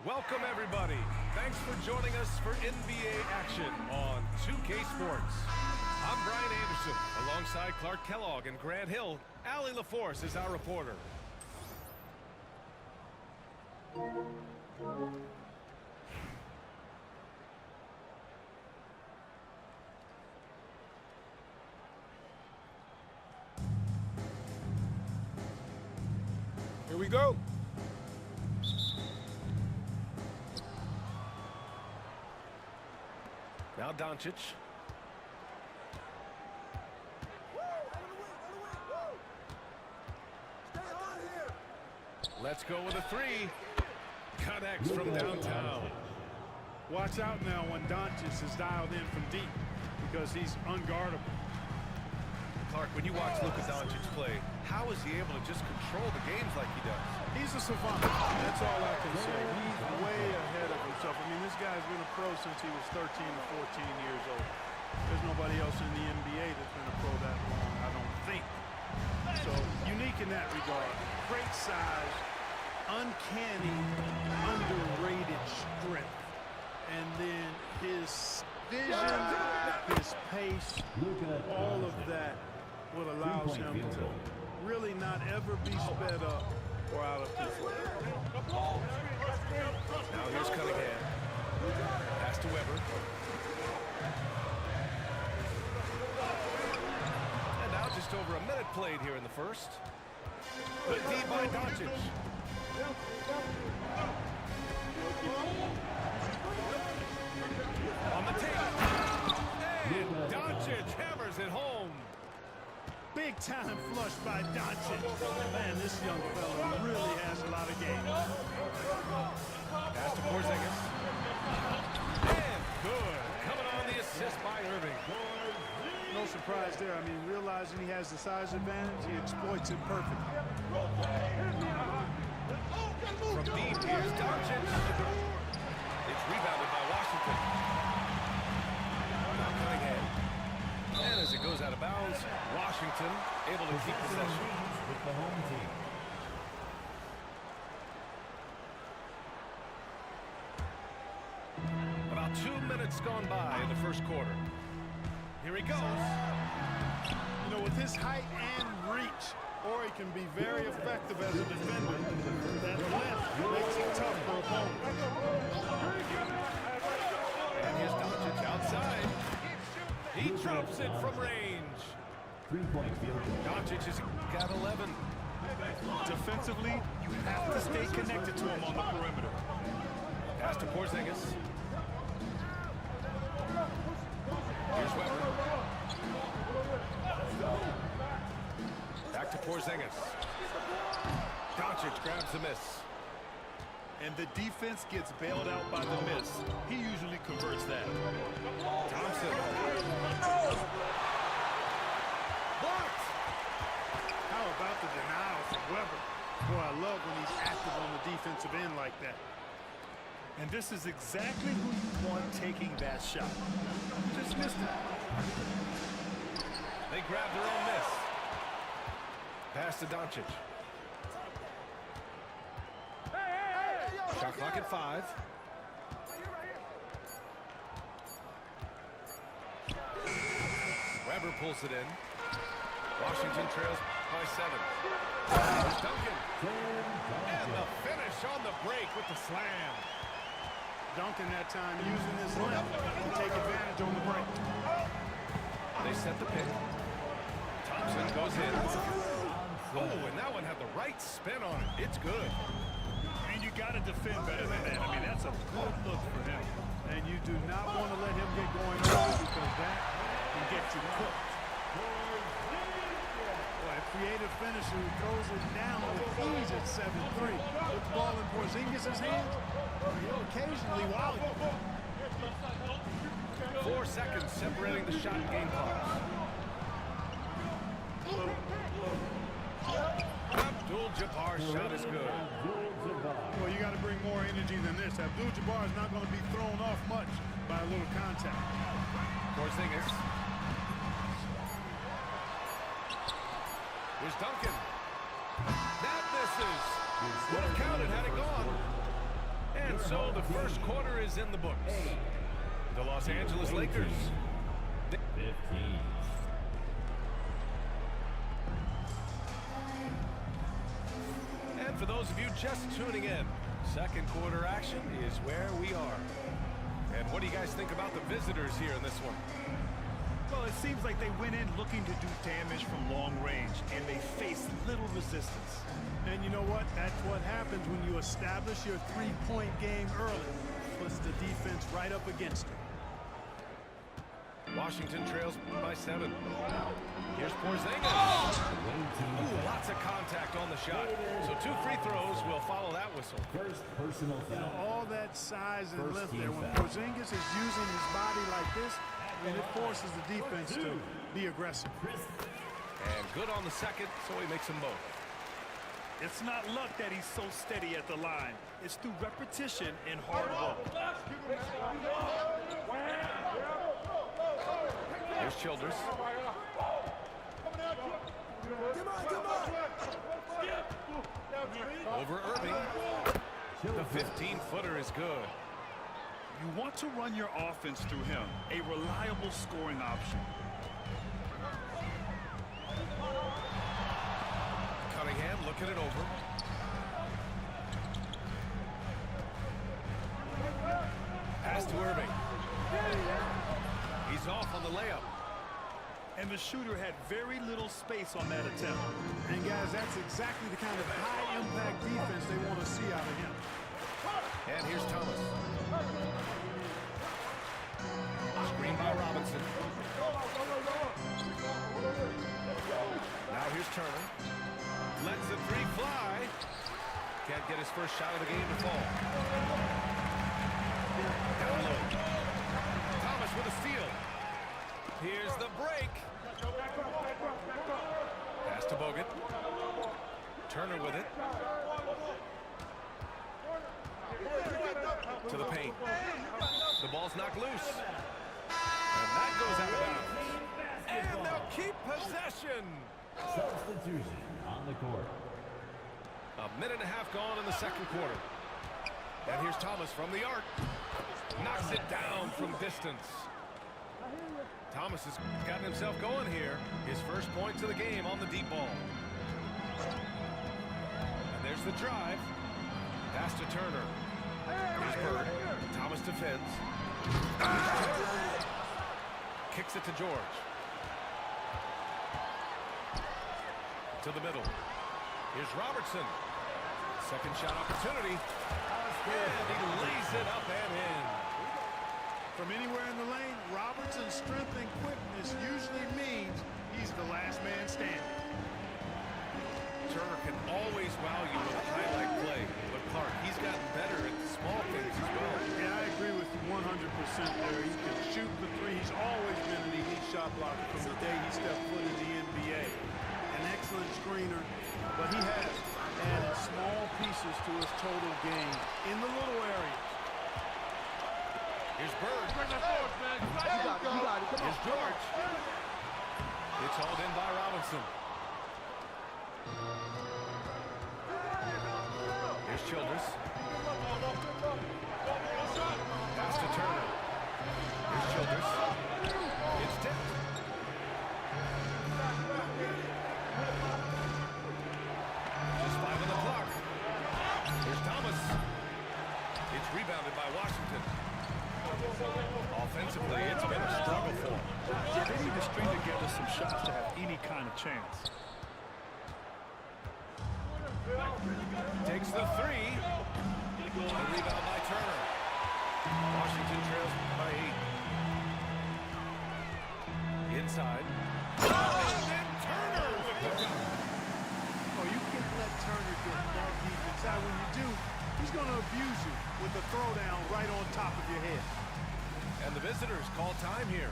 Welcome, everybody. Thanks for joining us for NBA action on 2K Sports. I'm Brian Anderson, alongside Clark Kellogg and Grant Hill. Allie LaForce is our reporter. Here we go. Now Doncic. Let's go with a three. Connects from downtown. Watch out now when Doncic is dialed in from deep because he's unguardable. Clark, when you watch Luka Doncic play, how is he able to just control the games like he does? He's a savant. That's all I can say. He's way ahead of himself. I mean, this guy's been a pro since he was 13 to 14 years old. There's nobody else in the NBA that's been a pro that long, I don't think. So, unique in that regard. Great size, uncanny, underrated strength. And then his vision, his pace, all of that what allows him to really not ever be sped up or out of control. Now here's Cunningham. Pass to Weber. And now just over a minute played here in the first. Good D by Doncic. On the tape. And Doncic hammers it home. Big time flush by Doncic. Man, this young fella really has a lot of game. Pass to Porzingis. And good. Coming on the assist by Irving. No surprise there. I mean, realizing he has the size advantage, he exploits it perfectly. From deep, here's Doncic. It's rebounded by Washington. Now Cunningham. And as it goes out of bounds, Washington able to keep possession with the home team. About 2 minutes gone by in the first quarter. Here he goes. You know, with his height and reach, Ori can be very effective as a defender. That length makes it tough for opponents. And here's Doncic outside. He drops it from range. Three-point field goal. Doncic has got 11. Defensively, you have to stay connected to him on the perimeter. Pass to Porzingis. Here's Weber. Back to Porzingis. Doncic grabs the miss. And the defense gets bailed out by the miss. He usually converts that. Thompson. Blocked. How about the denial from Weber? Boy, I love when he's active on the defensive end like that. And this is exactly who you want taking that shot. Just missed it. They grab their own miss. Pass to Doncic. Shot clock at 5. Weber pulls it in. Washington trails by 7. Here's Duncan. And the finish on the break with the slam. Duncan that time using his length to take advantage on the break. They set the pick. Thompson goes in. Oh, and that one had the right spin on it. It's good. And you got to defend better than that. I mean, that's a good look for him. And you do not want to let him get going early because that can get you cooked. Boy, a creative finisher who throws it down with ease at 7-3. With the ball in Porzingis' hands, he'll occasionally wow you. 4 seconds separating the shot and game clocks. Abdul-Jabbar's shot is good. Well, you got to bring more energy than this. Abdul-Jabbar is not going to be thrown off much by a little contact. Porzingis. Here's Duncan. That misses. Would have counted had it gone. And so the first quarter is in the books. The Los Angeles Lakers. 15. And for those of you just tuning in, second quarter action is where we are. And what do you guys think about the visitors here in this one? Well, it seems like they went in looking to do damage from long range, and they faced little resistance. And you know what? That's what happens when you establish your three-point game early. Puts the defense right up against it. Washington trails by 7. Here's Porzingis. Ooh, lots of contact on the shot. So 2 free throws will follow that whistle. First personal foul. All that size and First lift team there. When foul. Porzingis is using his body like this, and it forces the defense to be aggressive. And good on the second, so he makes them both. It's not luck that he's so steady at the line. It's through repetition and hard work. Here's Childers. Over Irving. The 15-footer is good. You want to run your offense through him, a reliable scoring option. Cunningham looking it over. Pass to Irving. He's off on the layup. And the shooter had very little space on that attempt. And guys, that's exactly the kind of high-impact defense they want to see out of him. And here's Thomas. Screen by Robinson. Now here's Turner. Lets the 3 fly. Can't get his first shot of the game to fall. Down low. Thomas with a steal. Here's the break. Pass to Bogut. Turner with it. To the paint. The ball's knocked loose. And that goes out of bounds. And they'll keep possession. Substitution on the court. A minute and a half gone in the second quarter. And here's Thomas from the arc. Knocks it down from distance. Thomas has gotten himself going here. His first points of the game on the deep ball. And there's the drive. Pass to Turner. Here's Bird. Thomas defends. Kicks it to George. To the middle. Here's Robertson. Second shot opportunity. And he lays it up and in. From anywhere in the lane, Robertson's strength and quickness usually means he's the last man standing. Turner can always wow you with a highlight play. But Clark, he's gotten better at the small things as well. Yeah, I agree with you 100% there. He can shoot the 3. He's always been an elite shot blocker from the day he stepped foot in the NBA. An excellent screener, but he has added small pieces to his total game in the little areas. Here's Bird. Here's George. It's hauled in by Robinson. Here's Childress. Pass to Turner. Here's Childress. It's tipped. Just 5 on the clock. Here's Thomas. It's rebounded by Washington. Offensively, it's been a struggle for him. They need to string together some shots to have any kind of chance. Takes the 3. A rebound by Turner. Washington trails by 8. Inside. And then Turner with the gun. Oh, you can't let Turner get that deep inside. When you do, he's going to abuse you with a throwdown right on top of your head. And the visitors call time here.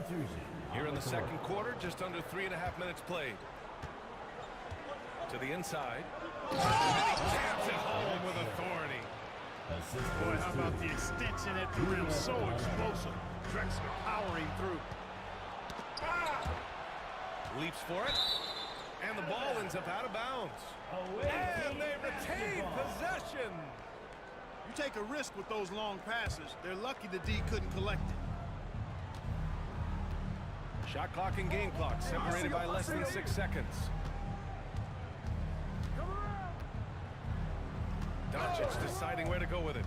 Substitution. Here in the court. second quarter, just under 3.5 minutes played. To the inside. And he jams it home with authority. Assist Boy, goes how to about the extension at the rim? So explosive. Drexler powering through. Leaps for it. And the ball ends up out of bounds. away And team they basketball. retain possession. You take a risk with those long passes. They're lucky the D couldn't collect it. Shot clock and game clock separated by less than 6 seconds. Doncic deciding where to go with it.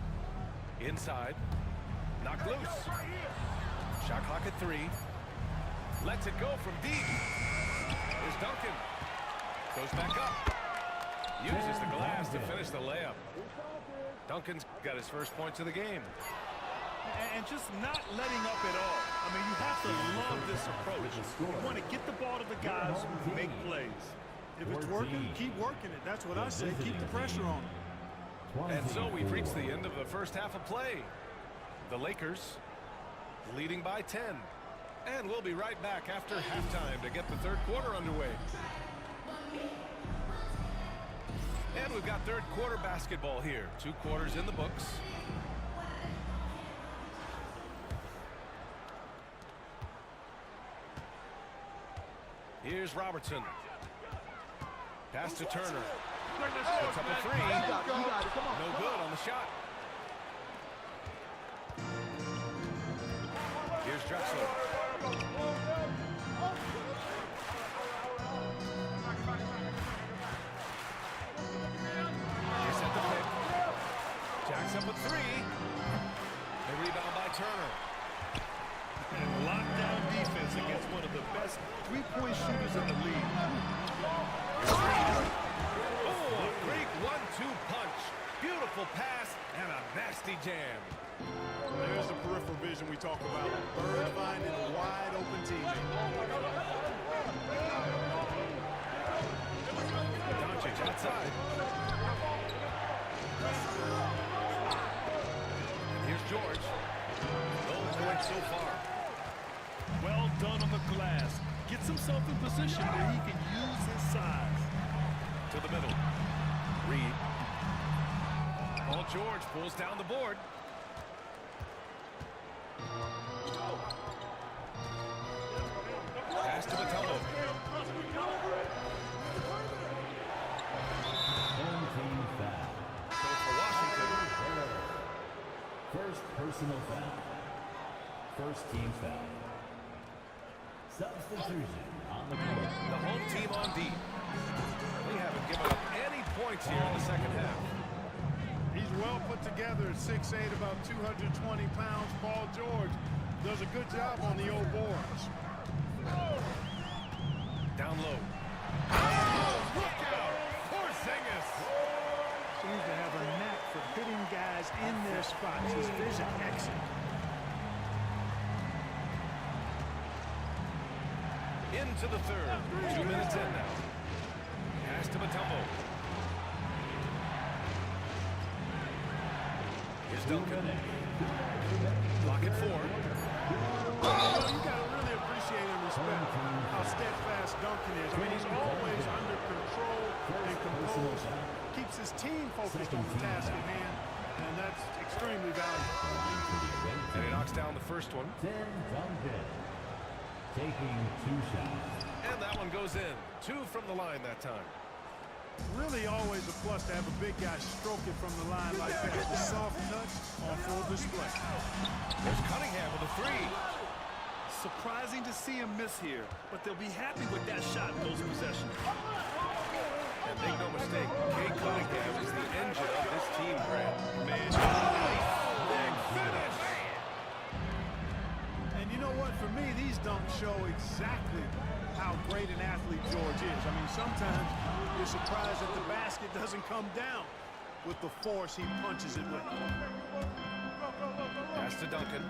Inside. Knocked loose. Shot clock at 3. Lets it go from deep. Here's Duncan. Goes back up. Uses the glass to finish the layup. Duncan's got his first points of the game. And just not letting up at all. I mean, you have to love this approach. You want to get the ball to the guys who make plays. If it's working, keep working it. That's what I say. Keep the pressure on them. And so we've reached the end of the first half of play. The Lakers leading by 10. And we'll be right back after halftime to get the third quarter underway. And we've got third quarter basketball here. 2 quarters in the books. Here's Robertson. Pass to Turner. Puts up a 3. No good on the shot. Here's Drexler. Here's at the pick. Jacks up a 3. The rebound by Turner. And lockdown defense against one of the best three-point shooters in the league. Oh, a great 1-2 punch. Beautiful pass and a nasty jam. There's the peripheral vision we talk about. Bird finding a wide open teammate. Doncic outside. And here's George. No points so far. Well done on the glass. Gets himself in position where he can use his size. To the middle. Reed. Paul George pulls down the board. Pass to Myteam. Home team foul. So for Washington. First personal foul. First team foul. Substitution on the court. The home team on deep. They haven't given up any points here in the second half. He's well put together at 6'8", about 220 pounds. Paul George does a good job on the old boards. Down low. Oh, look out! Porzingis! Seems to have a knack for hitting guys in their spots. His vision excellent. Into the third. 2 minutes in now. Pass to Myteam. Here's Duncan. Block at 4. You got to really appreciate and respect how steadfast Duncan is. I mean, he's always under control and composed. Keeps his team focused on the task at hand, and that's extremely valuable. And he knocks down the first one. Tim Duncan taking 2 shots. And that one goes in. 2 from the line that time. Really always a plus to have a big guy stroke it from the line like that. The soft touch on full display. There's Cunningham with a 3. Surprising to see him miss here, but they'll be happy with that shot in those possessions. And make no mistake, Kay Cunningham is the engine of this team, Grant. Man, Big finish! And you know what? For me, these dunks show exactly how great an athlete George is. I mean, sometimes you're surprised that the basket doesn't come down with the force he punches it with. Pass to Duncan.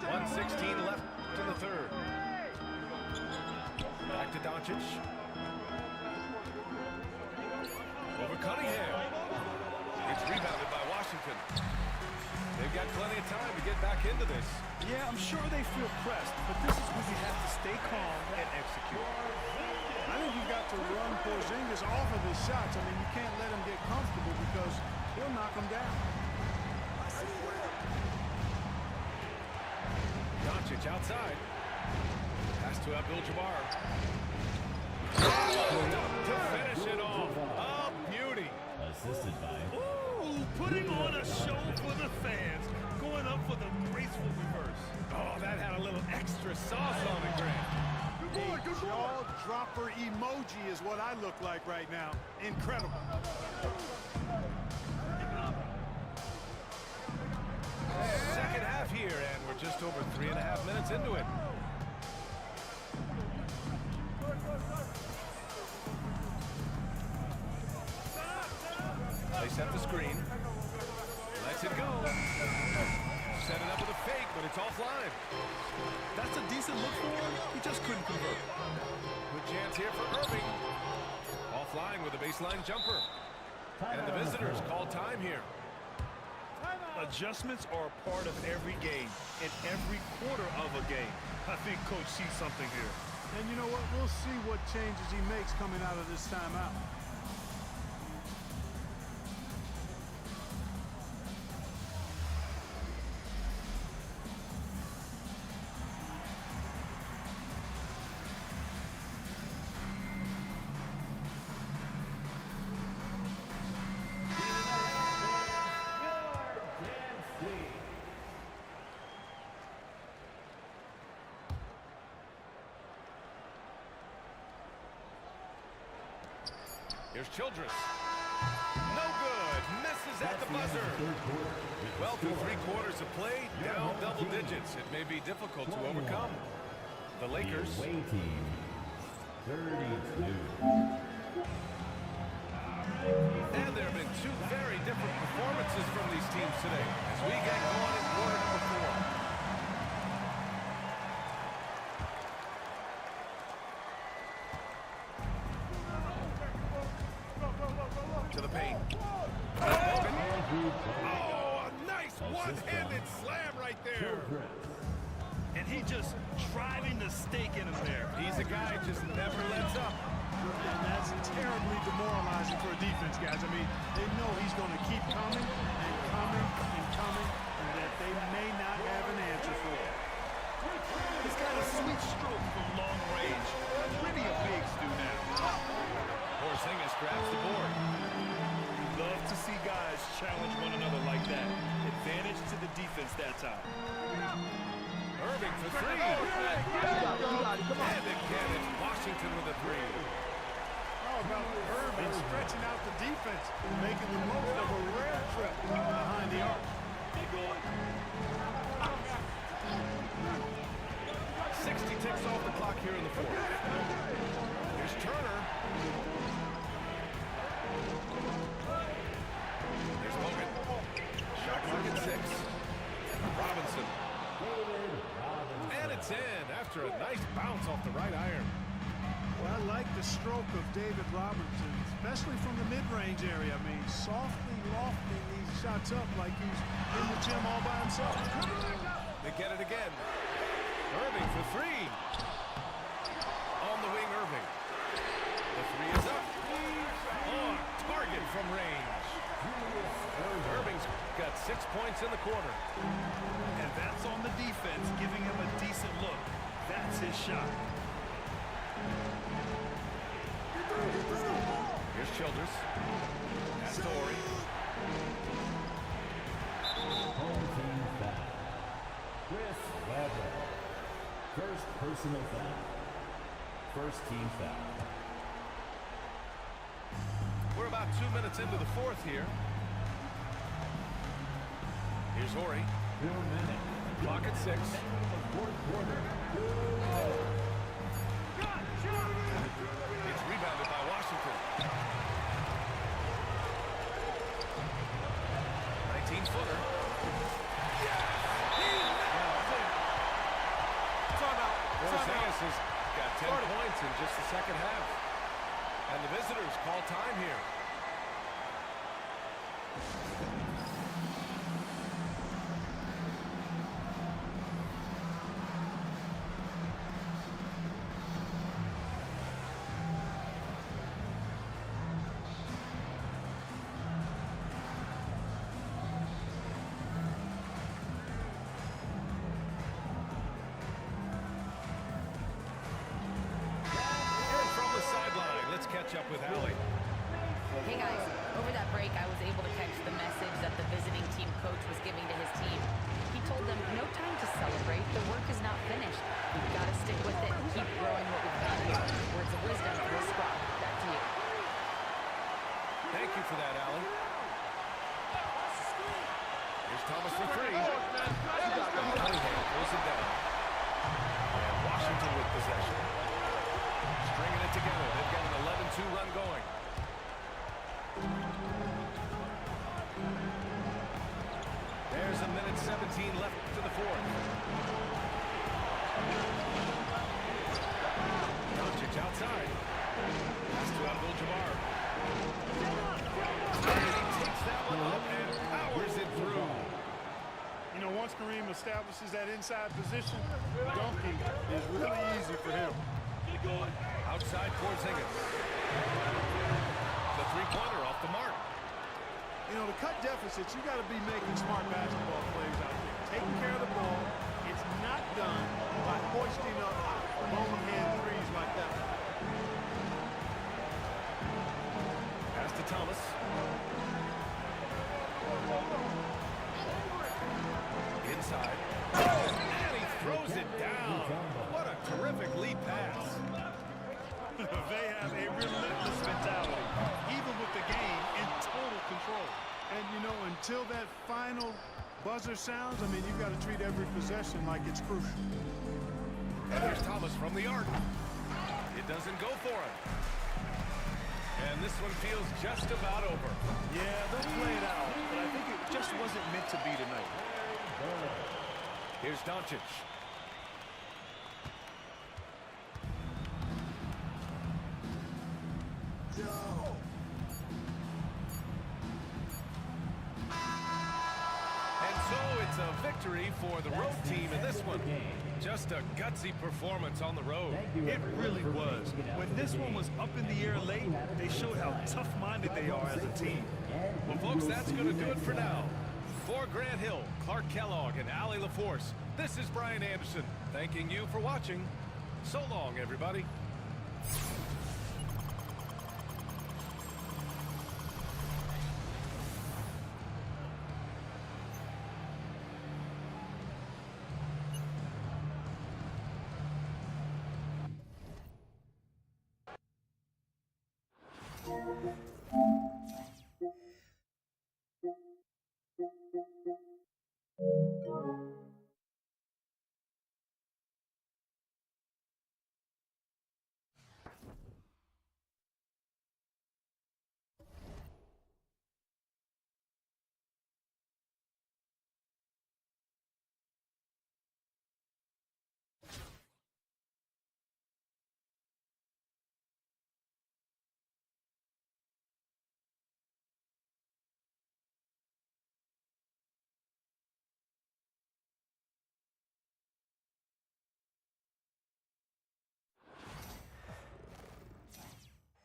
.116 left in the third. Back to Doncic. Over Cunningham. It's rebounded by Washington. They've got plenty of time to get back into this. Yeah, I'm sure they feel pressed, but this is when you have to stay calm and execute. I think you got to run Porzingis off of his shots. I mean, you can't let him get comfortable because he'll knock him down. Doncic outside. Pass to Abdul-Jabbar. To finish it off. A beauty. Assisted by Ooh, putting on a show for the fans. Going up for the graceful reverse. Oh, that had a little extra sauce on it, Grant. A jaw-dropper emoji is what I look like right now. Incredible. Second half here, and we're just over 3.5 minutes into it. They set the screen. Lets it go. Set it up with a fake, but it's offline. That's a decent look for him. He just couldn't convert. Good chance here for Irving. Offline with a baseline jumper. And the visitors call time here. Adjustments are a part of every game, in every quarter of a game. I think Coach sees something here. And you know what? We'll see what changes he makes coming out of this timeout. Here's Childress. No good. Misses at the buzzer. Well, through 3 quarters of play, down double digits. It may be difficult to overcome. The Lakers. away team 32. And there have been 2 very different performances from these teams today as we get going in quarter number 4. To the paint. Oh, a nice one-handed slam right there. And he just driving the stake in him there. He's a guy who just never lets up. And that's terribly demoralizing for a defense, guys. I mean, they know he's going to keep coming and coming and coming, and that they may not have an answer for it. He's got a sweet stroke from long range. Plenty of bigs do now. Porzingis grabs the board. Love to see guys challenge one another like that. Advantage to the defense that time. Irving for 3. And again, it's Washington with a 3. How about Irving stretching out the defense, making the most of a rare trip behind the arc. 60 ticks off the clock here in the 4th. Here's Turner. There's Logan. Shot clock at 6. Robinson. And it's in after a nice bounce off the right iron. Well, I like the stroke of David Robinson, especially from the mid-range area. I mean, softly lofting these shots up like he's in the gym all by himself. They get it again. Irving for 3. On the wing, Irving. The 3 is up. On target from range. Irving's got 6 points in the quarter. And that's on the defense, giving him a decent look. That's his shot. Here's Childress. That's Torrey. Home team foul. Chris Webber. First personal foul. First team foul. We're about 2 minutes into the 4th here. Here's Horry. 4 minutes. Clock at 6. Fourth quarter. It's rebounded by Washington. 19-footer. Porzingis has got 10 points in just the second half. And the visitors call time here. catch up with Allie. Hey guys, over that break I was able to catch the message that the visiting team coach was giving to his team. He told them no time to celebrate, the work is not finished. We've got to stick with it and keep growing what we've got here. Words of wisdom for this squad. Back to you. Thank you for that, Allie. Here's Thomas for three. Cunningham pulls it down. And Washington with possession. Stringing it together. They've got an 11-2 run going. There's a minute 17 left to the fourth. Doncic outside. Pass to Abdul-Jabbar. And he takes that one up and powers it through. You know, once Kareem establishes that inside position, dunking is really easy for him. Outside Porzingis. The three-pointer off the mark. You know, to cut deficits, you got to be making smart basketball plays out there. Taking care of the ball. It's not done by hoisting up long-hand threes like that. Pass to Thomas. Inside. And he throws it down. What a terrific lead pass. They have a relentless mentality, even with the game in total control. And, you know, until that final buzzer sounds, I mean, you've got to treat every possession like it's crucial. And here's Thomas from the arc. It doesn't go for him. And this one feels just about over. Yeah, they'll play it out, but I think it just wasn't meant to be tonight. Here's Doncic. And so it's a victory for the road team in this one. Just a gutsy performance on the road. It really was. When this one was up in the air late, they showed how tough-minded they are as a team. Well, folks, that's going to do it for now. For Grant Hill, Clark Kellogg, and Allie LaForce, this is Brian Anderson, thanking you for watching. So long, everybody.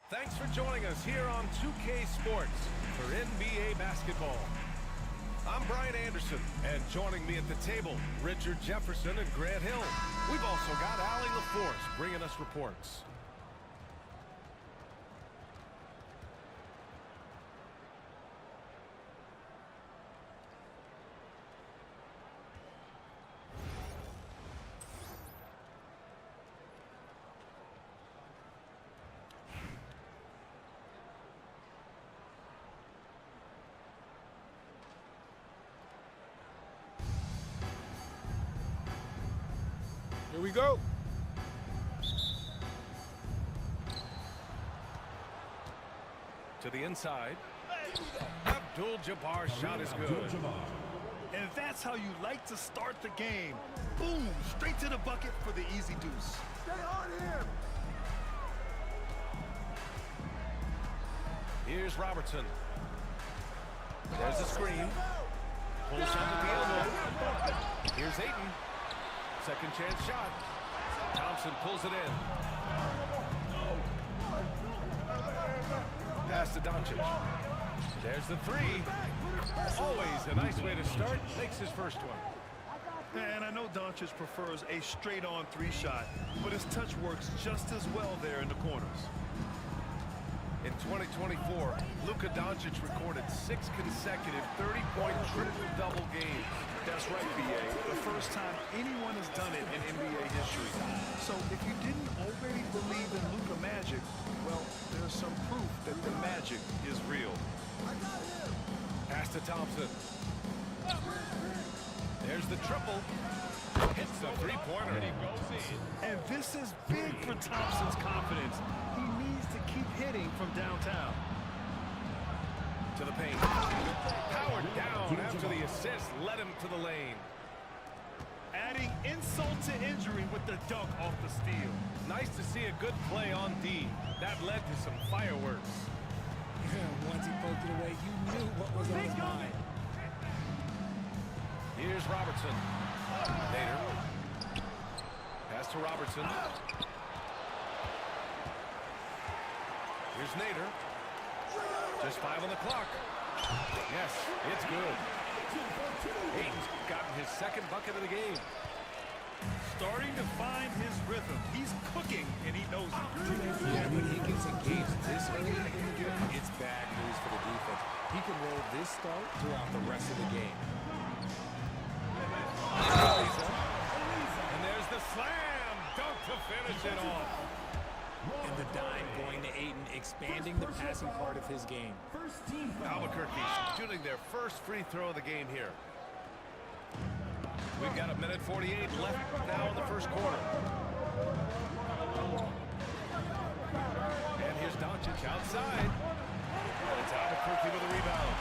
Thanks for joining us here on 2K Sports for NBA basketball. I'm Brian Anderson, and joining me at the table, Richard Jefferson and Grant Hill. We've also got Allie LaForce bringing us reports. Here we go. To the inside. Abdul-Jabbar's shot is good. And that's how you like to start the game. Boom, straight to the bucket for the easy deuce. Stay on him. Here's Robertson. There's a screen. Pulls up at the elbow. Here's Ayton. Second chance shot. Thompson pulls it in. Pass to Doncic. There's the three. Always a nice way to start. Makes his first one. And I know Doncic prefers a straight-on three shot, but his touch works just as well there in the corners. In 2024, Luka Doncic recorded 6 consecutive 30-point triple-double games. That's right, B.A. The first time anyone has done it in NBA history. So if you didn't already believe in Luka magic, well, there's some proof that the magic is real. Pass to Thompson. There's the triple. Hits a three-pointer. And this is big for Thompson's confidence. He needs to keep hitting from downtown. To the paint. Powered down after the assist led him to the lane. Adding insult to injury with the dunk off the steal. Nice to see a good play on D. That led to some fireworks. Once he poked it away, you knew what was on his mind. Here's Robertson. Nader. Pass to Robertson. Here's Nader. Just 5 on the clock. Yes, it's good. He's gotten his second bucket of the game. Starting to find his rhythm. He's cooking, and he knows it. Yeah, when he gets engaged this early in the game, it's bad news for the defense. He can roll this start throughout the rest of the game. And there's the slam dunk to finish it off. And the dime going to Ayton, expanding the passing part of his game. Albuquerque shooting their first free throw of the game here. We've got 1:48 left now in the first quarter. And here's Doncic outside. It's Albuquerque with a rebound.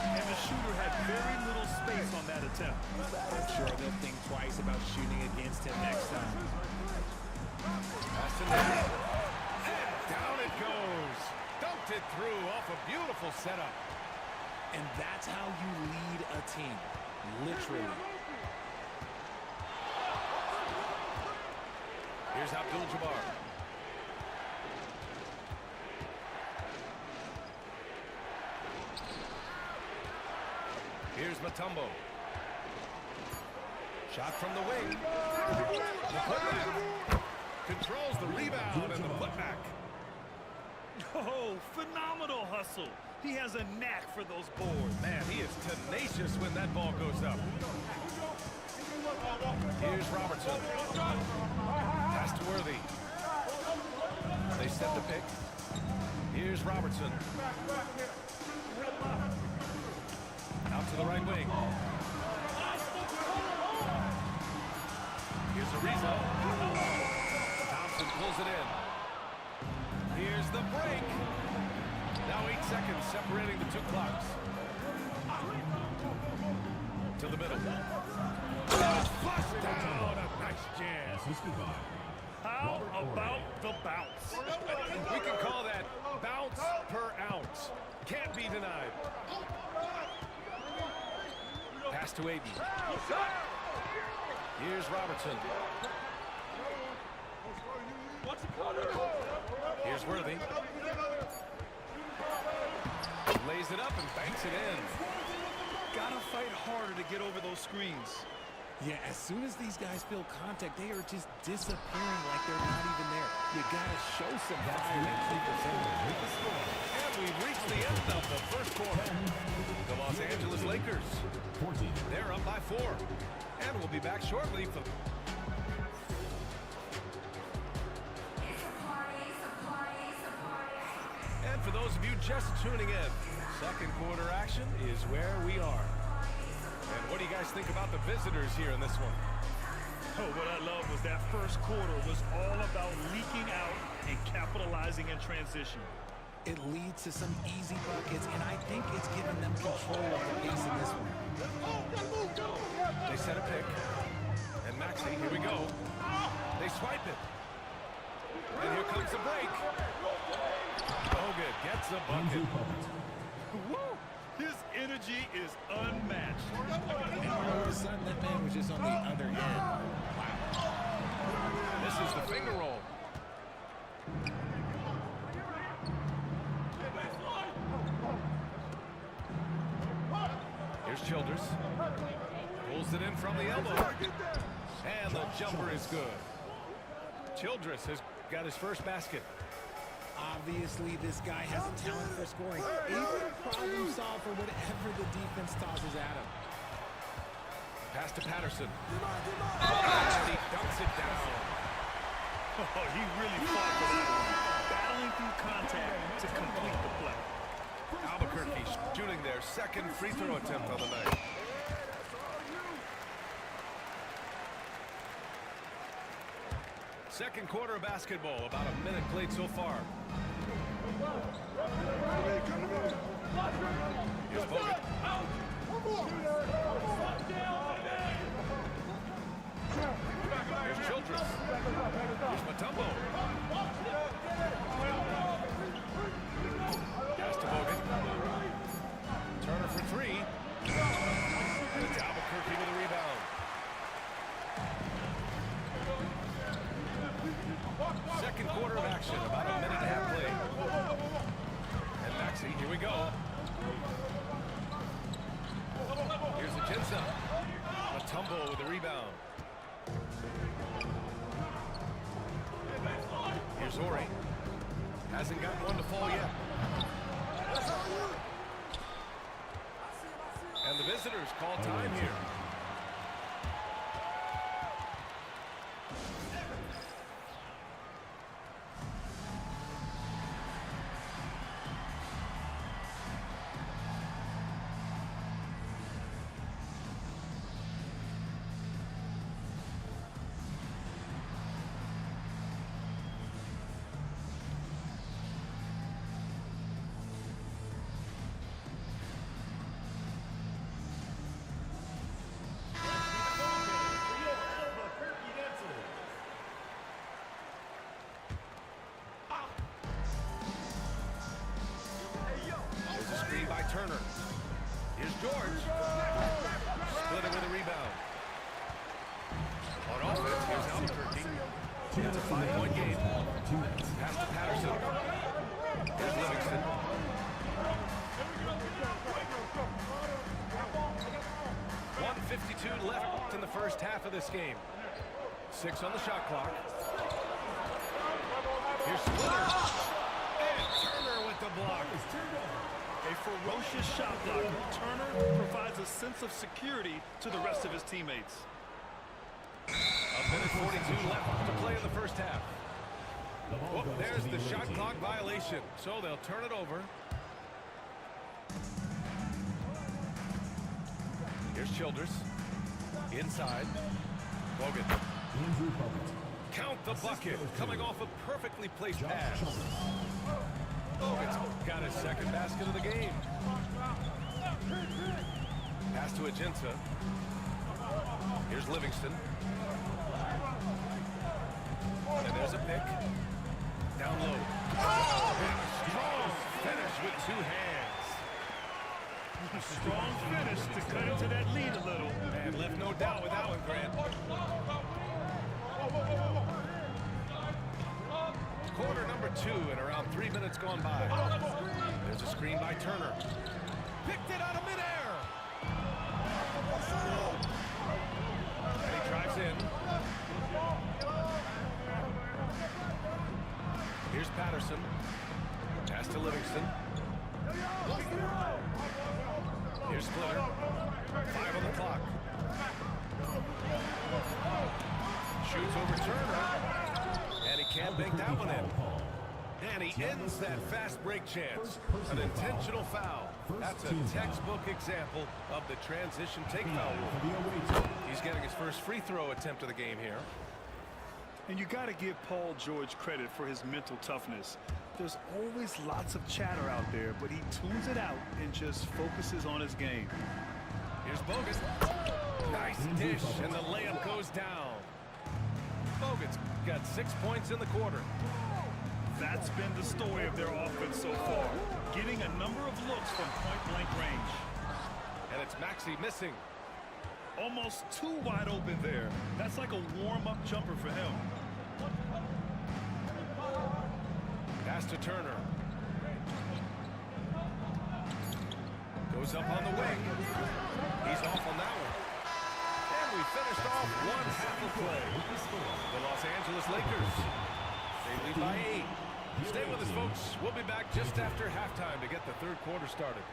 And the shooter had very little space on that attempt. I'm sure they'll think twice about shooting against him next time. Pass to Nader. And down it goes. Dunked it through off a beautiful setup. And that's how you lead a team, literally. Here's Abdul-Jabbar. Here's Mutombo. Shot from the wing. The putback. Controls the rebound and the putback. Oh, phenomenal hustle. He has a knack for those boards. Man, he is tenacious when that ball goes up. Here's Robertson. Pass to Worthy. They set the pick. Here's Robertson. Out to the right wing. Here's Ariza. Thompson pulls it in. Here's the break. Now 8 seconds separating the two clocks. To the middle. Flushed down. A nice jam. How about the bounce? We can call that bounce per ounce. Can't be denied. Pass to Ayton. Here's Robertson. Here's Worthy. Lays it up and banks it in. Gotta fight harder to get over those screens. Yeah, as soon as these guys feel contact, they are just disappearing like they're not even there. You gotta show some fire and keep it moving. And we've reached the end of the first quarter. The Los Angeles Lakers, they're up by 4. And we'll be back shortly for... And for those of you just tuning in, second quarter action is where we are. And what do you guys think about the visitors here in this one? Oh, what I love was that first quarter was all about leaking out and capitalizing in transition. It leads to some easy buckets, and I think it's given them control of the pace in this one. They set a pick. And Maxey, here we go. They swipe it. And here comes the break. Bogut gets a bucket. Woo! His energy is unmatched. And all of a sudden, that man was just on the other end. Wow. This is the finger roll. Here's Childress. Pulls it in from the elbow. And the jumper is good. Childress has got his first basket. Obviously, this guy has a talent for scoring. Able to problem solve for whatever the defense tosses at him. Pass to Patterson. And he dunks it down. Oh, he really fought for that one. Battling through contact to complete the play. Albuquerque shooting their second free throw attempt on the night. Second quarter of basketball, about a minute played so far. Here's Bogut. Here's Childress. Here's Myteam. Pass to Bogut. Turner for three. And it's Albuquerque with a rebound. Second quarter of action, about a minute and a half play. And Maxey, here we go. Here's Ajinça. Myteam with the rebound. Here's Ori. Hasn't gotten one to fall yet. And the visitors call time here. By Turner. Here's George. Splitting with a rebound. On offense, here's Albuquerque. It's a 5-point game. Pass to Patterson. Here's Livingston. 1:52 left in the first half of this game. 6 on the shot clock. Here's Splitter. And Turner with the block. A ferocious shot blocker. Turner provides a sense of security to the rest of his teammates. A minute 42 left to play in the first half. Oh, there's the shot clock violation, so they'll turn it over. Here's Childress. Inside. Bogut. Count the bucket, coming off a perfectly placed pass. Bogut's got his second basket of the game. Pass to Ajinça. Here's Livingston. And there's a pick. Down low. And a strong finish with two hands. A strong finish to cut into that lead a little. And left no doubt with that one, Grant. Quarter number 2 and around 3 minutes gone by. There's a screen by Turner. Picked it out of midair. And he drives in. Here's Patterson. Pass to Livingston. Here's Splitter. 5 on the clock. Shoots over Turner. And he can't make that one in. And he ends that fast break chance. An intentional foul. That's a textbook example of the transition take foul rule. He's getting his first free throw attempt of the game here. And you got to give Paul George credit for his mental toughness. There's always lots of chatter out there, but he tunes it out and just focuses on his game. Here's Bogut. Nice dish, and the layup goes down. Bogut's got 6 points in the quarter. That's been the story of their offense so far, getting a number of looks from point-blank range. And it's Maxey missing. Almost too wide open there. That's like a warm-up jumper for him. Pass to Turner. Goes up on the wing. He's off on that one. And we finished off one half of play. The Los Angeles Lakers, they lead by 8. Stay with us, folks. We'll be back just after halftime to get the third quarter started.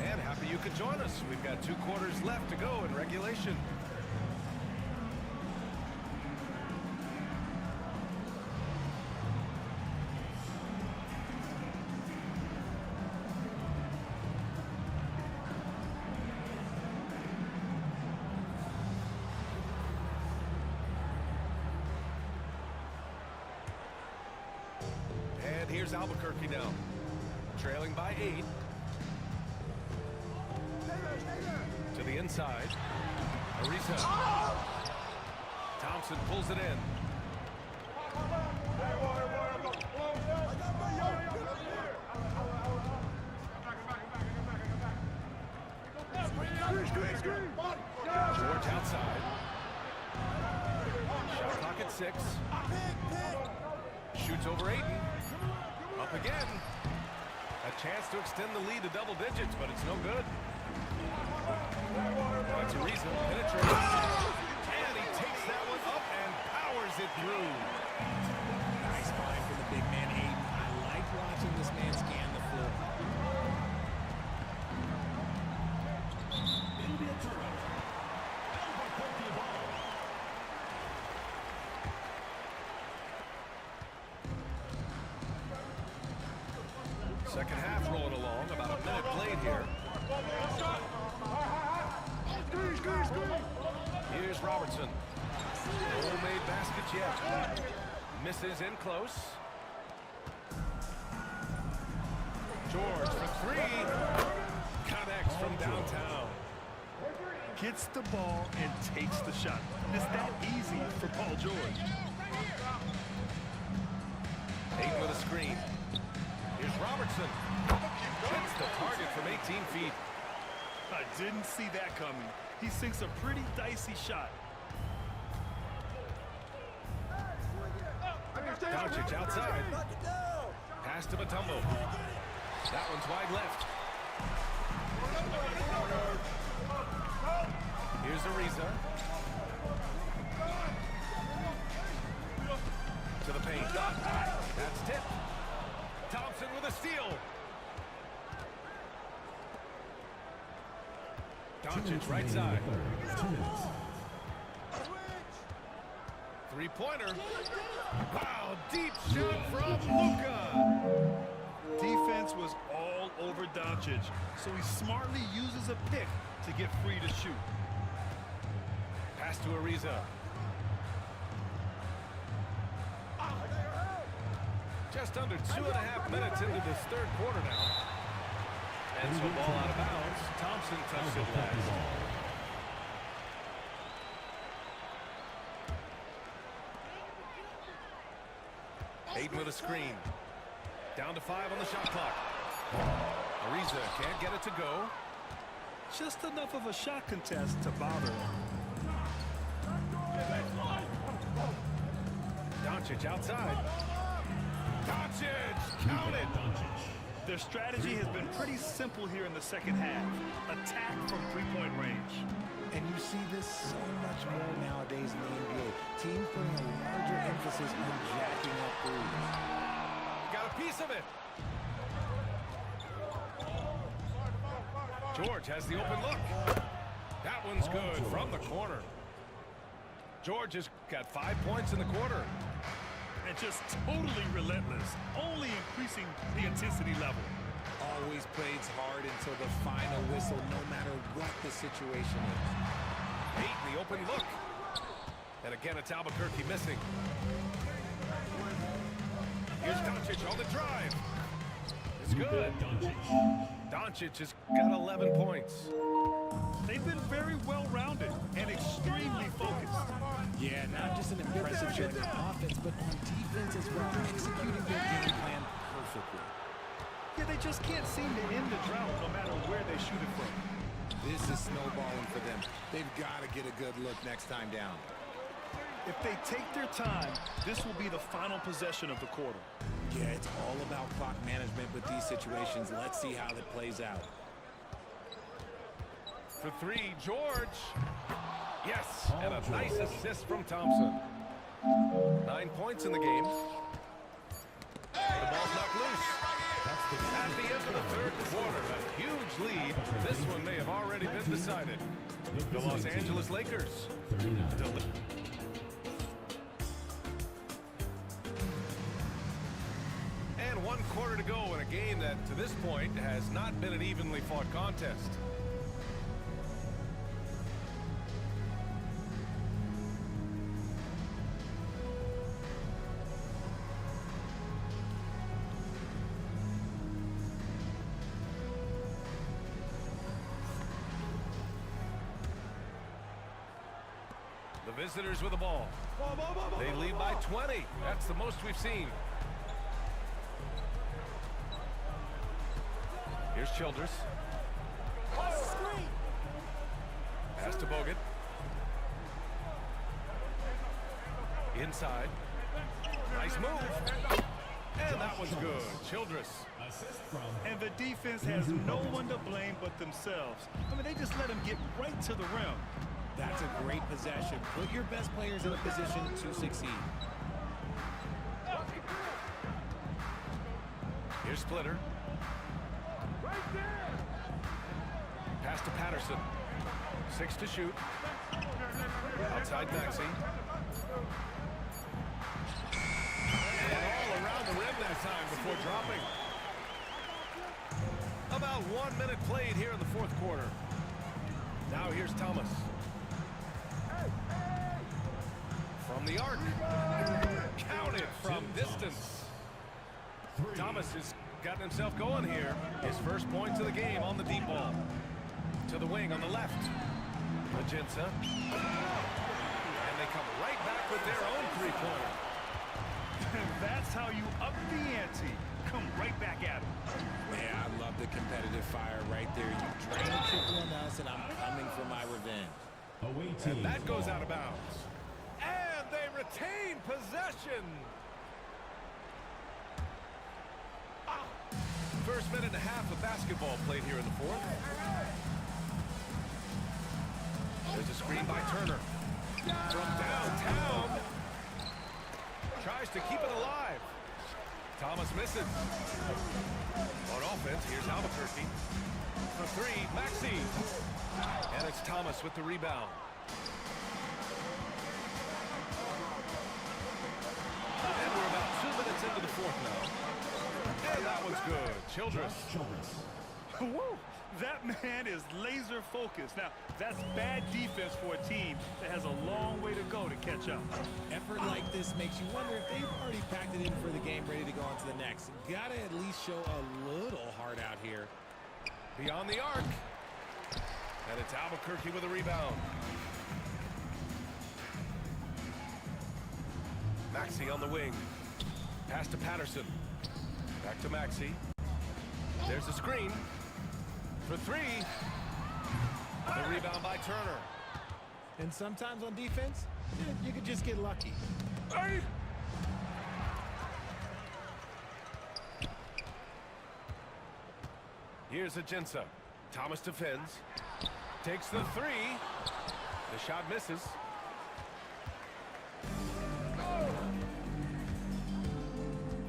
And happy you could join us. We've got 2 quarters left to go in regulation. And here's Albuquerque now, trailing by 8. To the inside. Ariza. Thompson pulls it in. George outside. Shot clock at 6. Shoots over Ayton. Up again. A chance to extend the lead to double digits, but it's no good. That's Ariza, penetrates. And he takes that one up and powers it through. Nice find from the big man, Ayton. I like watching this man scan the floor. It'll be a turnover. Albuquerque ball. Second half rolling along, about a minute played here. Here's Robertson. No made baskets yet. Misses in close. George for 3. Connects from downtown. Gets the ball and takes the shot. It's that easy for Paul George. Ayton with a screen. Here's Robertson. Hits the target from 18 feet. I didn't see that coming. He sinks a pretty dicey shot. Doncic outside. Pass to Mutombo. That one's wide left. Here's Ariza. To the paint. That's tipped. Thompson with a steal. Doncic right side. 2 minutes. 3-pointer. Wow, deep shot from Luka. Defense was all over Doncic, so he smartly uses a pick to get free to shoot. Pass to Ariza. Just under 2.5 minutes into this third quarter now. And so ball out of bounds. Thompson touched it last. Ayton with a screen. Down to 5 on the shot clock. Ariza can't get it to go. Just enough of a shot contest to bother him. Doncic outside. Doncic, count it. Their strategy has been pretty simple here in the second half. Attack from 3-point range. And you see this so much more nowadays in the NBA. Teams putting a larger emphasis on jacking up threes. Got a piece of it. George has the open look. That one's good from the corner. George has got 5 points in the quarter. And just totally relentless, only increasing the intensity level. Always plays hard until the final whistle, no matter what the situation is. Ayton, the open look. And again, it's Albuquerque missing. Here's Doncic on the drive. It's good. Doncic has got 11 points. They've been very well-rounded and extremely focused. Yeah, not just an impressive showing on offense, but on defense as well, executing their game plan perfectly. Yeah, they just can't seem to end the drought no matter where they shoot it from. This is snowballing for them. They've got to get a good look next time down. If they take their time, this will be the final possession of the quarter. Yeah, it's all about clock management with these situations. Let's see how that plays out. For 3, George. Yes, and a nice assist from Thompson. 9 points in the game. The ball's knocked loose. At the end of the third quarter, a huge lead. This one may have already been decided. The Los Angeles Lakers. And 1 quarter to go in a game that, to this point, has not been an evenly fought contest. The visitors with the ball. They lead by 20. That's the most we've seen. Here's Childress. Pass to Bogut. Inside. Nice move. And that one's good. Childress. And the defense has no one to blame but themselves. I mean, they just let him get right to the rim. That's a great possession. Put your best players in a position to succeed. Here's Splitter. Pass to Patterson. 6 to shoot. Outside Maxey. And all around the rim that time before dropping. About 1 minute played here in the fourth quarter. Now here's Thomas. From the arc. Counted from distance. Thomas has gotten himself going here. His first points of the game on the deep ball. To the wing on the left. Magenta. And they come right back with their own three-pointer. That's how you up the ante. Come right back at him. Man, I love the competitive fire right there. You drain the triple on us, and I'm coming for my revenge. And that goes out of bounds. And they retain possession. First minute and a half of basketball played here in the fourth. There's a screen by Turner. From downtown. Tries to keep it alive. Thomas misses. On offense, here's Albuquerque. For three, Maxey. And it's Thomas with the rebound. And we're about 2 minutes into the fourth now. And that one's good. Childress. Woo! That man is laser focused. Now, that's bad defense for a team that has a long way to go to catch up. Effort like this makes you wonder if they've already packed it in for the game, ready to go on to the next. Gotta at least show a little heart out here. Beyond the arc. And it's Albuquerque with a rebound. Maxey on the wing. Pass to Patterson. Back to Maxey. There's a screen. For three. The rebound by Turner. And sometimes on defense, you could just get lucky. Here's Aginsa. Thomas defends. Takes the three. The shot misses.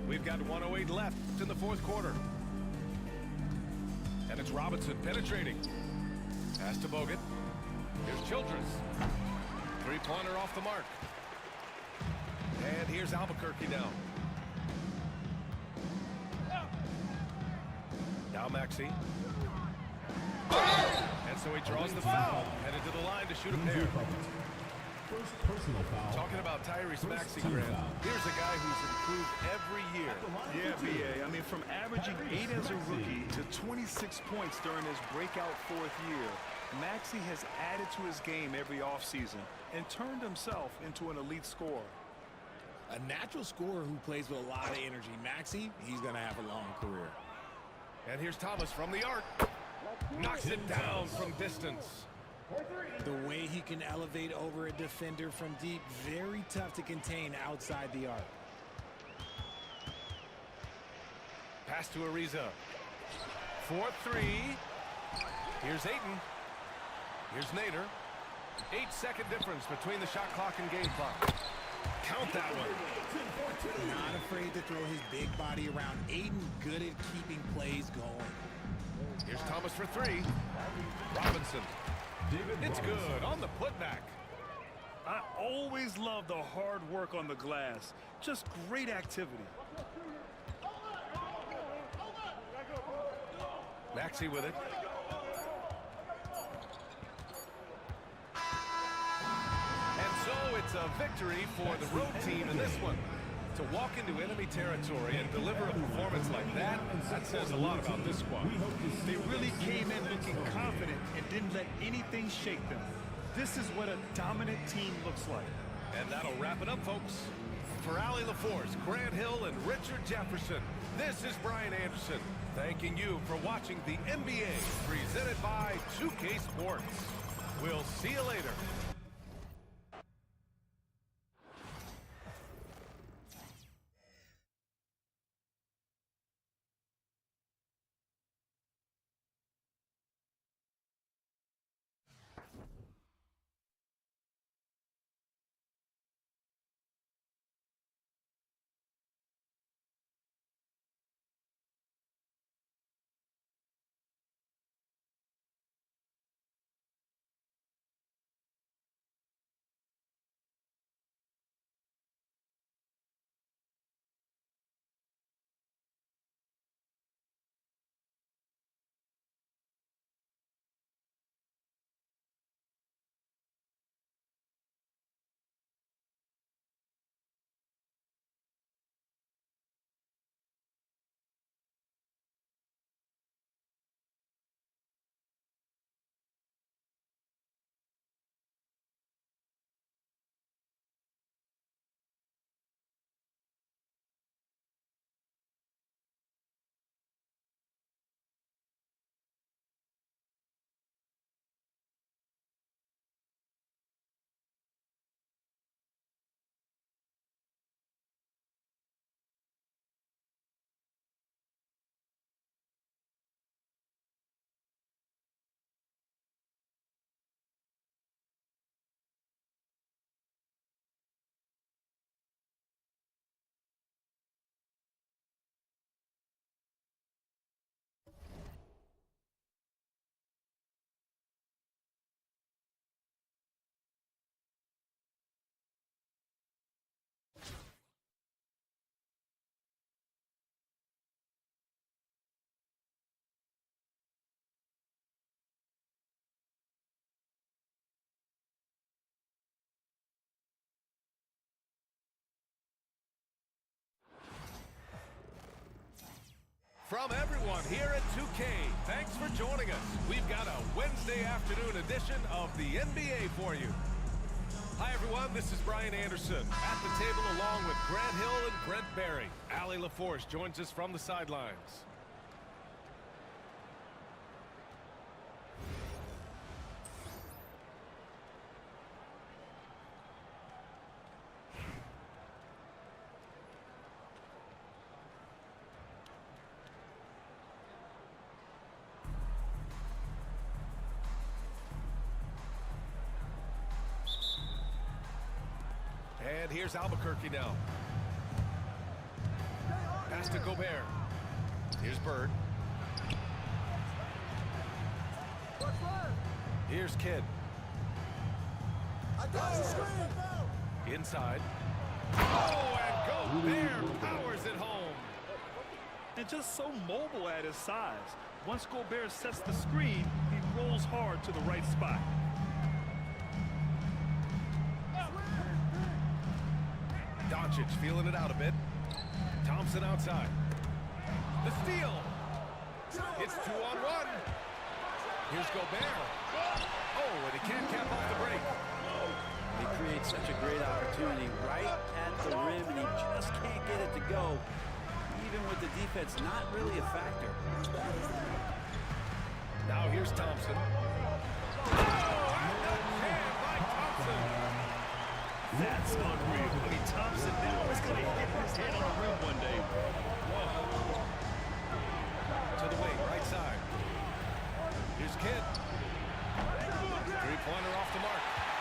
We've got 1:08 left in the fourth quarter. And it's Robinson penetrating. Pass to Bogut. Here's Childress. Three-pointer off the mark. And here's Albuquerque now. Now Maxey. And so he draws the foul. Headed to the line to shoot a pair. First personal foul. Talking about Tyrese Maxey, Grant. Here's a guy who's improved every year. Yeah, B.A. I mean, from averaging 8 as a rookie to 26 points during his breakout fourth year, Maxey has added to his game every offseason and turned himself into an elite scorer. A natural scorer who plays with a lot of energy. Maxey, he's going to have a long career. And here's Thomas from the arc. Knocks it down from distance. The way he can elevate over a defender from deep, very tough to contain outside the arc. Pass to Ariza. 4-3. Here's Ayton. Here's Nader. 8-second difference between the shot clock and game clock. Count that one. Not afraid to throw his big body around. Aiden good at keeping plays going. Here's Thomas for three. Robinson. It's good on the putback. I always love the hard work on the glass. Just great activity. Maxey with it. And so it's a victory for the road team in this one. To walk into enemy territory and deliver a performance like that, that says a lot about this squad. They really came in looking confident and didn't let anything shake them. This is what a dominant team looks like. And that'll wrap it up, folks. For Allie LaForce, Grant Hill, and Richard Jefferson, this is Brian Anderson, thanking you for watching the NBA presented by 2K Sports. We'll see you later. From everyone here at 2K, thanks for joining us. We've got a Wednesday afternoon edition of the NBA for you. Hi, everyone. This is Brian Anderson at the table along with Grant Hill and Brent Barry. Allie LaForce joins us from the sidelines. And here's Albuquerque now. Pass to Gobert. Here's Bird. Here's Kidd. Inside. Oh, and Gobert powers it home. And just so mobile at his size. Once Gobert sets the screen, he rolls hard to the right spot. Doncic feeling it out a bit. Thompson outside. The steal. It's 2-on-1. Here's Gobert. Oh, and he can't cap off the break. He creates such a great opportunity right at the rim, and he just can't get it to go. Even with the defense not really a factor. Now here's Thompson. Oh, and the jam by Thompson. That's unreal. I mean, Thompson now is going to hit his head on the rim one day. Whoa. To the wing, right side. Here's Kidd. Three-pointer off the mark.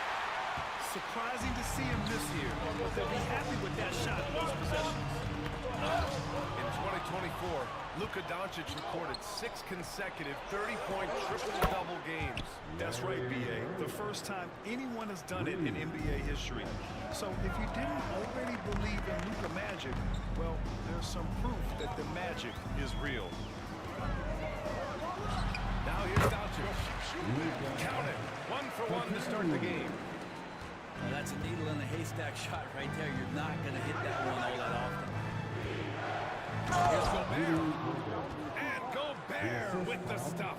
surprising to see him this year, but they'll be happy with that shot in those possessions. In 2024, Luka Doncic recorded 6 consecutive 30-point triple-double games. That's right, B.A. The first time anyone has done it in NBA history. So if you didn't already believe in Luka magic, well, there's some proof that the magic is real. Now here's Doncic. Count it. 1 for 1 to start the game. Well, that's a needle in a haystack shot right there. You're not going to hit that one all that often. Here's Gobert. And Gobert with the stuff.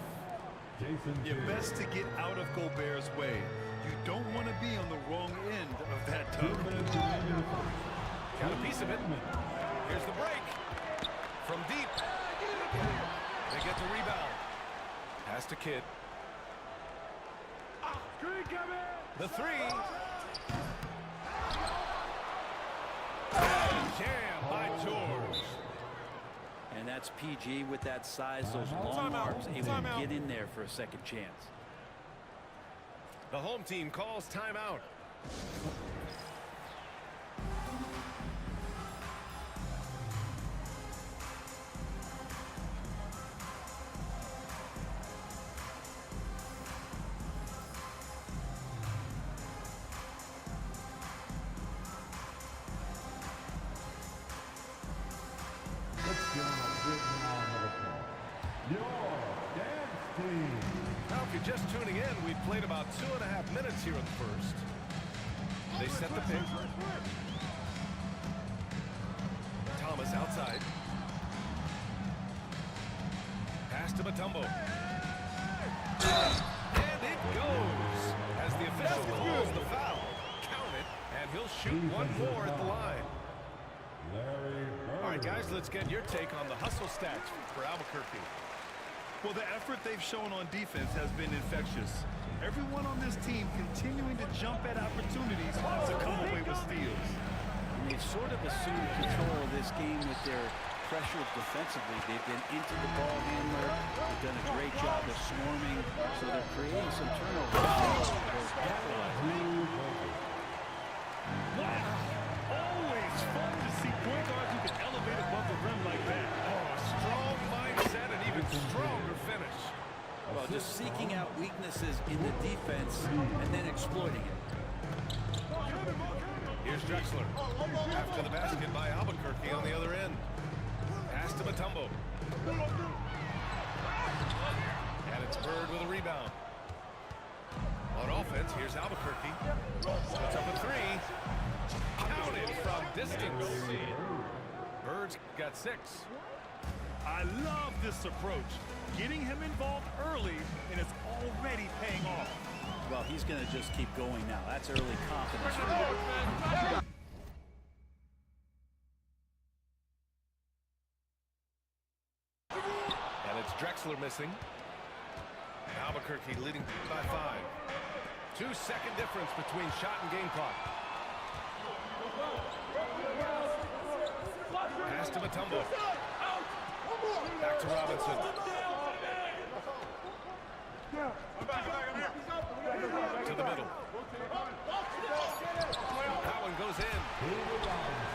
You're best to get out of Gobert's way. You don't want to be on the wrong end of that tug. Got a piece of it. Here's the break. From deep. They get the rebound. Pass to Kidd. The 3. Jam by George. And that's PG with that size, those long arms, able to get in there for a second chance. The home team calls timeout. Now, if you're just tuning in, we've played about 2.5 minutes here in the first. They set the pick. Thomas outside. Pass to Mutombo. And it goes. As the official calls the foul. Count it, and he'll shoot one more at the line. All right, guys, let's get your take on the hustle stats for Albuquerque. Well, the effort they've shown on defense has been infectious. Everyone on this team continuing to jump at opportunities to come away with steals. And they've sort of assumed control of this game with their pressure defensively. They've been into the ball handler. They've done a great job of swarming, so they're creating some turnovers. Wow! Always fun to see point guards who can elevate above the rim like that. Oh, a strong mindset and even stronger finish. Well, just seeking out weaknesses in the defense and then exploiting it. Here's Drexler. After the basket by Albuquerque on the other end. Pass to Mutombo. And it's Bird with a rebound. On offense, here's Albuquerque. Puts up a 3. Counted from distance. Bird's got 6. I love this approach. Getting him involved early, and it's already paying off. Well, he's going to just keep going now. That's early confidence. And it's Drexler missing. Albuquerque leading by 5. 2-second difference between shot and game clock. Pass to Mutombo. Back to Robinson. To the middle. That one goes in.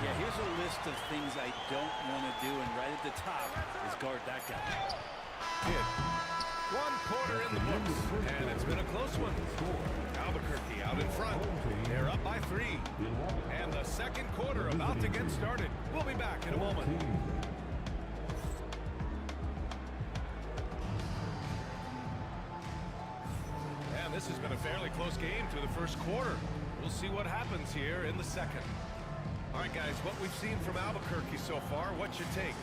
Yeah, here's a list of things I don't want to do, and right at the top is guard that guy. Kidd. 1 quarter in the books, and it's been a close one. Albuquerque out in front. They're up by 3. And the second quarter about to get started. We'll be back in a moment. And this has been a fairly close game through the first quarter. We'll see what happens here in the second. All right, guys, what we've seen from Albuquerque so far, what's your take?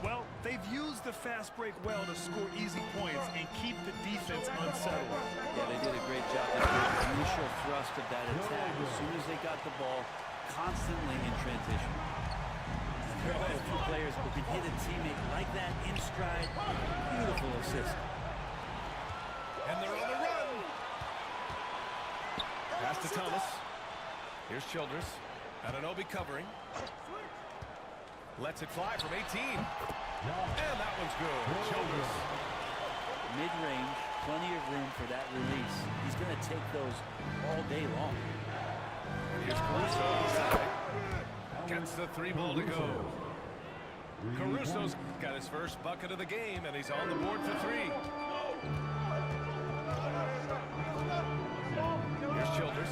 Well, they've used the fast break well to score easy points and keep the defense unsettled. Yeah, they did a great job. They did the initial thrust of that attack as soon as they got the ball, constantly in transition. There are a few players who can hit a teammate like that in stride. Beautiful assist. And they're on the run. Pass to Thomas. Here's Childress. Anunoby covering. Lets it fly from 18. And that one's good. Childress. Mid-range, plenty of room for that release. He's going to take those all day long. Here's Caruso inside. Gets the 3 ball to go. Caruso's got his first bucket of the game, and he's on the board for 3. Here's Childress.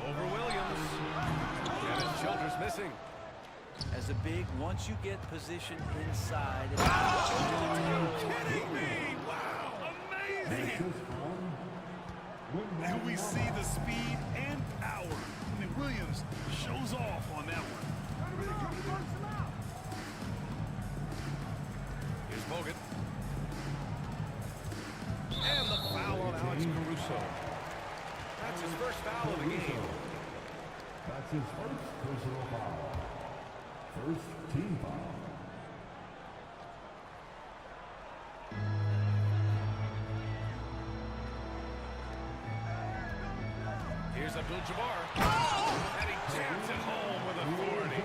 Over Williams. And it's Childress missing. As a big, once you get positioned inside. Are you kidding me? Wow, amazing. And we see the speed and power. I mean, Williams shows off on that one. Here's Bogut. And the foul on Alex Caruso. That's his first foul of the game. That's his first personal foul. First team foul. Here's Abdul-Jabbar. And he jams it home with authority.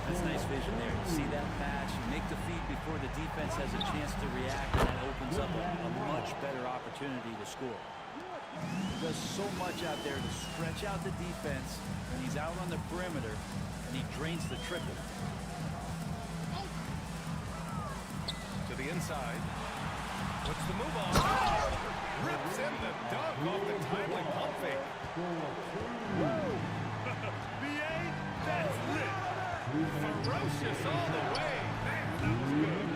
That's nice vision there. You see that pass, you make the feed before the defense has a chance to react, and that opens up a much better opportunity to score. He does so much out there to stretch out the defense when he's out on the perimeter, and he drains the triple. To the inside. Puts the move on. Rips in the dunk off the timely pump fake. B.A., that's lit. Ferocious all the way. Man, that was good.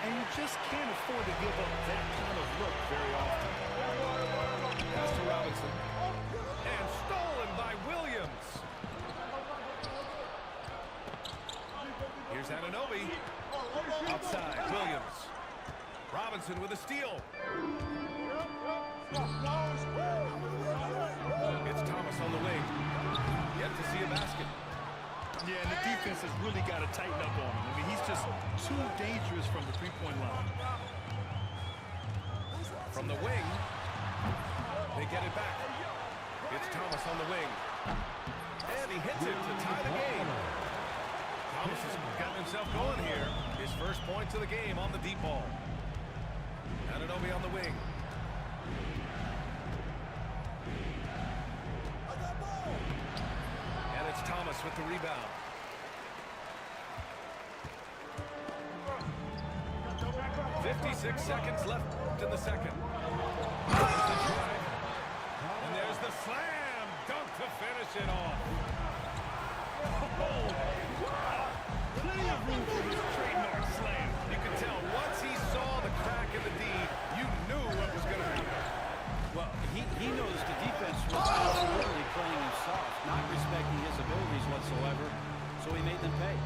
And you just can't afford to give up that kind of look very often. Pass to Robinson. And stolen by Williams. Here's Anunoby. Outside, Williams. Robinson with a steal. It's Thomas on the wing. Yet to see a basket. Yeah, and the defense has really got to tighten up on him. I mean, he's just too dangerous from the three-point line. From the wing, they get it back. It's Thomas on the wing. And he hits it to tie the game. Thomas has gotten himself going here. His first points of the game on the deep ball. Anunoby on the wing. And it's Thomas with the rebound. .56 seconds left in the second. There's the drive. And there's the slam dunk to finish it off. Plenty of room for his trademark slam. You could tell once he saw the crack in the D, you knew what was going to happen. Well, he knows the defense was absolutely playing him soft, not respecting his abilities whatsoever, so he made them pay.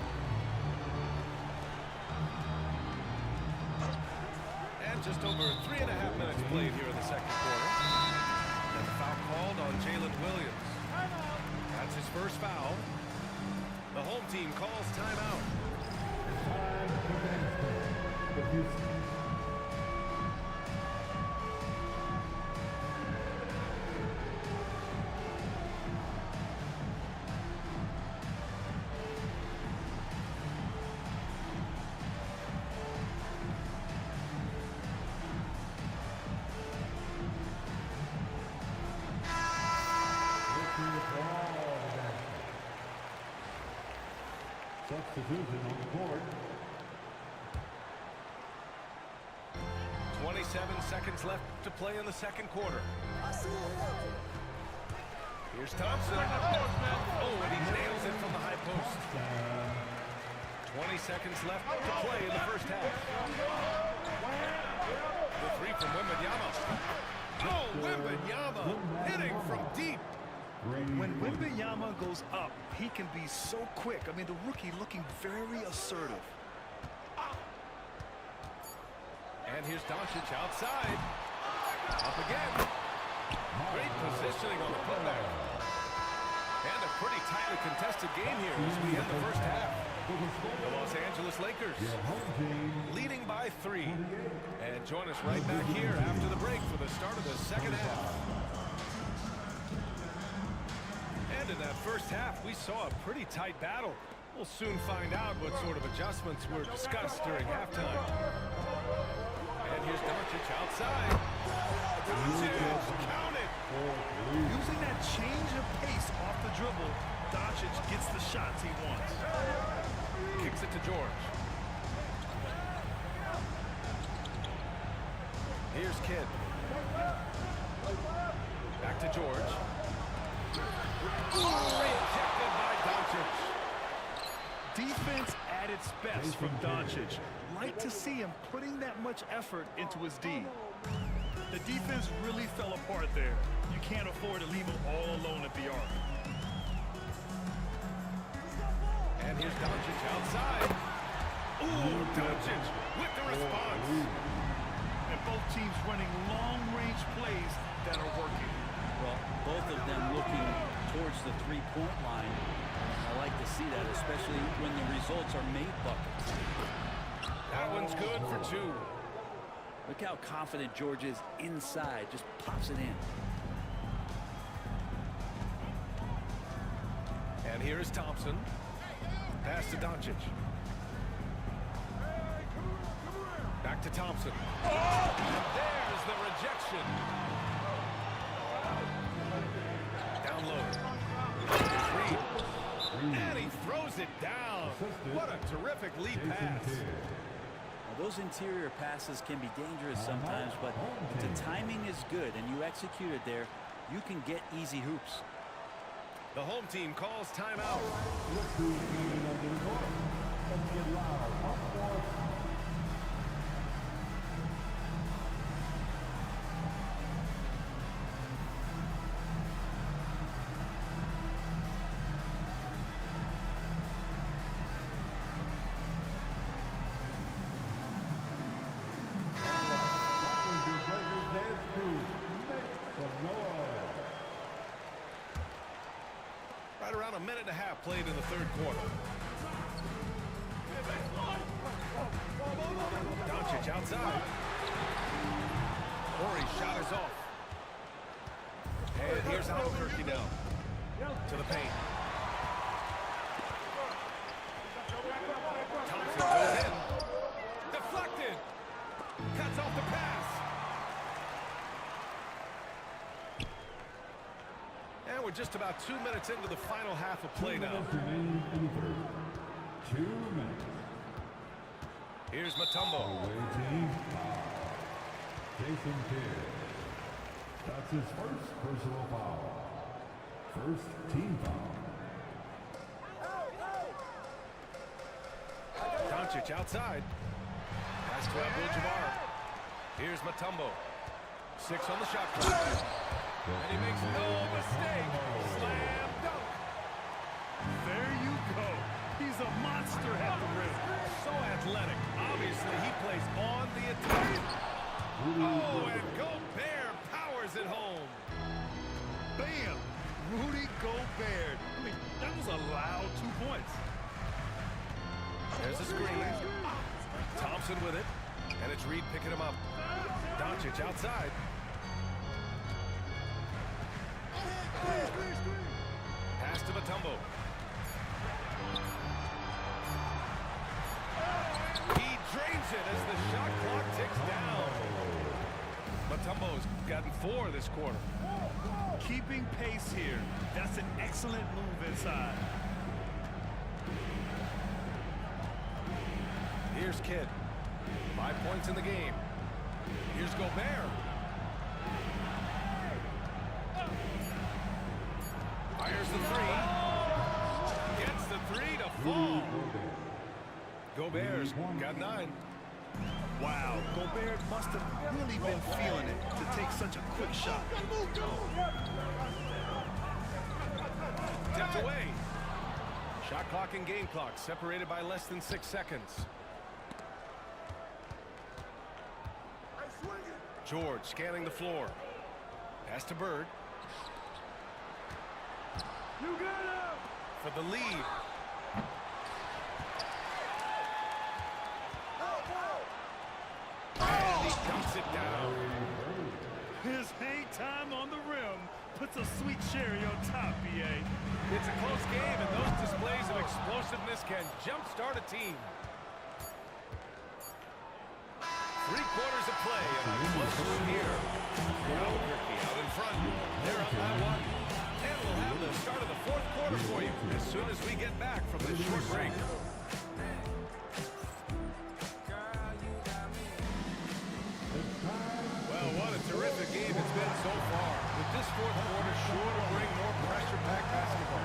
And just over 3.5 minutes played here in the second quarter. And the foul called on Jalen Williams. That's his first foul. The home team calls timeout. Substitution on the court. 27 seconds left to play in the second quarter. Here's Thompson. Oh, and he nails it from the high post. 20 seconds left to play in the first half. The three from Wembanyama. Oh, Wembanyama hitting from deep. When Wembanyama goes up, he can be so quick. I mean, the rookie looking very assertive. And here's Doncic outside. Up again. Great positioning on the putback. And a pretty tightly contested game here as we end the first half. The Los Angeles Lakers leading by 3. And join us right back here after the break for the start of the second half. And in that first half, we saw a pretty tight battle. We'll soon find out what sort of adjustments were discussed during halftime. here's Doncic outside. Doncic, count it. Using that change of pace off the dribble, Doncic gets the shots he wants. Kicks it to George. Here's Kidd. Back to George. Rejected by Doncic. Defense at its best from Doncic. Like to see him putting that much effort into his D. The defense really fell apart there. You can't afford to leave him all alone at the arc. And here's Doncic outside. Ooh, Doncic with the response. And both teams running long-range plays that are working. Well, both of them looking towards the three-point line. I like to see that, especially when the results are made buckets. That one's good for two. Look how confident George is inside. Just pops it in. And here is Thompson. Pass to Doncic. Back to Thompson. Oh, and there's the rejection. Down low. Here's Reed. And he throws it down. What a terrific lead pass. Now, those interior passes can be dangerous sometimes, but if the timing is good and you execute it there, you can get easy hoops. The home team calls timeout. Right around a minute and a half played in the third quarter. Doncic outside. Corey's shot is off. And here's Albuquerque now. To the paint. Thompson goes in. Deflected. Cuts off the pass. And we're just about 2 minutes into the final half of play now. 2 minutes. Here's Mutombo. Away team. Jason Kidd. That's his first personal foul. First team foul. Doncic outside. Pass to Abdul-Jabbar. Here's Mutombo. 6 on the shot clock. And he makes no mistake. Slam dunk. There you go. He's a monster at the rim. So athletic. Obviously, he plays on the attack. Oh, and Gobert powers it home. Bam! Rudy Gobert. I mean, that was a loud 2 points. There's a screen. Thompson with it. And it's Reed picking him up. Doncic outside. Pass to Mutombo. He drains it as the shot clock ticks down. Mutombo's gotten 4 this quarter. Keeping pace here. That's an excellent move inside. Here's Kidd. 5 points in the game. Here's Gobert. Fires the 3. Gets the 3 to fall. Gobert's got 9. Wow, Gobert must have really been feeling it to take such a quick shot. Tipped away. Shot clock and game clock separated by less than 6 seconds. George scanning the floor. Pass to Bird. You got him! For the lead. And he dumps it down. His hang time on the rim puts a sweet cherry on top, BA. It's a close game, and those displays of explosiveness can jumpstart a team. 3/4 of play, and a close one here. Albuquerque out in front. They're up by 1. And we'll have the start of the 4th quarter for you as soon as we get back from this short break. Well, what a terrific game it's been so far. With this 4th quarter sure to bring more pressure-packed basketball.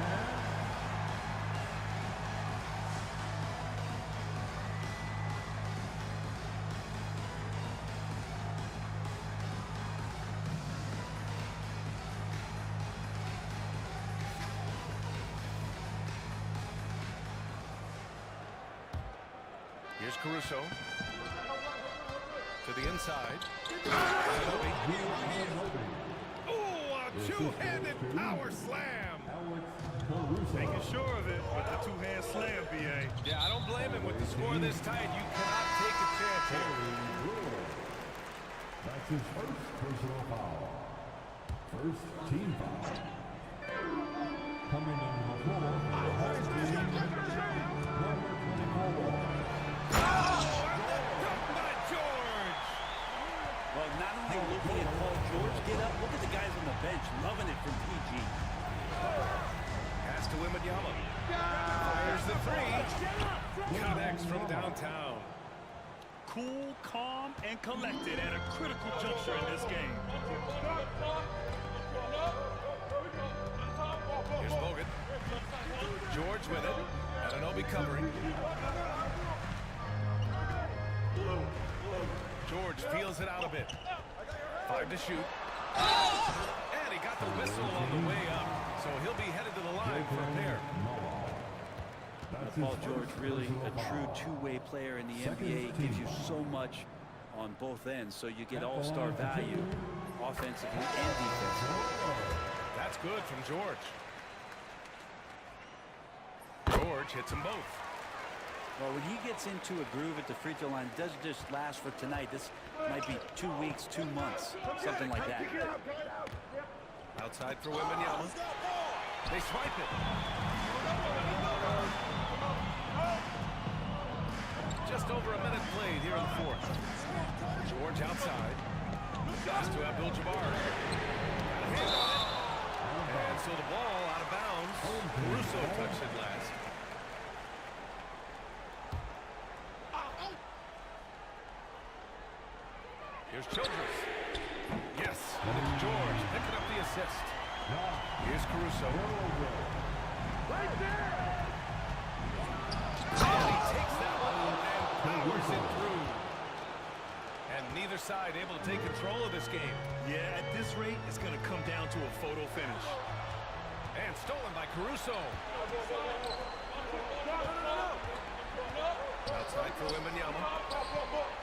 Here's Caruso. To the inside. Oh, a two-handed power slam. Making sure of it with the two-hand slam, B.A. Yeah, I don't blame him with the score this tight. You cannot take a chance here. That's his first personal foul. First team foul. Coming in the floor, number 24. Well, not only looking at Paul George get up, look at the guys on the bench loving it from PG. Pass to Wembanyama. Fires the three. Connects from downtown. Cool, calm, and collected at a critical juncture in this game. Here's Bogut. George with it. Anunoby covering. George feels it out a bit. 5 to shoot. And he got the whistle on the way up. So he'll be headed to the line for a pair. Paul George, really a true two-way player in the NBA. Gives you so much on both ends, so you get all-star value offensively and defensively. That's good from George. George hits them both. Well, when he gets into a groove at the free throw line, it doesn't just last for tonight. This might be 2 weeks, 2 months, something like that. Outside for Wembanyama. They swipe it. Just over a minute played here in the 4th. George outside. Pass to Abdul-Jabbar. And so the ball out of bounds. Caruso touched it last. Here's Childress. Yes, and it's George picking up the assist. Here's Caruso. Right there! And he takes that one and powers it through. And neither side able to take control of this game. Yeah, at this rate, it's going to come down to a photo finish. And stolen by Caruso. Outside for Wembanyama.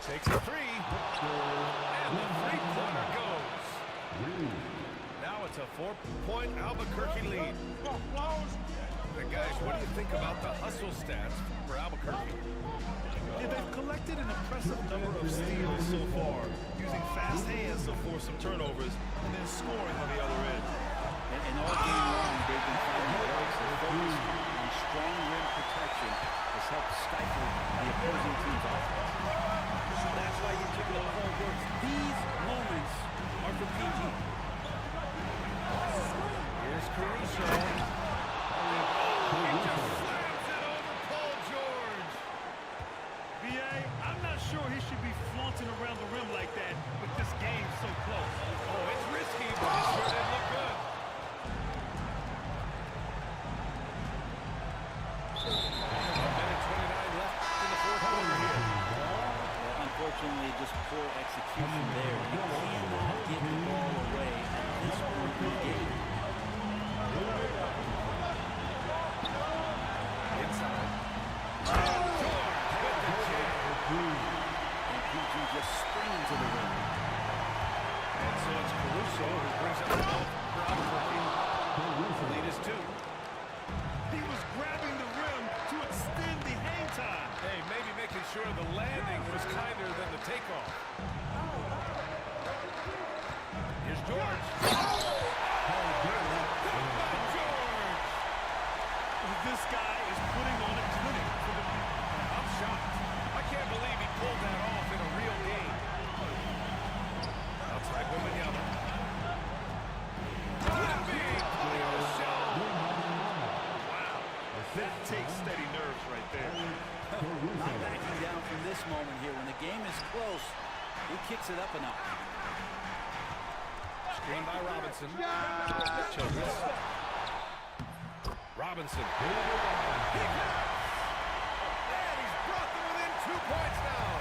Takes a three. And the three-pointer goes. Now it's a 4-point Albuquerque lead. And guys, what do you think about the hustle stats for Albuquerque? Yeah, they've collected an impressive number of steals so far, using fast hands to force some turnovers and then scoring on the other end. And all game long, they've been finding ways to focus on strong rim protection has helped stifle the opposing team's offense. So that's why you took the Paul George. These moments are for PG. Here's Caruso. He just slams it over Paul George. B.A., I'm not sure he should be flaunting around the rim like that with this game so close. Oh, it's risky, but it sure did look good. Unfortunately, just poor execution there. You cannot get the ball away at this point in the game. Inside. And PG just springing to the rim. And so it's Caruso who brings up the ball for Albuquerque. The lead is 2. He was grabbing the rim to extend the hang time. Hey, maybe making sure the landing was kinder than the takeoff. Here's George. This guy is putting on a clinic for the... I'm shocked. I can't believe he pulled that off in a real game. takes it up a notch. Screen by Robinson. Childress. Robinson. And he's brought them within 2 points now.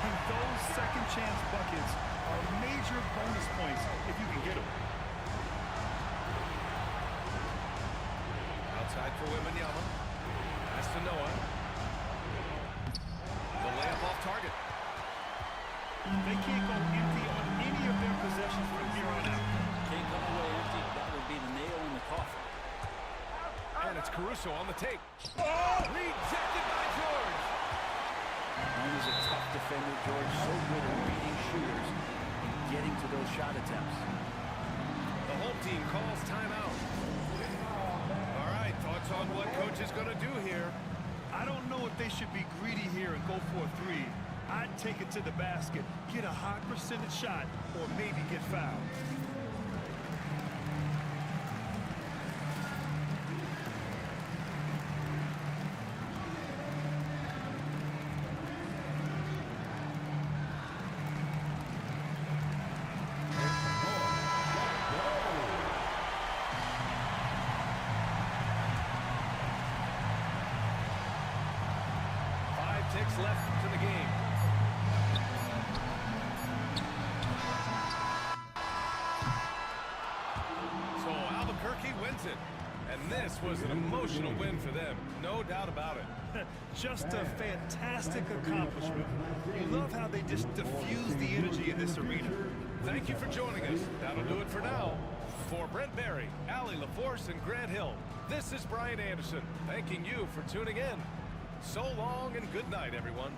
And those second chance buckets are major bonus points if you can get them. Outside for Wembanyama. Pass to Noah. The layup off target. They can't go empty on any of their possessions from here on out. Can't come away empty. That would be the nail in the coffin. And it's Caruso on the tape. Oh! Rejected by George. Known as a tough defender, George, so good at beating shooters and getting to those shot attempts. The home team calls timeout. All right, thoughts on what coach is going to do here? I don't know if they should be greedy here and go for a three. I'd take it to the basket, get a high percentage shot, or maybe get fouled. Ticks left to the game. So Albuquerque wins it. And this was an emotional win for them. No doubt about it. Just a fantastic accomplishment. You love how they just diffuse the energy in this arena. Thank you for joining us. That'll do it for now. For Brent Barry, Allie LaForce, and Grant Hill, this is Brian Anderson, thanking you for tuning in. So long and good night, everyone.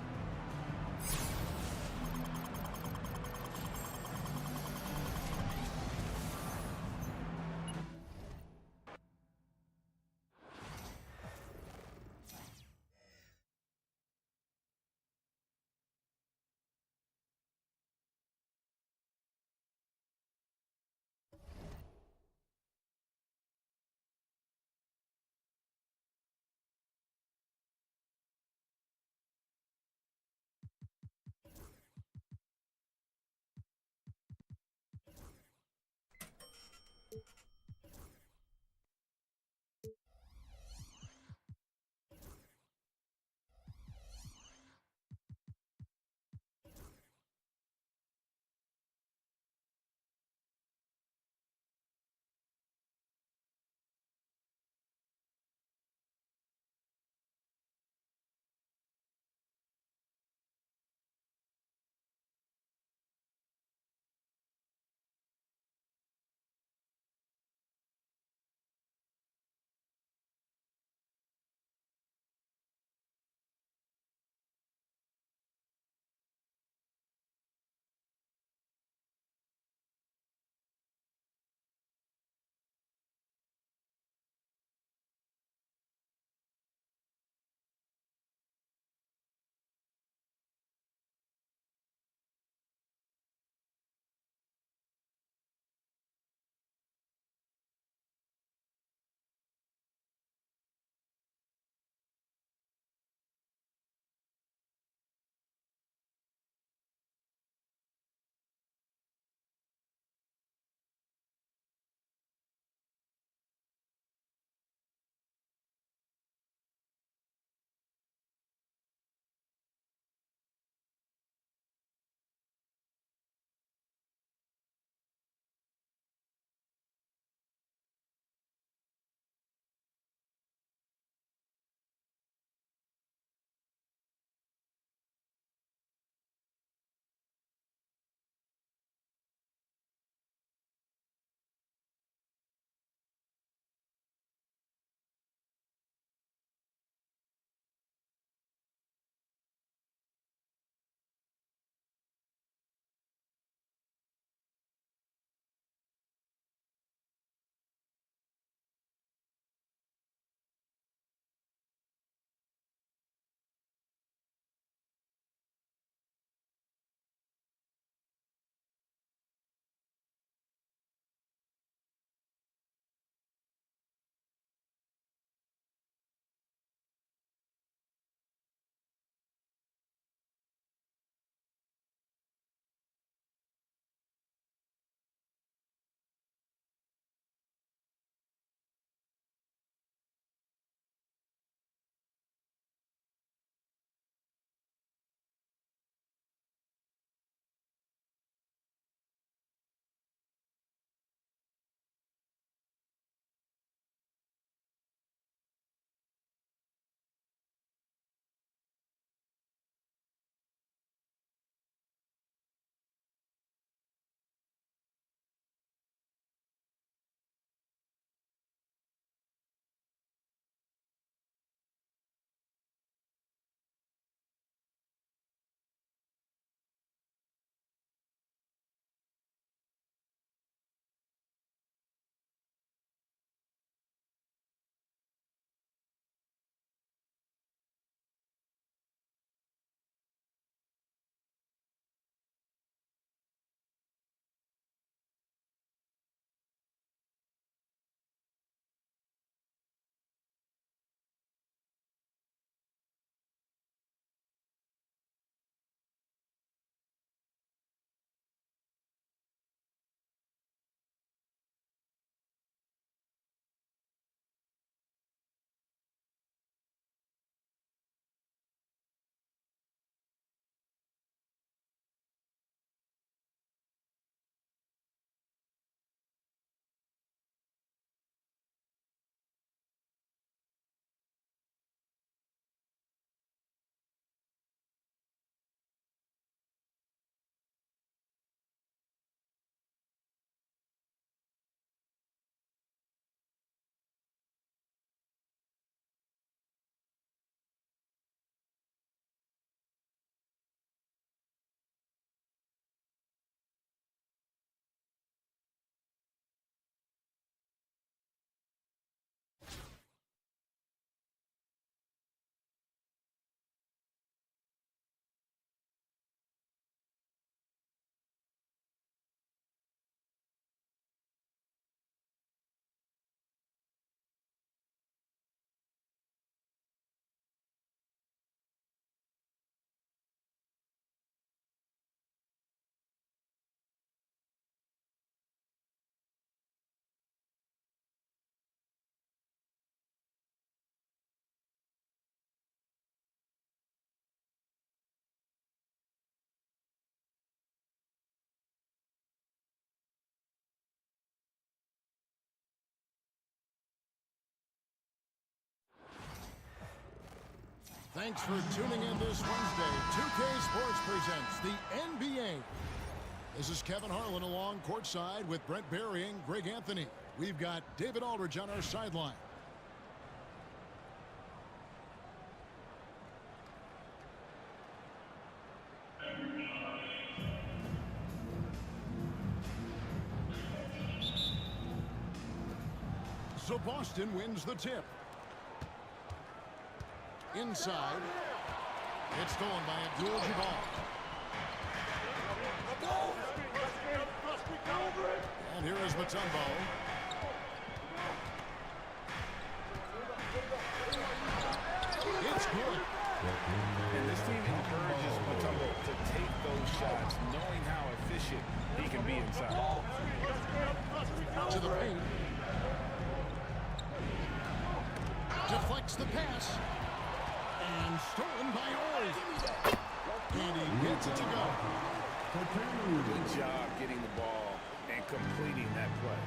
Thanks for tuning in this Wednesday. 2K Sports presents the NBA. This is Kevin Harlan along courtside with Brent Barry and Greg Anthony. We've got David Aldridge on our sideline. So Boston wins the tip. Inside. It's stolen by Abdul-Jabbar. And here is Myteam. It's good. And this team encourages Myteam to take those shots, knowing how efficient he can be inside. To the paint. Deflects the pass. And stolen by Ori. And he gets it to go. Good job getting the ball and completing that play.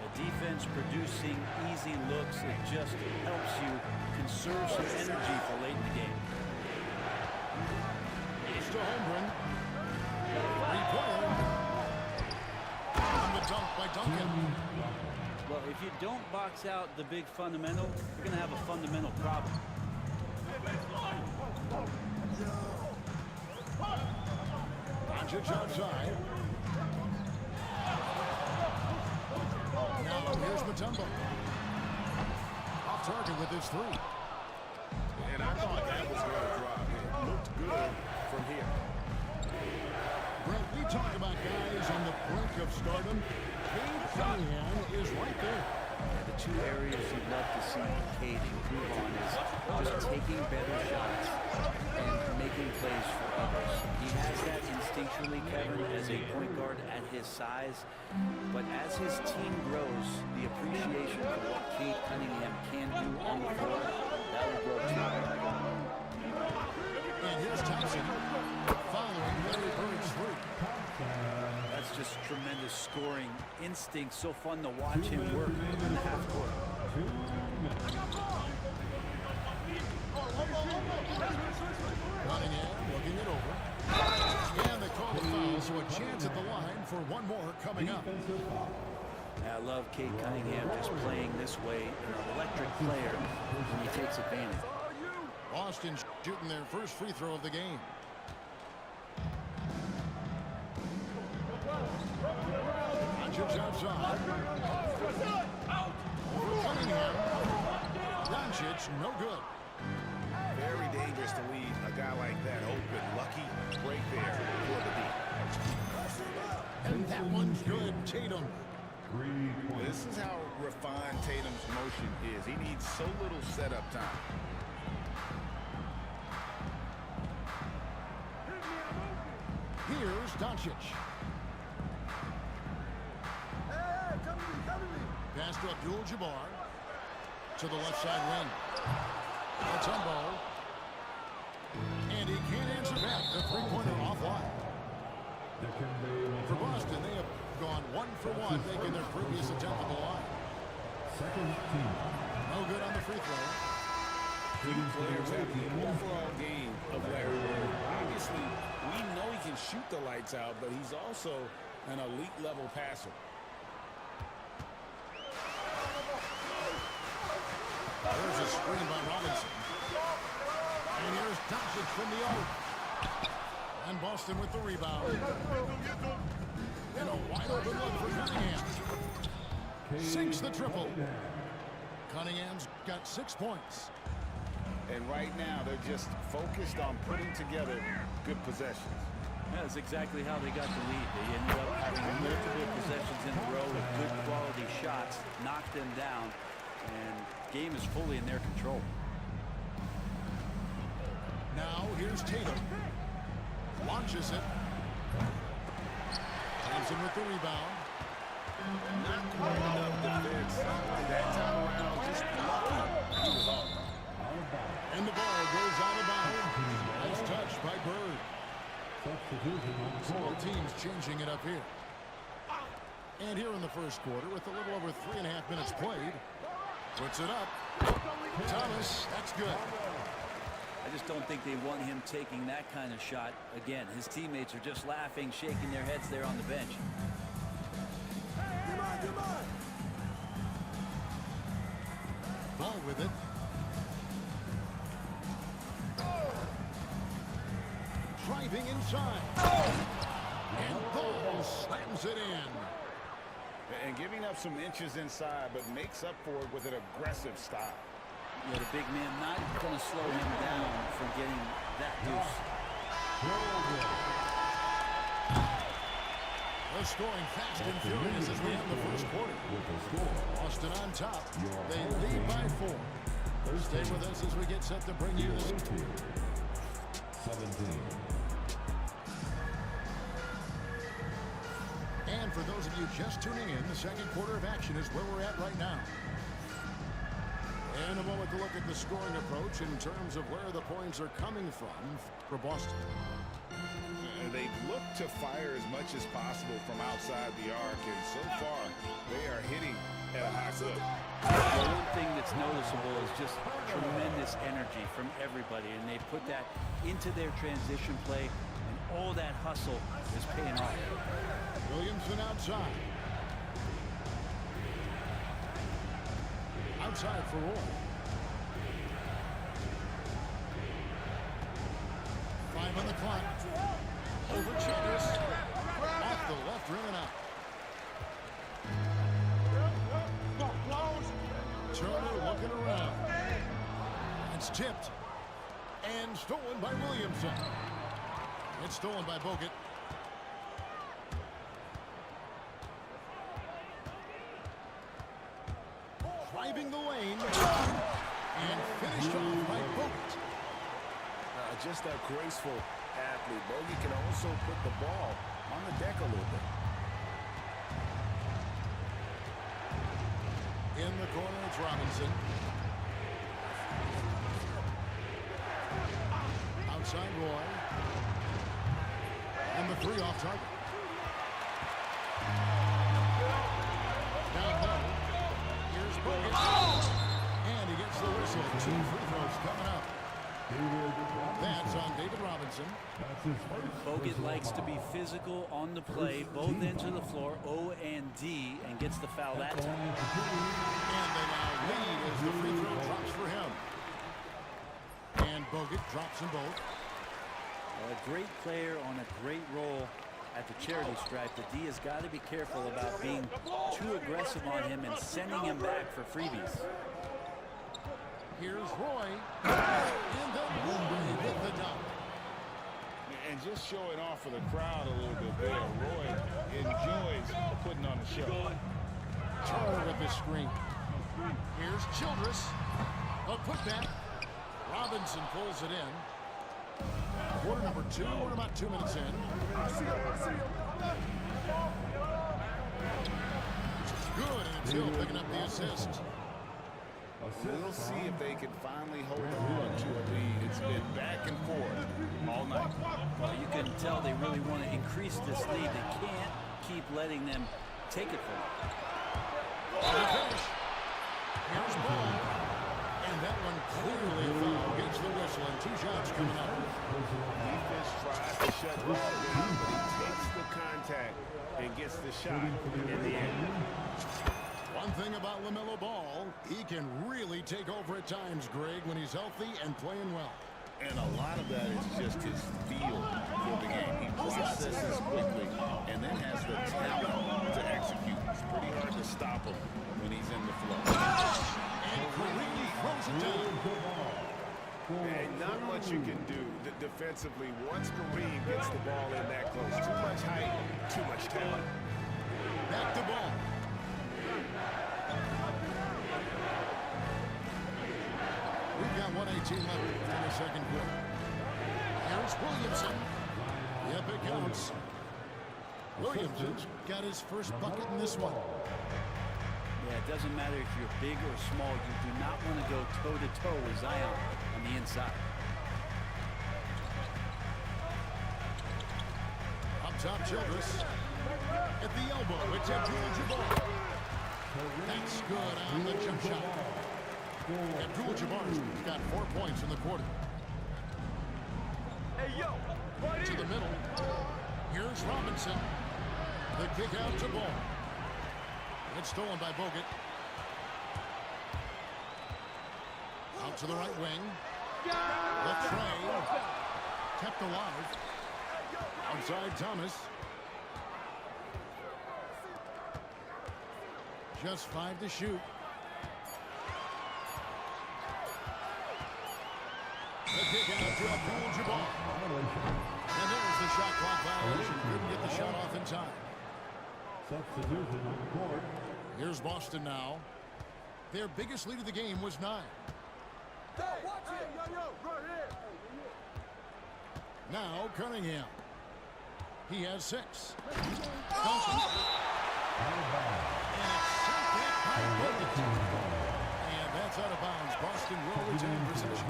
The defense producing easy looks. It just helps you conserve some energy for late in the game. It's to Holmgren. Three-pointer. And the dunk by Duncan. Well, if you don't box out the big fundamental, you're going to have a fundamental problem. Doncic outside. Now here's Myteam. Off target with his three. And I thought that was going to drop. It looked good from here. Brent, we talk about guys on the brink of stardom. Cade Cunningham is right there. The two areas you'd love to see Cade improve on is just taking better shots and making plays for others. He has that instinctually, Kevin, as a point guard at his size. But as his team grows, the appreciation for what Cade Cunningham can do on the floor, that will grow too. And here's Thompson following Larry Bird's three. That's just tremendous scoring instinct. So fun to watch him work in the half court. Cunningham looking it over. And they call the foul, so a chance at the line for one more coming up. I love Cade Cunningham just playing this way, an electric player when he takes advantage. Boston shooting their first free throw of the game. Doncic outside. Cunningham. Doncic, no good. Very dangerous to leave a guy like that open. Lucky break there for the D. And that one's good. Tatum. This is how refined Tatum's motion is. He needs so little setup time. Here's Doncic. Pass to Abdul-Jabbar. To the left side wing. Myteam. And he can't answer back. The three-pointer offline. For Boston, they have gone 1 for 1, making their previous attempt at the line. No good on the free throw. Two players have the overall game of Larry Bird. Obviously, we know he can shoot the lights out, but he's also an elite level passer. There's a screen by Robinson. And here's Doncic from the arc. And Boston with the rebound. And a wide open look for Cunningham. Sinks the triple. Cunningham's got 6 points. And right now, they're just focused on putting together good possessions. That's exactly how they got the lead. They ended up having multiple possessions in a row with good quality shots, knocked them down, and game is fully in their control. Now here's Tatum. Launches it. Thompson with the rebound. Not quite enough defense. That time around, just lucky. He was off. And the ball goes out of bounds. Nice touch by Bird. Both teams changing it up here. And here in the first quarter, with a little over 3.5 minutes played, puts it up. Thomas, that's good. I just don't think they want him taking that kind of shot again. His teammates are just laughing, shaking their heads there on the bench. Ball with it. Driving inside. And Ball slams it in. And giving up some inches inside, but makes up for it with an aggressive style. Yeah, the big man not going to slow him down from getting that deuce. They're scoring fast and furious as we end the first quarter. Boston on top. They lead by 4. Stay with us as we get set to bring you this. 17. And for those of you just tuning in, the second quarter of action is where we're at right now. And a moment to look at the scoring approach in terms of where the points are coming from for Boston. They look to fire as much as possible from outside the arc, and so far they are hitting at a high clip. The one thing that's noticeable is just tremendous energy from everybody, and they put that into their transition play, and all that hustle is paying off. Williamson outside. Outside for Roy. 5 on the clock. Over Childress. Off the left rim and out. Turner looking around. It's tipped. And stolen by Williamson. It's stolen by Bogut. Driving the lane. And finished off by Bogut. Just a graceful athlete. Bogey can also put the ball on the deck a little bit. In the corner, it's Robinson. Outside Roy. And the 3 off target. Down low. Here's Bogut. And he gets the whistle. 2 free throws coming up. That's on David Robinson. Bogut likes to be physical on the play, both ends of the floor, O and D, and gets the foul that time. And they now lead as the free throw drops for him. And Bogut drops them both. A great player on a great role at the charity stripe. The D has got to be careful about being too aggressive on him and sending him back for freebies. Here's Roy. And then Roy with the dunk. And just showing off for the crowd a little bit there. Roy enjoys putting on a show. Turner with the screen. Here's Childress. A putback. Robinson pulls it in. Quarter number 2. We're about 2 minutes in. Good, and it's Hill picking up the assist. We'll see if they can finally hold on to a lead. It's been back and forth all night. Well, you can tell they really want to increase this lead. They can't keep letting them take it from them. Here's Ball. And that one clearly a foul. Gets the whistle and 2 shots coming up. Defense tries to shut Ball down, but he takes the contact and gets the shot in the end. One thing about LaMelo Ball, he can really take over at times, Greg, when he's healthy and playing well. And a lot of that is just his feel for the game. He processes quickly and then has the talent to execute. It's pretty hard to stop him when he's in the flow. And Kareem throws it down. And not much you can do defensively once Kareem gets the ball in that close. Too much height, too much talent. Back to Ball. We've got 1:18 left in the second quarter. Here's Williamson. Yep, it counts. Williamson's got his first bucket in this one. Yeah, it doesn't matter if you're big or small. You do not want to go toe-to-toe with Zion on the inside. Up top, Childress. At the elbow, it's Abdul-Jabbar. That's good on the jump shot. Abdul-Jabbar's got 4 points in the quarter. To the middle. Here's Robinson. The kick out to Ball. It's stolen by Bogut. Out to the right wing. The tray. Kept alive. Outside Thomas. Just 5 to shoot. The kick out to Abdul-Jabbar. And there's the shot clock violation. Couldn't get the shot off in time. Substitution on the court. Here's Boston now. Their biggest lead of the game was 9. Now Cunningham. He has 6. Duncan. And that's out of bounds. Boston will retain possession.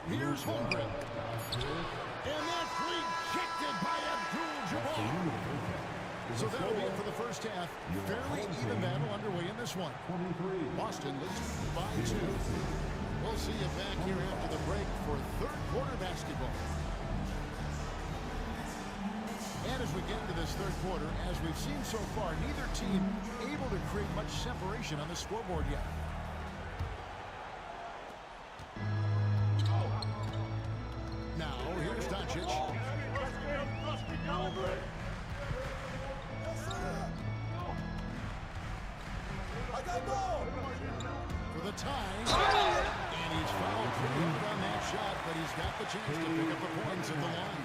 Here's Holmgren. And that's rejected by Abdul-Jabbar. So that'll be it for the first half. Fairly even battle underway in this one. Boston leads by 2. We'll see you back here after the break for third quarter basketball. And as we get into this third quarter, as we've seen so far, neither team able to create much separation on the scoreboard yet. Now, here's Doncic. For the tie. And he's fouled pretty hard on that shot, but he's got the chance to pick up the points at the line.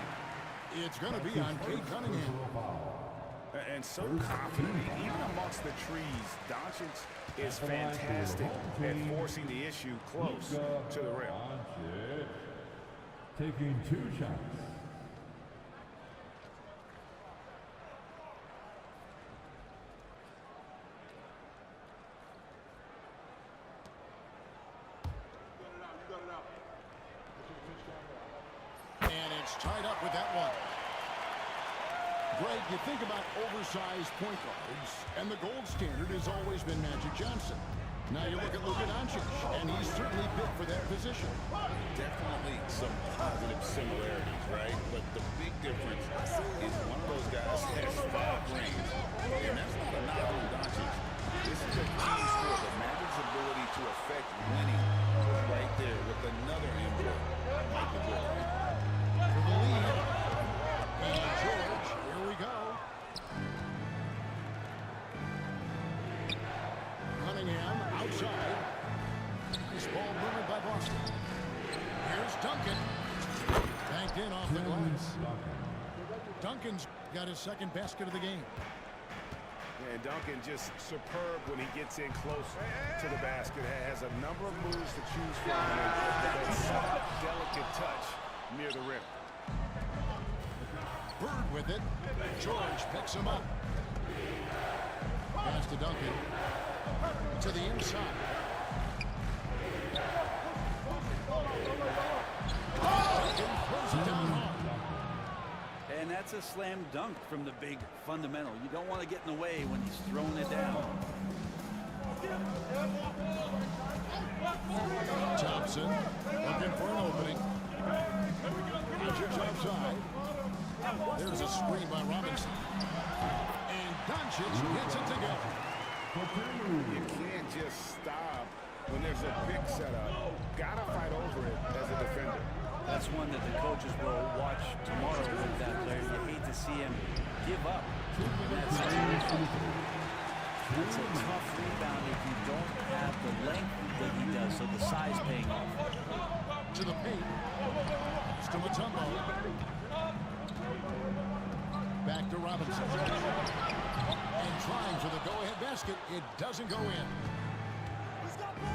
It's going to be on Cade Cunningham. And so confident, even amongst the trees, Doncic is fantastic at forcing the issue close to the rim. Taking 2 shots. And it's tied up with that one. Greg, you think about oversized point guards, and the gold standard has always been Magic Johnson. Now you look at Luka Doncic, and he's certainly built for that position. Definitely some positive similarities, right? But the big difference is one of those guys has 5 rings. And that's not a knock on Doncic. This is a team sport. The Magic's ability to affect winning is right there with another input, Michael Jordan. For the lead. And George, here we go. Cunningham outside. Nice ball movement by Boston. Here's Duncan. Banked in off the glass. Duncan's got his second basket of the game. And Duncan just superb when he gets in close to the basket. Has a number of moves to choose from. That soft, delicate touch near the rim. Bird with it. George picks him up. Pass to Duncan. To the inside. Duncan throws it down hard. And that's a slam dunk from the big fundamental. You don't want to get in the way when he's throwing it down. Thompson looking for an opening. Doncic outside. There's a screen by Robinson. And Doncic hits it to go. You can't just stop when there's a pick set up. Gotta fight over it as a defender. That's one that the coaches will watch tomorrow with that player. You hate to see him give up in that situation. It's a tough rebound if you don't have the length that he does, so the size paying off. To the paint. It's to Mutombo. Back to Robinson. And trying for the go-ahead basket. It doesn't go in.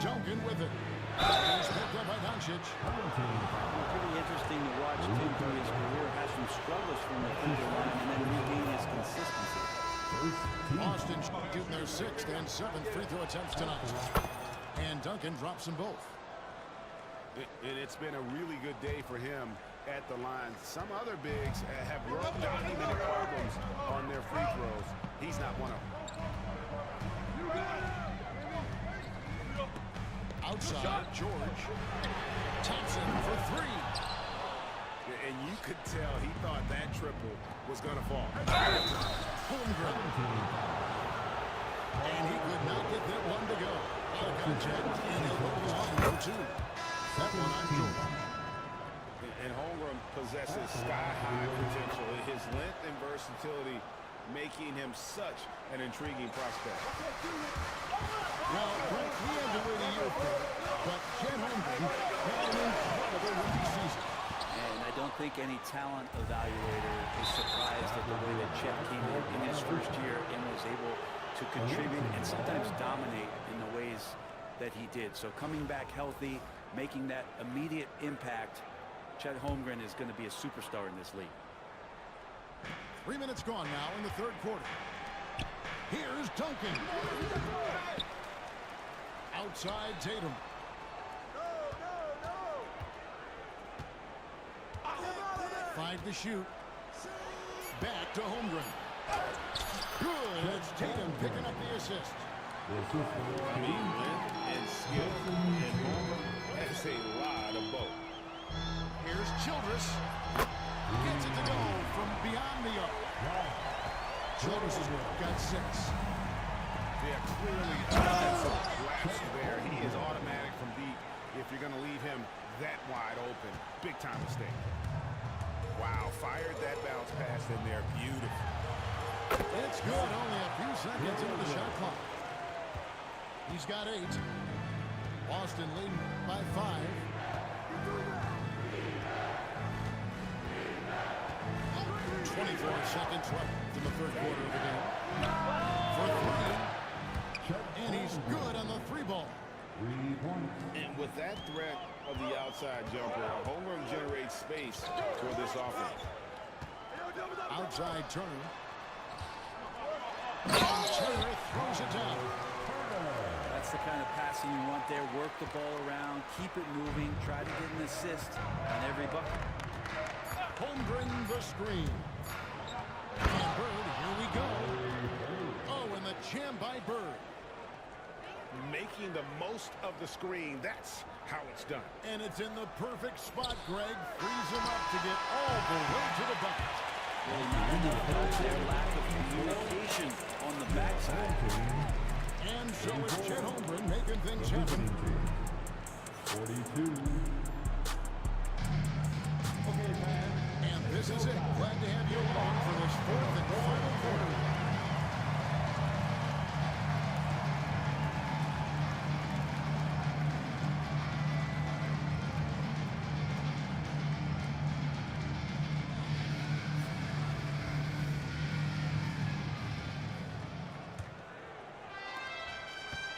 Duncan with it. He's picked up by Doncic. Pretty interesting to watch him through his career. Has some struggles from the free throw line and then regain his consistency. Boston shooting their 6th and 7th free throw attempts tonight. And Duncan drops them both. And it's been a really good day for him at the line. Some other bigs have real documented problems on their free throws. He's not one of them. outside. George. Thompson for three. And you could tell he thought that triple was going to fall. Holmgren. And he could not get that one to go. Out of contact, and he'll go to the line for two. That one on George. And Holmgren possesses sky-high potential. His length and versatility making him such an intriguing prospect. Now, Frank, we had to wait a year for it, but Chet Holmgren had an incredible rookie season. And I don't think any talent evaluator is surprised at the way that Chet came in his first year and was able to contribute and sometimes dominate in the ways that he did. So coming back healthy, making that immediate impact, Chet Holmgren is going to be a superstar in this league. 3 minutes gone now in the third quarter. Here's Duncan. Outside Tatum. Five to shoot. Back to Holmgren. Good. It's Tatum picking up the assist. I mean, length and skill. And Holmgren has a lot of both. Here's Childress. Gets it to go from beyond the arc. Childress has got 6. Yeah, clearly a defensive lapse there. He is automatic from deep if you're going to leave him that wide open. Big time mistake. Wow, fired that bounce pass in there. Beautiful. It's good. Only a few seconds into the shot clock. He's got 8. Boston leading by 5. 24 seconds left in the third quarter of the game. For 3. And he's good on the 3 ball. 3 points. And with that threat of the outside jumper, Holmgren generates space for this offense. Outside Turner. And Turner throws it down. That's the kind of passing you want there. Work the ball around, keep it moving, try to get an assist on every bucket. Holmgren the screen. And Bird, here we go. Oh, and the jam by Bird. Making the most of the screen. That's how it's done. And it's in the perfect spot, Greg. Frees him up to get all the way to the bucket. Well, you end up with their lack of communication on the backside. And so it's Chet Holmgren making things happen. 42. And this is it. Glad to have you along for this 4th and final quarter.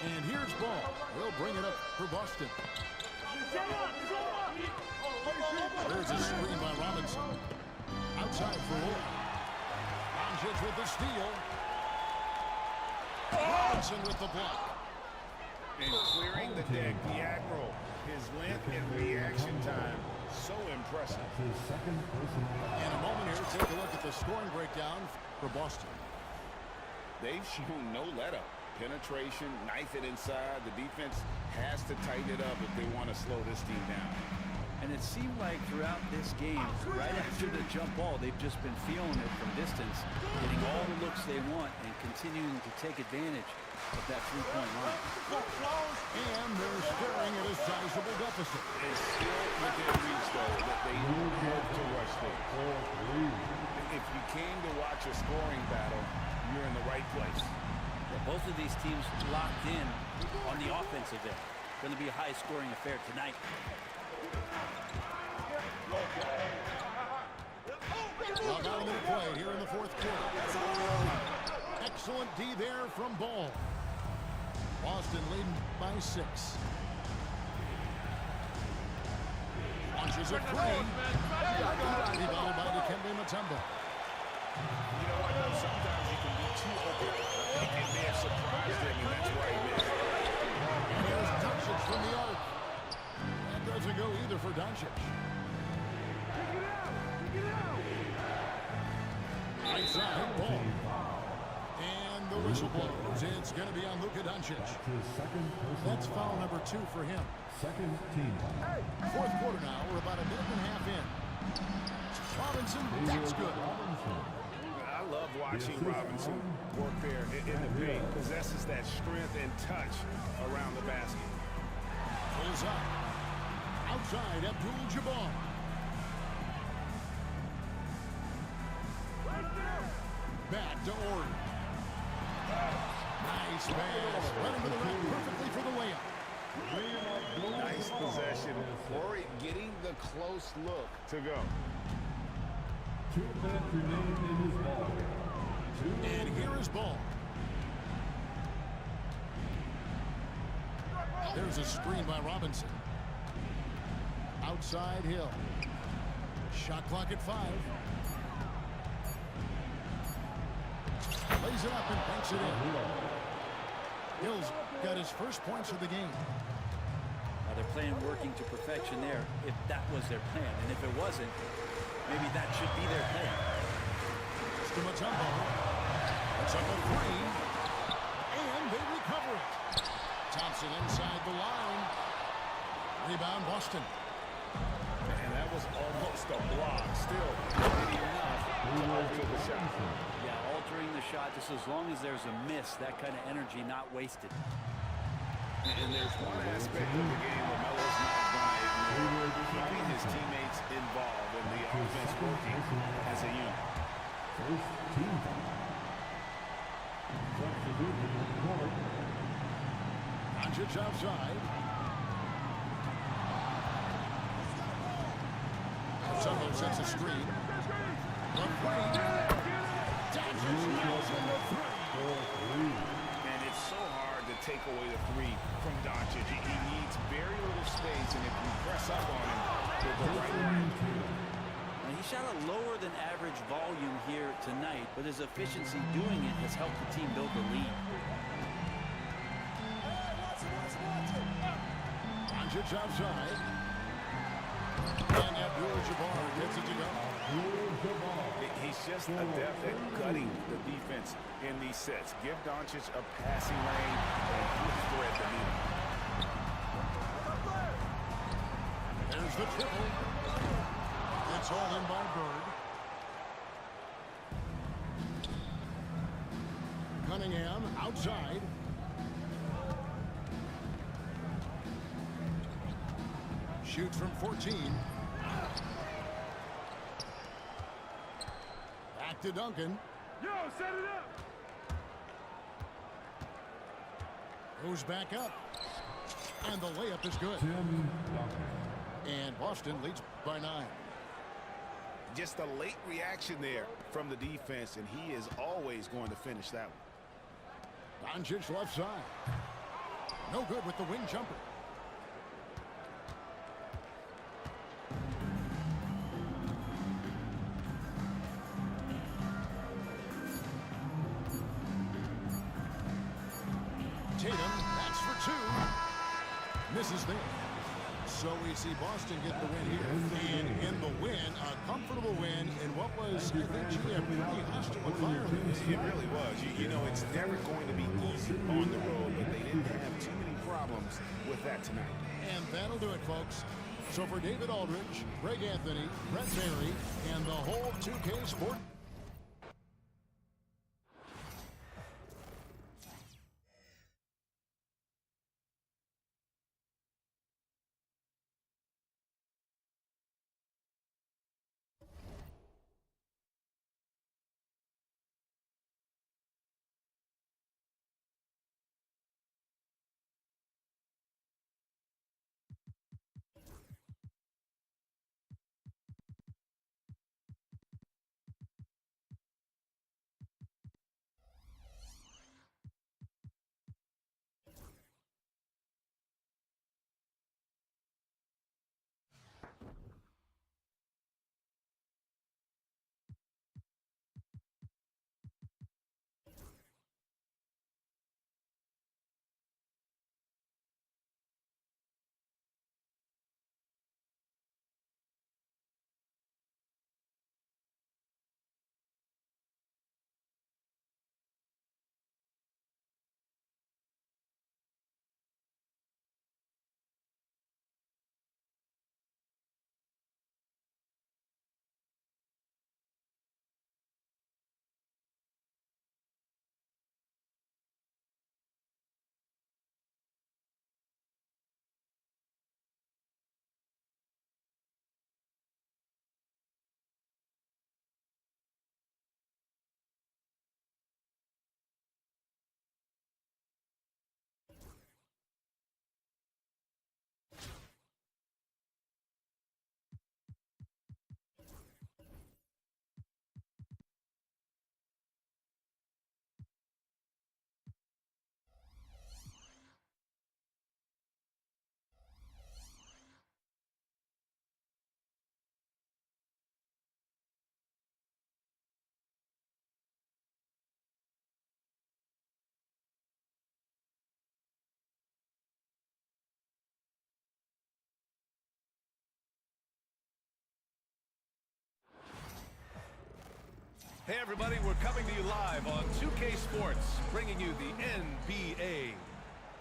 And here's ball. They'll bring it up for Boston. There's a screen by Robinson. Outside for Lillard. Doncic with the steal. Robinson with the block. And clearing the deck, the Admiral. His length and reaction time, so impressive. His second personal foul. In a moment here, take a look at the scoring breakdown for Boston. They've shown no let-up. Penetration, knife it inside. The defense has to tighten it up if they want to slow this team down. And it seemed like throughout this game, right after the jump ball, they've just been feeling it from distance, getting all the looks they want and continuing to take advantage of that three-point line. And they're staring at a sizable deficit. It's still within reach, though, that they don't have to rush things. If you came to watch a scoring battle, you're in the right place. Well, both of these teams locked in on the offensive end. Going to be a high-scoring affair tonight. Well, not a minute play here in the fourth quarter. Excellent D there from Ball. Boston leading by 6. Launches a 3. Rebounded by Dikembe Mutombo. You know what, though? Sometimes you can be too open. It may have surprised him, and that's why he missed. And here's Doncic from the arc. That doesn't go either for Doncic. Inside Ball. And the whistle blows. It's going to be on Luka Doncic. That's his second personal That's foul number 2 for him. Second team foul. Fourth quarter now. We're about a minute and a half in. Robinson, that's good. Robinson. I love watching Robinson work there in the paint. Possesses that strength and touch around the basket. Pulls up. Outside, Abdul-Jabbar. Back to Ori. Nice pass. Right into the rack perfectly for the layup. Nice possession. Ori getting the close look to go. 2 minutes remain in his ball. And here is ball. There's a screen by Robinson. Outside Hill. Shot clock at 5. Lays it up and banks it in. Hill's got his first points of the game. Now they're playing working to perfection there, if that was their plan. And if it wasn't, maybe that should be their plan. Scumatumbo. It's up a 3. And they recover it. Thompson inside the line. Rebound Boston. And that was almost a block. Still not enough to alter the shot. Yeah, altering the shot, just as long as there's a miss, that kind of energy not wasted. And there's one aspect of the game where Melo's not going to ignore. Keeping his teammates involved and the offense working as a unit. First team foul. Substitution on the court. Doncic outside. Sumbo sets a screen. The 3. Doncic nails in the 3. And it's so hard to take away the 3 from Doncic. He needs very little space, and if you press up on him with the right Now, he shot a lower than average volume here tonight, but his efficiency doing it has helped the team build the lead. Doncic outside. And Abdul-Jabbar gets it to go. He's just adept at gutting the defense in these sets. Give Doncic a passing lane, and he'll thread the needle. There's the triple. It's all in by Bird. Cunningham outside. Shoots from 14. Back to Duncan. Yo, set it up! Goes back up. And the layup is good. Tim Duncan. And Boston leads by 9. Just a late reaction there from the defense, and he is always going to finish that one. Doncic left side. No good with the wing jumper. Tatum, that's for 2. Misses there. So we see Boston get the win here. And in the win, a comfortable win in what was, I think, a pretty hostile environment. It really was. You know, it's never going to be easy on the road, but they didn't have too many problems with that tonight. And that'll do it, folks. So for David Aldridge, Greg Anthony, Brett Barry, and the whole 2K Sports Hey everybody, we're coming to you live on 2K Sports, bringing you the NBA.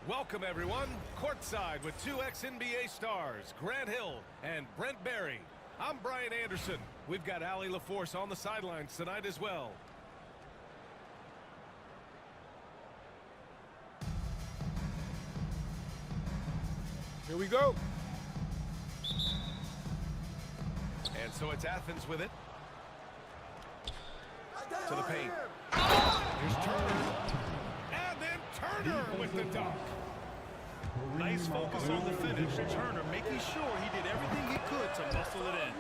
Welcome everyone, courtside with two ex-NBA stars, Grant Hill and Brent Barry. I'm Brian Anderson. We've got Allie LaForce on the sidelines tonight as well. Here we go. And so it's Athens with it. To the paint. Here's Turner. And then Turner with the dunk. Nice focus on the finish. Turner making sure he did everything he could to muscle it in.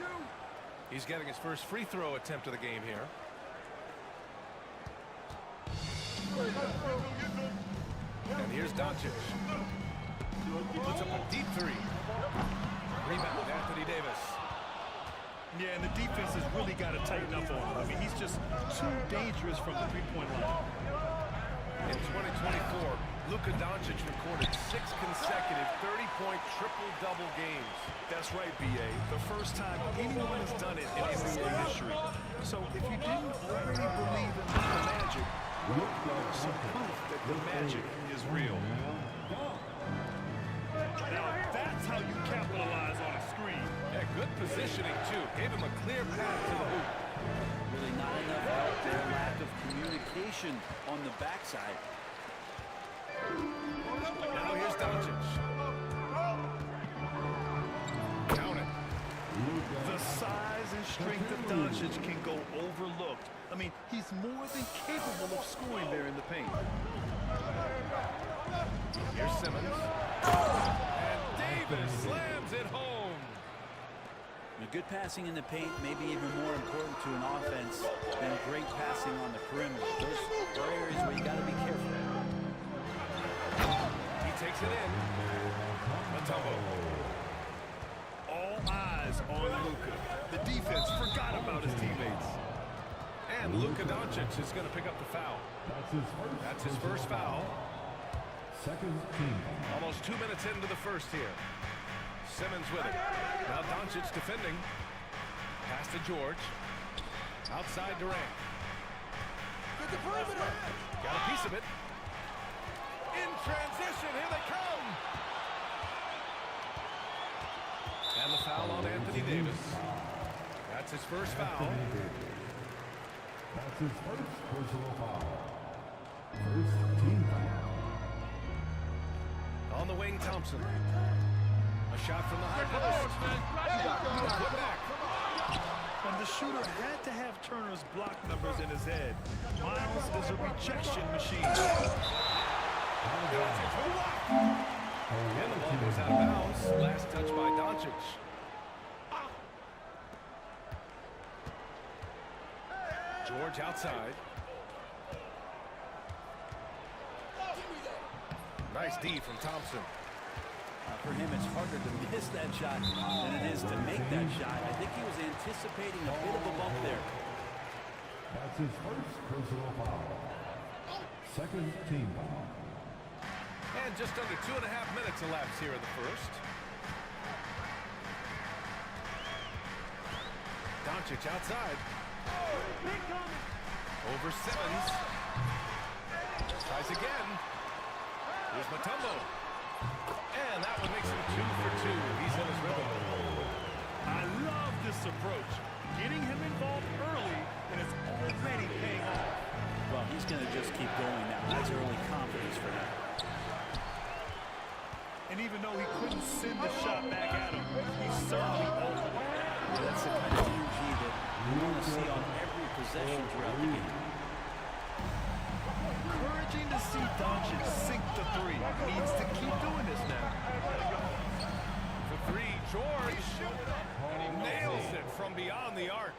He's getting his first free throw attempt of the game here. And here's Doncic. Puts up a deep three. Rebound, Anthony Davis. Yeah, and the defense has really got to tighten up on him. I mean, he's just too dangerous from the three-point line. In 2024, Luka Doncic recorded 6 consecutive 30-point triple-double games. That's right, B.A. The first time anyone has done it in NBA history. So if you didn't already believe in the magic, there's some proof that the magic is real. Now that's how you capitalize on a screen. Yeah, good positioning, too. Gave him a clear path to the hoop. Really not enough help there. Lack of communication on the backside. Now here's Doncic. Count it. The size and strength of Doncic can go overlooked. I mean, he's more than capable of scoring there in the paint. Here's Simmons. And Davis slams it home. Good passing in the paint may be even more important to an offense than great passing on the perimeter. Those are areas where you got to be careful. He takes it in. Myteam. All eyes on Luka. The defense forgot about his teammates. And Luka Doncic is going to pick up the foul. That's his first foul. Second team. Almost 2 minutes into the first here. Simmons with it. Now Doncic defending. Pass to George. Outside Durant. Got a piece of it. In transition, here they come. And the foul on Anthony Davis. That's his first foul. That's his first personal foul. First team foul. On the wing, Thompson. A shot from the high post. Put back. And the shooter had to have Turner's block numbers in his head. Miles is a rejection machine. And the ball goes out of bounds. Last touch by Doncic. George outside. Nice D from Thompson. For him, it's harder to miss that shot than it is to make that shot. I think he was anticipating a bit of a bump there. That's his first personal foul. Second team foul. And just under 2.5 minutes elapsed here in the first. Doncic outside. Over Simmons. Tries again. Here's Myteam. And that one makes him 2 for 2. He's in his rhythm. I love this approach. Getting him involved early, and it's already paying off. Well, he's going to just keep going now. That's early confidence for him. And even though he couldn't send the shot back at him, he certainly owned it. Yeah, that's the kind of energy that you want to see on every possession throughout the game. Encouraging to see Doncic sink the three. Needs to keep doing this now. For three, George nails it from beyond the arc.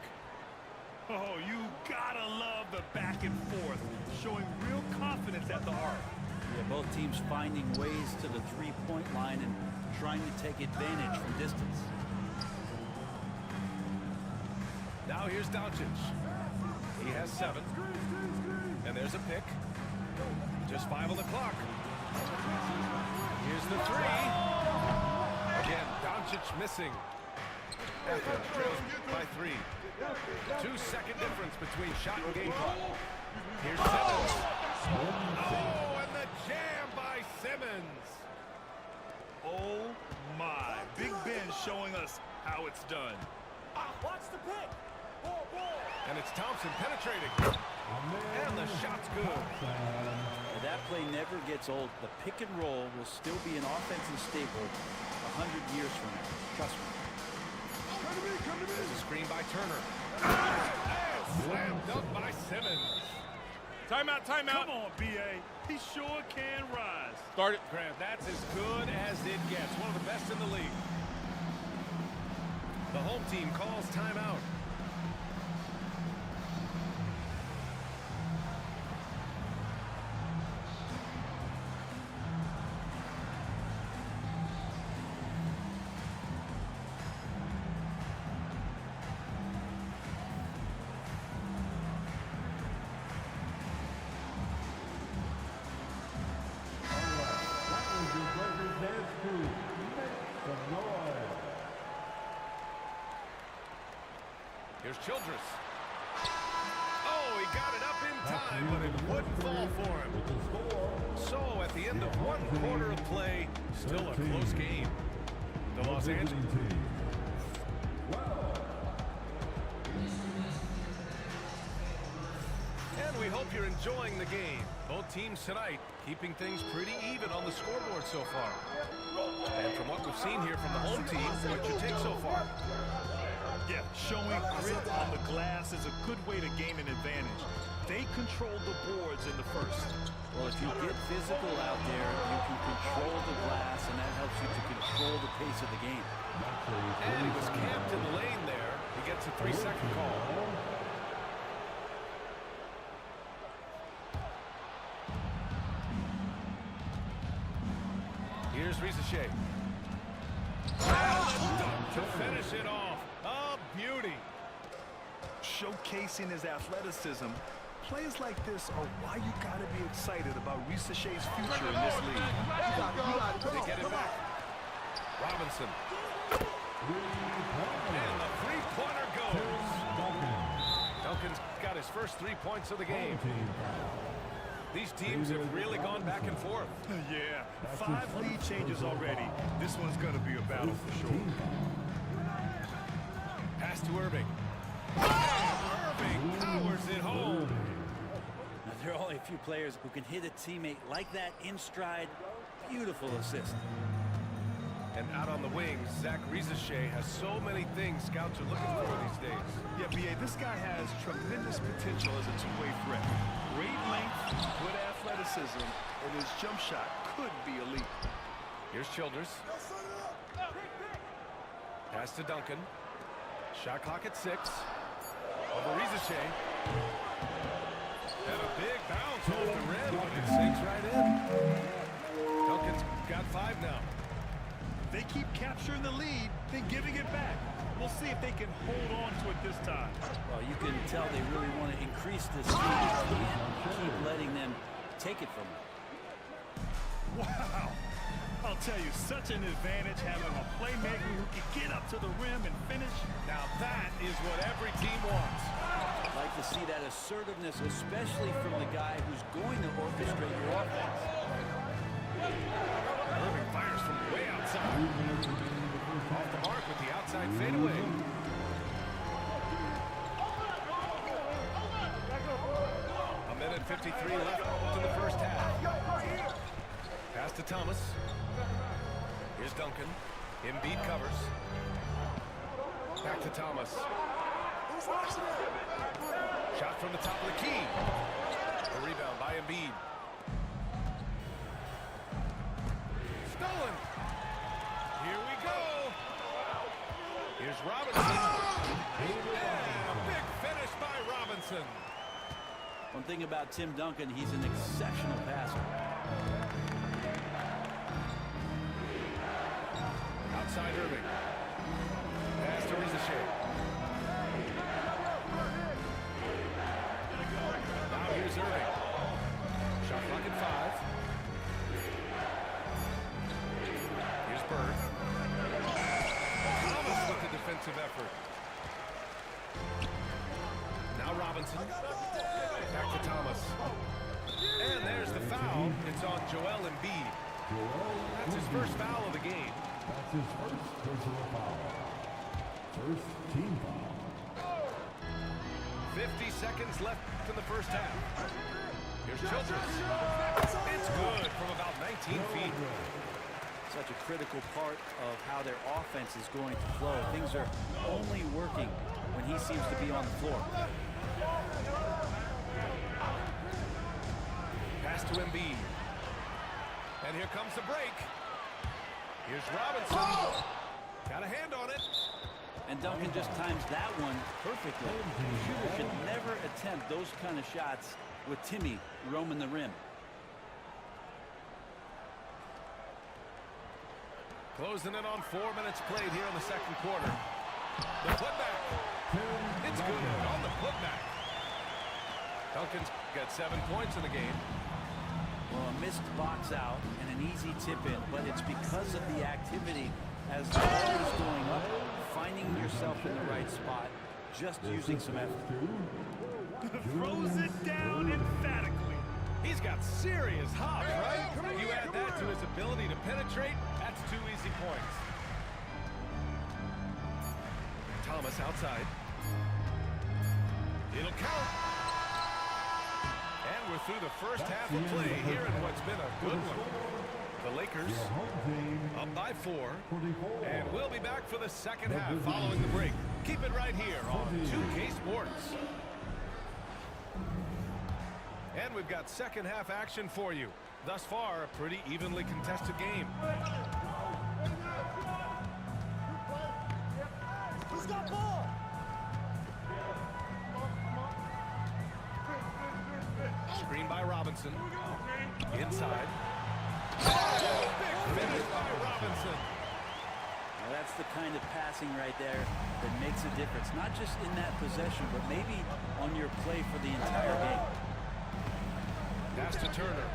Oh, you gotta love the back and forth, showing real confidence at the arc. Yeah, both teams finding ways to the three-point line and trying to take advantage from distance. Now here's Doncic. He has 7. And there's a pick. Just 5 on the clock. Here's the 3. Again, Doncic missing. Athens trails by 3. 2-second difference between shot and game clock. Here's Simmons. Oh, and the jam by Simmons. Oh, my. Big Ben showing us how it's done. Watch the pick. Ball. And it's Thompson penetrating. And the shot's good. That play never gets old. The pick and roll will still be an offensive staple 100 years from now. Trust me. There's a screen by Turner. And slam dunk by Simmons. Timeout. Come on, B.A. He sure can rise. Start it. Grant, that's as good as it gets. One of the best in the league. The home team calls timeout. Here's Childress. Oh, he got it up in time, but it wouldn't fall for him. So at the end of one quarter of play, still a close game. The Los Angeles. And we hope you're enjoying the game. Both teams tonight keeping things pretty even on the scoreboard so far. And from what we've seen here from the home team, what's your take so far? Yeah, showing grit on the glass is a good way to gain an advantage. They controlled the boards in the first. Well, if you get physical out there, you can control the glass, and that helps you to control the pace of the game. And he was camped in the lane there. He gets a 3-second call. Here's Ricochet. To finish it off. A beauty. Showcasing his athleticism, plays like this are why you got to be excited about Ricochet's future in this league. They get it back. Robinson. And the three-pointer goes. Duncan's got his first 3 points of the game. These teams have really gone back and forth. Yeah, 5 lead changes already. This one's going to be a battle for sure. Pass to Irving. Irving powers it home. Now, there are only a few players who can hit a teammate like that in stride. Beautiful assist. And out on the wings, Zach Ricochet has so many things scouts are looking for these days. Yeah, B.A., this guy has tremendous potential as a two-way threat. Great length, good athleticism, and his jump shot could be elite. Here's Childress. Pass to Duncan. Shot clock at 6. Over Ricochet. And a big bounce off the rim, but it sinks right in. Duncan's got 5 now. They keep capturing the lead, then giving it back. We'll see if they can hold on to it this time. Well, you can tell they really want to increase this lead and keep letting them take it from them. Wow. I'll tell you, such an advantage having a playmaker who can get up to the rim and finish. Now that is what every team wants. I'd like to see that assertiveness, especially from the guy who's going to orchestrate your offense. Irving fires from way outside. Off the mark with the outside fadeaway. A minute 53 left in the first half. Pass to Thomas. Here's Duncan. Embiid covers. Back to Thomas. Shot from the top of the key. A rebound by Embiid. Stolen. Here we go. Here's Robinson. And a big finish by Robinson. One thing about Tim Duncan, he's an exceptional passer. Outside Irving. Pass to Ricochet. Now here's Irving. Shot clock at 5. Here's Bird. Thomas with the defensive effort. Robinson. Back to Thomas. And there's the foul. It's on Joel Embiid. That's his first foul of the game. That's his first personal foul. First team foul. 50 seconds left in the first half. Here's Childress. It's good from about 19 feet. Such a critical part of how their offense is going to flow. Things are only working when he seems to be on the floor. Pass to Embiid. And here comes the break. Here's Robinson. Got a hand on it. And Duncan just times that one perfectly. The shooter should never attempt those kind of shots with Timmy roaming the rim. Closing in on 4 minutes played here in the second quarter. The putback. It's good on the putback. Duncan's got 7 points in the game. Well, a missed box out and an easy tip in, but it's because of the activity as the ball is going up, finding yourself in the right spot, just using some effort. Throws it down emphatically. He's got serious hops, right? You add that to his ability to penetrate, that's 2 easy points. Thomas outside. It'll count. And we're through the first half of play here in what's been a good one. The Lakers up by 4. And we'll be back for the second half following the break. Keep it right here on 2K Sports. And we've got second half action for you. Thus far, a pretty evenly contested game. Who's got ball? Screen by Robinson. Inside. Big finish by Robinson. Now that's the kind of passing right there that makes a difference. Not just in that possession, but maybe on your play for the entire game. Pass to Turner.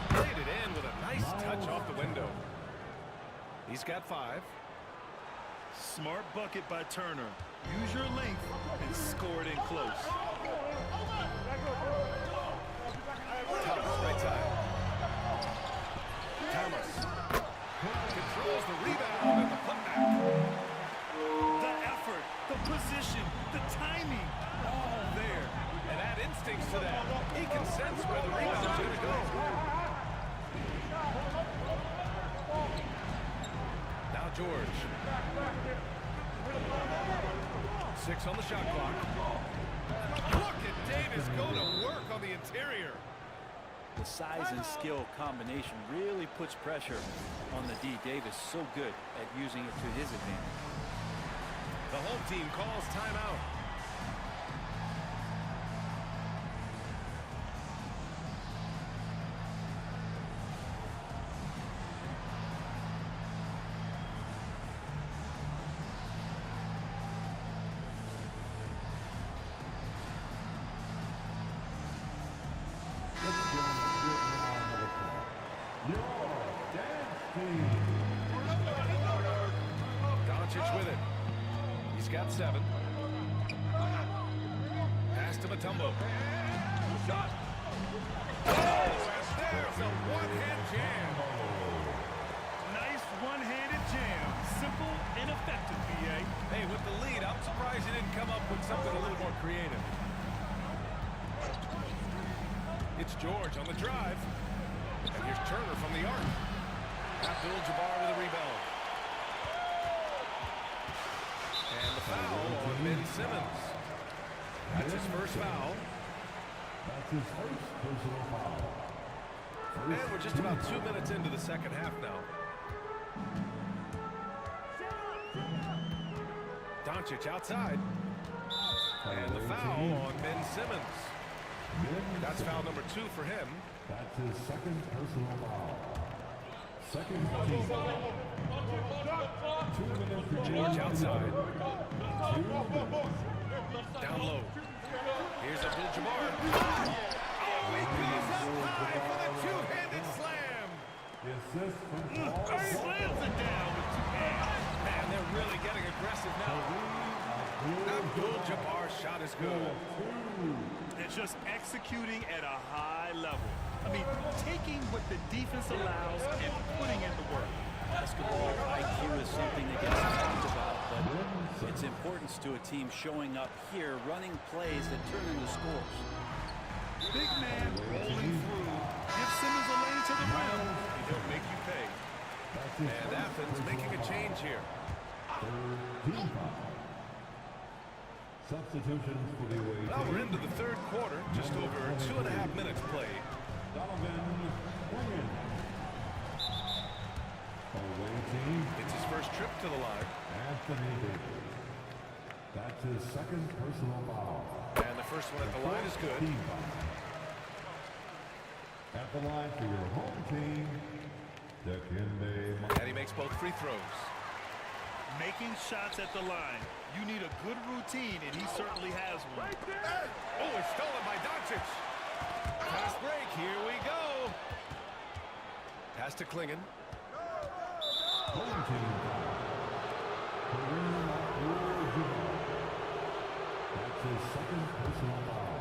Played it in with a nice touch off the window. He's got 5. Smart bucket by Turner. Use your length and score it in close. Thomas, right side. Thomas controls the rebound and the putback. The effort, the position, the timing, all there. And add instincts to that. He can sense where the rebound's going to go. Now George. 6 on the shot clock. Look at Davis go to work on the interior. The size and skill combination really puts pressure on the D. Davis, so good at using it to his advantage. The home team calls timeout. With it. He's got 7. Pass to Mutombo. Shot. Oh, and there's a one-hand jam. Nice one-handed jam. Simple and effective, BA. Hey, with the lead, I'm surprised he didn't come up with something a little more creative. It's George on the drive. And here's Turner from the arc. Abdul-Jabbar with a rebound. And the foul on Ben Simmons. That's his first foul. That's his first personal foul. And we're just about 2 minutes into the second half now. Doncic outside. And the foul on Ben Simmons. That's foul number 2 for him. That's his second personal foul. Second team foul. 2 minutes. George outside. Down low. Here's Abdul-Jabbar. Oh, he goes up high for the two-handed slam. The assist from Slams it down with 2 hands. Man, they're really getting aggressive now. Abdul-Jabbar's shot is good. It's just executing at a high level. I mean, taking what the defense allows and putting in the work. Basketball IQ is something that gets talked about, but its importance to a team showing up here, running plays that turn into scores. Big man rolling through. Give Simmons a lane to the rim, and he'll make you pay. And Athens making a change here. Team foul. Substitutions for the away Well, team. we're into the third quarter, just over 2.5 minutes played. Donovan Quinn. Away team, It's his first trip to the line. Anthony Davis. That's his second personal foul. And the first one at the line is good. Team foul. At the line for your home team, Dikembe. And he makes both free throws. Making shots at the line. You need a good routine, and he certainly has one. Oh, it's stolen by Doncic. Fast break, here we go. Pass to Klingon. Home team foul. Kareem Abdul-Jabbar. That's his second personal foul.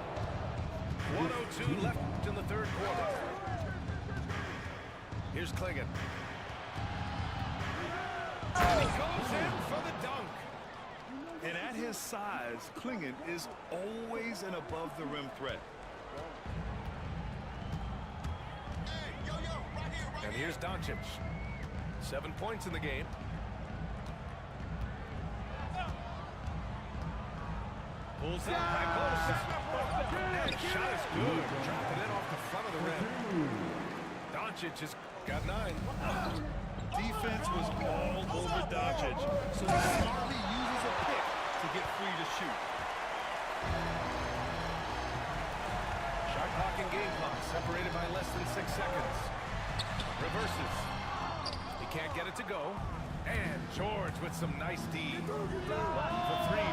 1:02 left in the third quarter. Here's Klingon. And he goes in for the dunk. And at his size, Klingon is always an above-the-rim threat. And here's Doncic. 7 points in the game. Pulls up, high post. And shot is good. Dropping it off the front of the rim. Doncic has got 9. Defense was all over Doncic, so he smartly uses a pick to get free to shoot. Shot clock and game clock separated by less than 6 seconds. Reverses. He can't get it to go. And George with some nice D. For 3,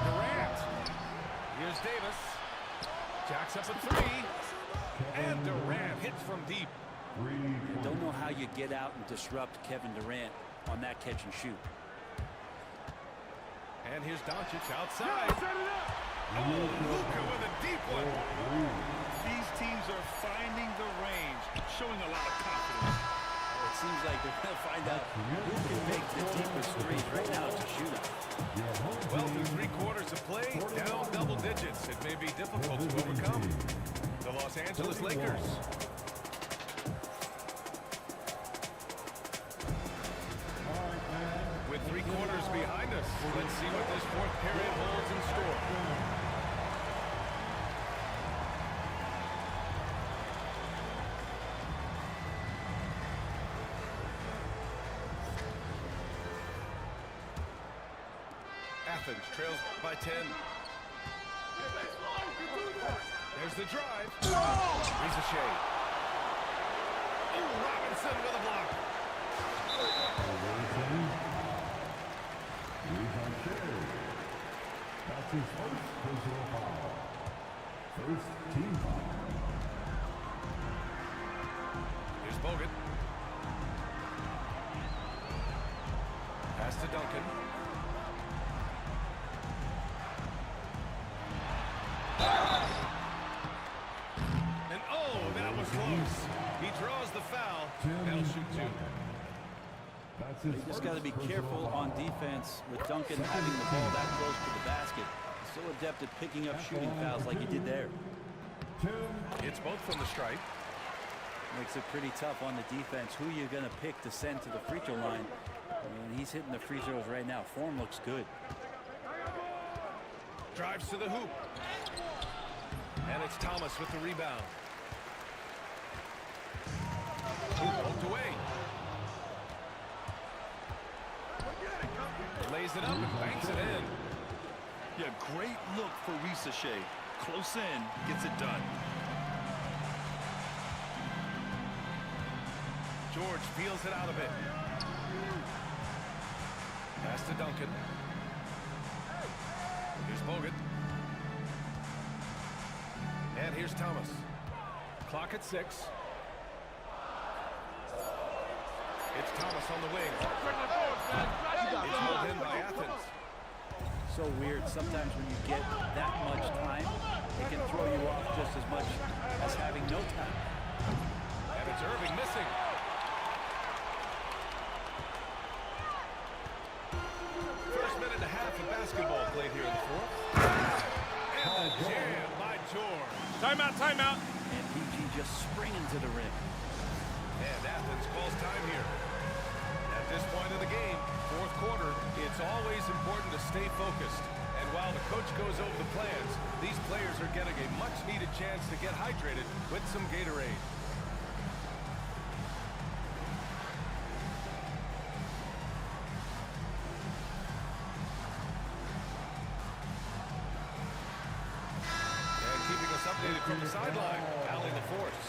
Durant. Here's Davis. Jacks up a 3. And Durant hits from deep. Don't know how you get out and disrupt Kevin Durant on that catch and shoot. And here's Doncic outside. Oh, Luka with a deep one. These teams are finding the range, showing a lot of confidence. It seems like they're going to find out who can make the deepest threes. Right now it's a shootout. Well, through 3 quarters of play, down double digits. It may be difficult to overcome. The Los Angeles Lakers. With 3 quarters behind us, let's see what this 4th period holds in store. Athens trails by 10. There's the drive. Ricochet. Oh, Robinson with a block. That's his first personal foul. First team foul. Here's Bogut. Pass to Duncan. And oh, that was close. He draws the foul. That'll shoot 2. That's his You just got to be careful on defense with Duncan having the ball that close to the basket. He's so adept at picking up shooting fouls like he did there. It's both from the stripe. Makes it pretty tough on the defense. Who you're going to pick to send to the free throw line. And he's hitting the free throws right now. Form looks good. Drives to the hoop. And it's Thomas with the rebound. Poked away. Lays it up and banks it in. Yeah, great look for Ricochet. Close in, gets it done. George feels it out a bit. Pass to Duncan. Here's Bogut. And here's Thomas. Clock at 6. It's Thomas on the wing. It's pulled in by Athens. So weird. Sometimes when you get that much time, it can throw you off just as much as having no time. And it's Irving missing. First minute and a half of basketball played here in the fourth. And the jam by George. Timeout, timeout. And PG just springing to the rim. And Athens calls time here. At this point of the game, fourth quarter, it's always important to stay focused. And while the coach goes over the plans, these players are getting a much-needed chance to get hydrated with some Gatorade. And keeping us updated from the sideline, Allie LaForce.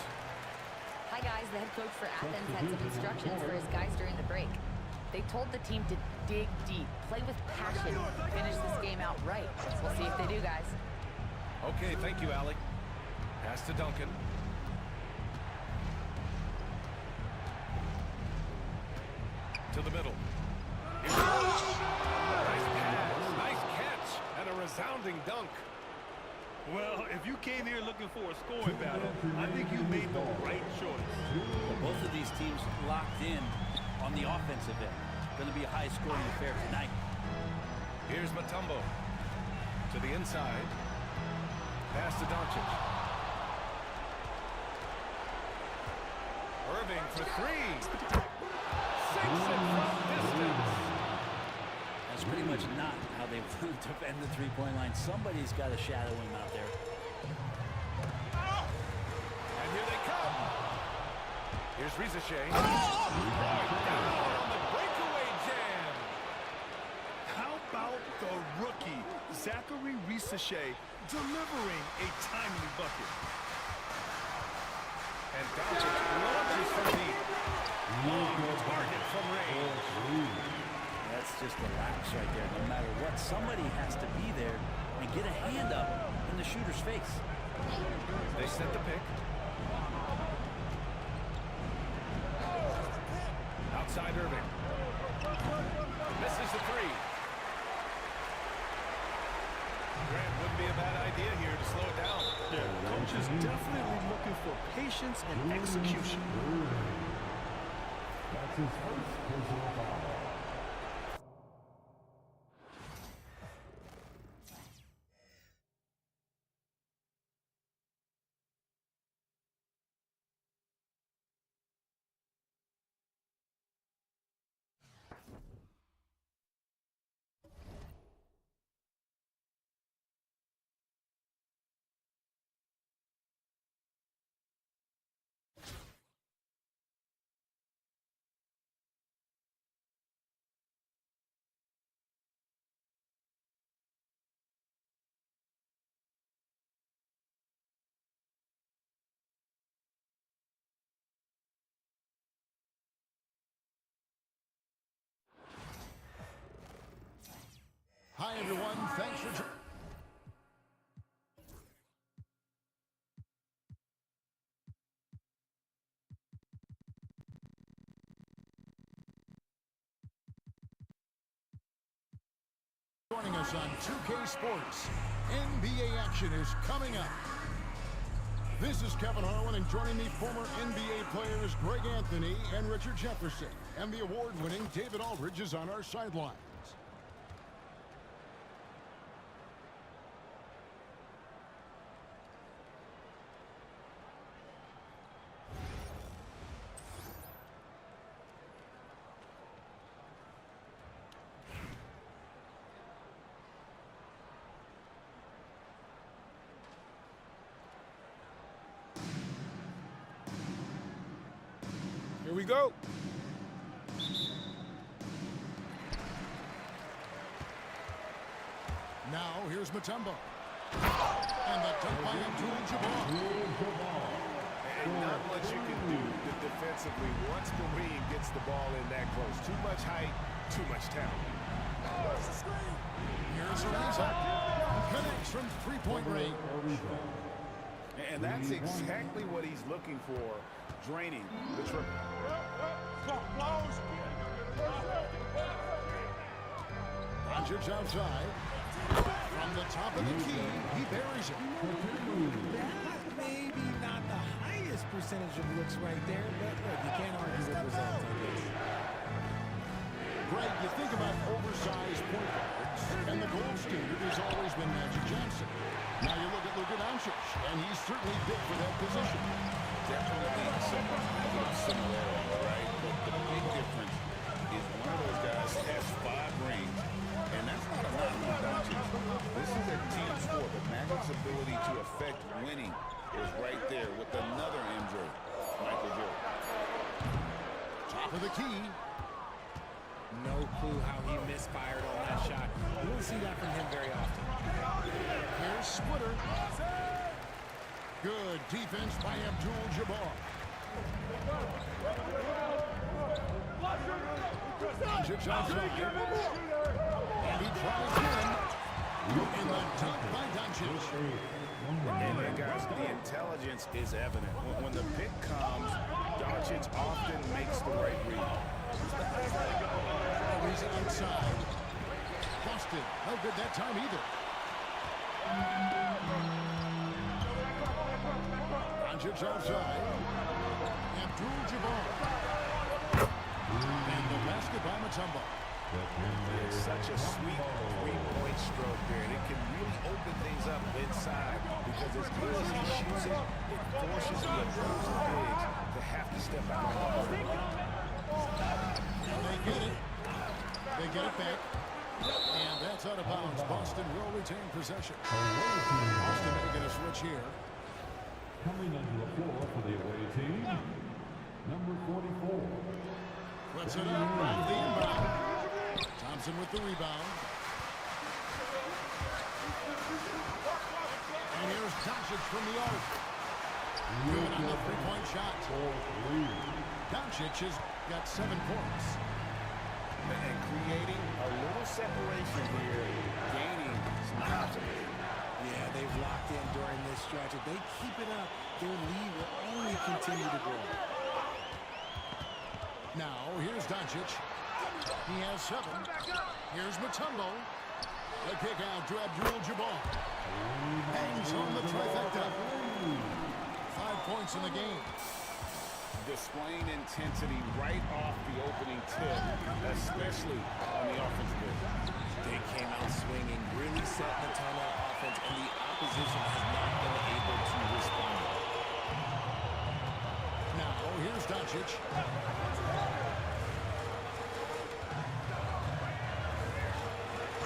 Hi, guys. The head coach for Athens had some instructions for his guys during the break. They told the team to dig deep, play with passion, finish this game out right. We'll see if they do, guys. Okay, thank you, Allie. Pass to Duncan. To the middle. Nice pass, nice catch, and a resounding dunk. Well, if you came here looking for a scoring battle, I think you made the right choice. Well, both of these teams locked in on the offensive end. Going to be a high-scoring affair tonight. Here's Mutombo. To the inside. Pass to Doncic. Irving for three. Sinks it from distance. That's pretty much not how they defend the three-point line. Somebody's got to shadow him out there. And here they come. Here's Rizachet. Down on the breakaway jam. How about the rookie, Zachary Rizachet, delivering a timely bucket? And Doncic launches from deep. Long target from range. That's just a lapse right there. No matter what, somebody has to be there and get a hand up in the shooter's face. They set the pick. Outside Irving. Misses the three. Grant wouldn't be a bad idea here to slow it down. Yeah, coach is definitely looking for patience and execution. That's his first personal foul. Hi, everyone. Thanks for joining us on 2K Sports. NBA action is coming up. This is Kevin Harlan, and joining me, former NBA players Greg Anthony and Richard Jefferson. And the award-winning David Aldridge is on our sidelines. Here we go. Now, here's Mutombo. And the dunk by Abdul-Jabbar. And not much you can do defensively once Marine gets the ball in that close. Too much height, too much talent. Here's Ariza. Connects from three-point range. And that's exactly what he's looking for. draining the triple. Doncic outside. From the top of the key, he buries it. That maybe not the highest percentage of looks right there, but look, you can't argue with results on this. Greg, you think about oversized point guards, and the gold standard has always been Magic Johnson. Now you look at Luka Doncic, and he's certainly built for that position. Definitely some similarity, right? But the big difference is one of those guys has 5 rings, and that's not a knock on Doncic. This is a team sport, but Magic's ability to affect winning is right there with another MJ, Michael Jordan. Top of the key. No clue how he misfired on that shot. You don't see that from him very often. Here's Splitter. Good defense by Abdul-Jabbar. Doncic outside. And he tries again. In the dunk by Doncic. And guys, the intelligence is evident. When the pick comes, Doncic often makes the right read. He's outside. Boston, no good that time either. Doncic outside. Abdul-Jabbar. And the basket by Myteam. It's such a sweet three-point stroke there, and it can really open things up inside because as good as he shoots it, it forces the opposing bigs to have to step out on the ball. They get it. They get it back. And that's out of bounds. Boston will retain possession. Boston making a switch here. Coming onto the floor for the away team, number 44. Puts it up on the inbound. Thompson with the rebound. And here's Doncic from the arc. Good on the three-point shot. Doncic has got 7 points. And creating a little separation here, gaining some confidence. Yeah, they've locked in during this stretch. If they keep it up, their lead will only continue to grow. Now, here's Doncic. He has 7. Here's Myteam. The kick out to Abdul-Jabbar. Hangs on the trifecta. 5 points in the game. Displaying intensity right off the opening tip, especially on the offensive end. They came out swinging, really setting the tone on offense, and the opposition has not been able to respond. Now, here's Doncic.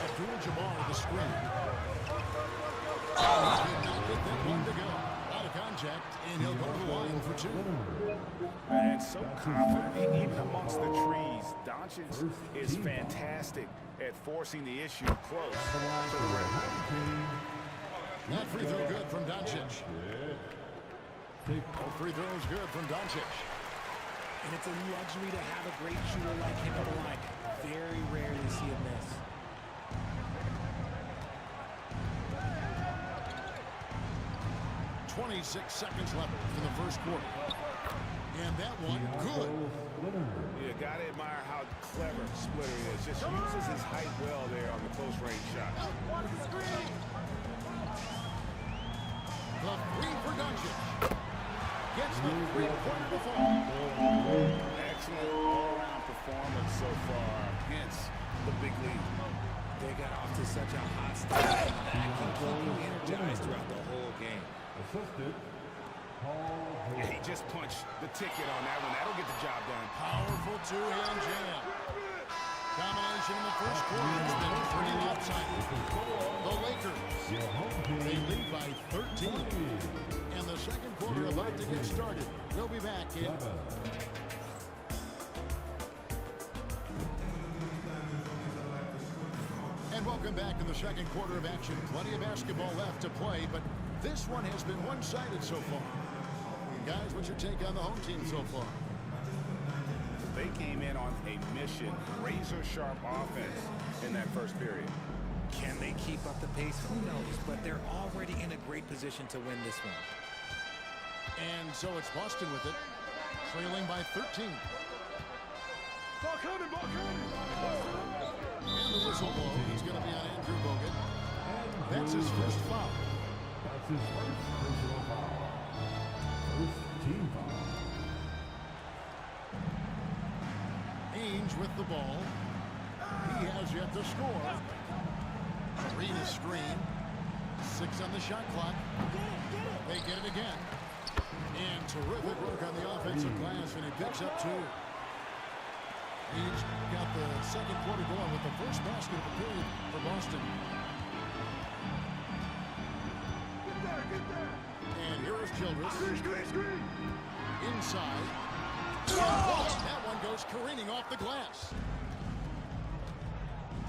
Abdul-Jabbar the screen. And he did not get that one to go. Out of contact, and he'll go to the line for 2. And so confident, even amongst the trees, Doncic is fantastic at forcing the issue close to the rim. That free throw good from Doncic. Both free throws good from Doncic. And it's a luxury to have a great shooter like him on the line. Very rarely see him miss. .26 seconds left in the first quarter. And that one, good. You got to admire how clever Splitter is. Just uses his height well there on the close-range shot. The 3 for Doncic. Gets the 3-pointer to fall. Excellent all-around performance so far, hence the big lead. They got off to such a hot start. That can keep you energized throughout the whole game. Assisted, Yeah, he just punched the ticket on that one. That'll get the job done. Powerful two-hand jam. Domination in the first quarter has been pretty lopsided. The Lakers, they lead by 13. And the second quarter about to get started. We'll be back in. And welcome back in the second quarter of action. Plenty of basketball left to play, but this one has been one-sided so far. Guys, what's your take on the home team so far? They came in on a mission, razor-sharp offense in that first period. Can they keep up the pace? Who knows? But they're already in a great position to win this one. And so it's Boston with it. Trailing by 13. Ball coming, ball coming. And the whistle blow is going to be on Andrew Bogut. That's his first foul. That's his first personal foul. First team foul. Ainge with the ball. He has yet to score. Arena screen. 6 on the shot clock. They get it again. And terrific work on the offensive glass, and he picks up 2. Ainge got the second quarter going with the first basket of the period for Boston. And here is Childress. Inside. That one goes careening off the glass.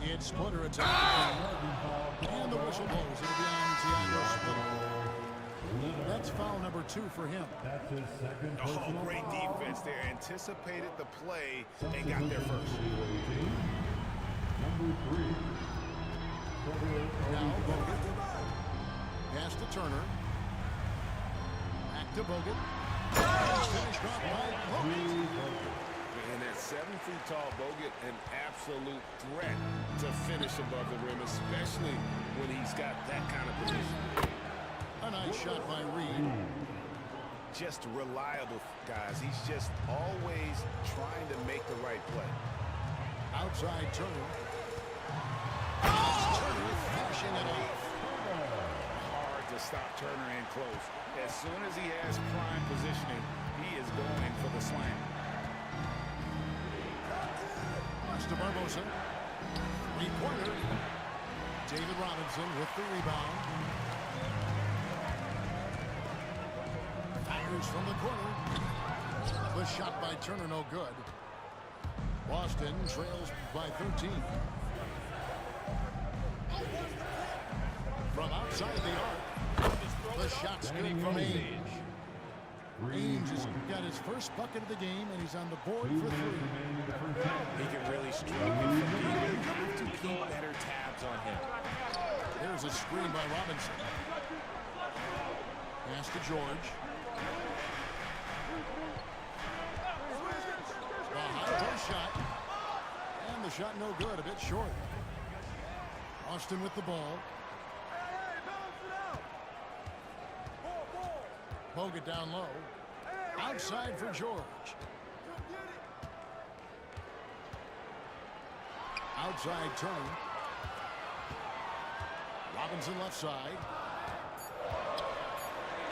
It's Splitter attack. And the whistle blows. It'll be on Tiago Splitter. That's foul number 2 for him. That's his second personal Oh, great foul. defense there. Anticipated the play and got there first. Number 3. Now Bogut. Pass to Turner. Back to Bogut. Finished off by Bogut. And at 7 feet tall, Bogut, an absolute threat to finish above the rim, especially when he's got that kind of position. A nice shot by Reed. Just reliable, guys. He's just always trying to make the right play. Outside Turner. Turner finishing it off. Hard to stop Turner in close. As soon as he has prime positioning, he is going for the slam. To Barbosa. 3-pointer. David Robinson with the rebound. Fires from the corner. The shot by Turner no good. Boston trails by 13. From outside the arc. The shot's good from Ainge. Ainge has got his first bucket of the game, and he's on the board for 3. He can really strike it from deep. You have to keep better tabs on him. There's a screen by Robinson. Pass to George. The high post shot. And the shot no good, a bit short. Austin with the ball. Bogut down low. Outside for George. Outside Turner. Robinson left side.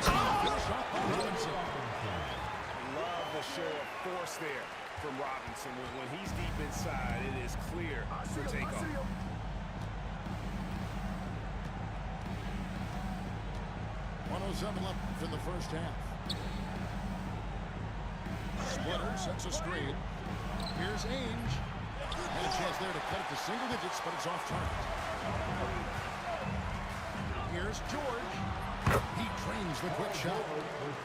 Finish off by Robinson. Love the show of force there from Robinson. When he's deep inside, it is clear for takeoff. .107 left in the first half. Splitter sets a screen. Here's Ainge. Had a chance there to cut it to single digits, but it's off target. Here's George. He trains the quick shot.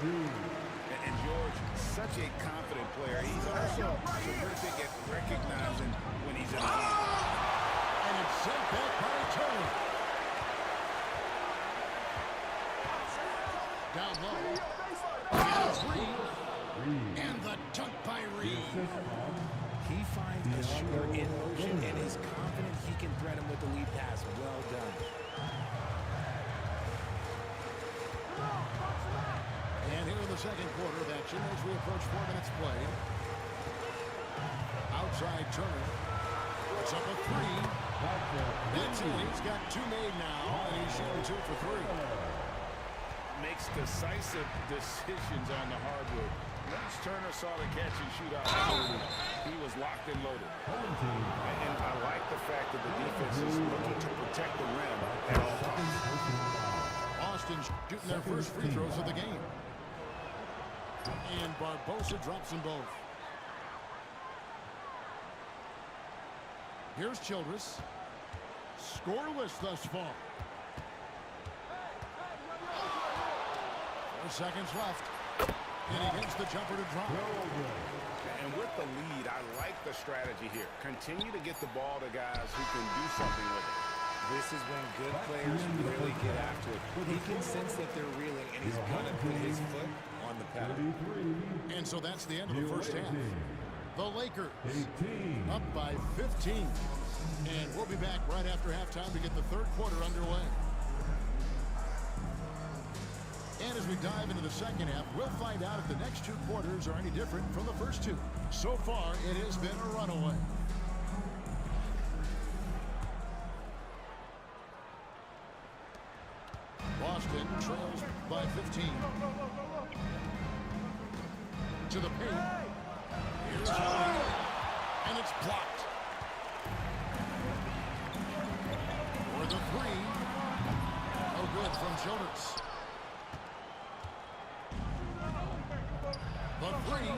And George, such a confident player. He's also terrific at recognizing when he's in the game. And it's sent back by Turner. Down low. And the dunk by Reed. He finds the shooter in motion and is confident he can thread him with the lead pass. Well done. And here in the second quarter of action as we approach 4 minutes played. Outside Turner. It's up a 3. That's it. He's got 2 made now, and he's shooting 2 for 3. Makes decisive decisions on the hardwood. Once Turner saw the catch and shoot opportunity, he was locked and loaded. And I like the fact that the defense is looking to protect the rim at all times. Boston shooting their first free throws of the game. And Barbosa drops them both. Here's Childress. Scoreless thus far. 4 seconds left. And he hits the jumper to drop. And with the lead, I like the strategy here. Continue to get the ball to guys who can do something with it. This is when good players really get after it. He can sense that they're reeling, and he's going to put his foot on on the penalty. And so that's the end of the first half. The Lakers 18. up by 15. And we'll be back right after halftime to get the third quarter underway. And as we dive into the second half, we'll find out if the next two quarters are any different from the first two. So far, it has been a runaway. Boston trails by 15. To the paint. Here's Johnny. And it's blocked. For the three. No good from Jonas. The three.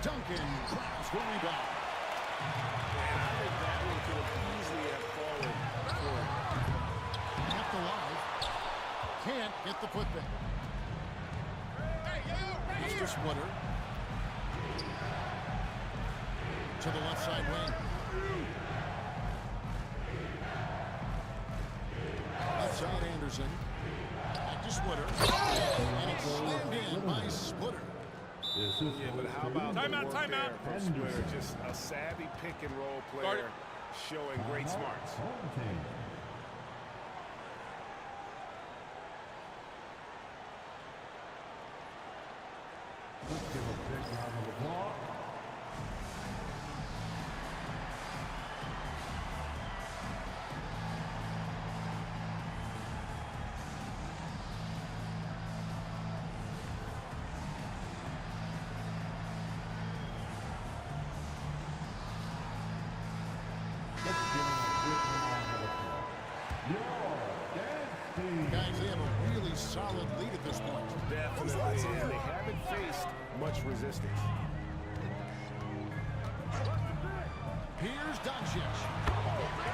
Duncan grabs the rebound. And I think that one could have easily have fallen for him. Kept alive. Can't get the putback. Mr. Splitter. To the left side wing. Left side Anderson. Back to Splitter. And it's slammed in by Splitter. Yeah, but how about the work there from Splitter? Just a savvy pick and roll player showing great smarts. Let's give a big round of applause. Guys, they have a really solid lead at this point. Definitely, and they haven't faced much resistance. Here's Doncic.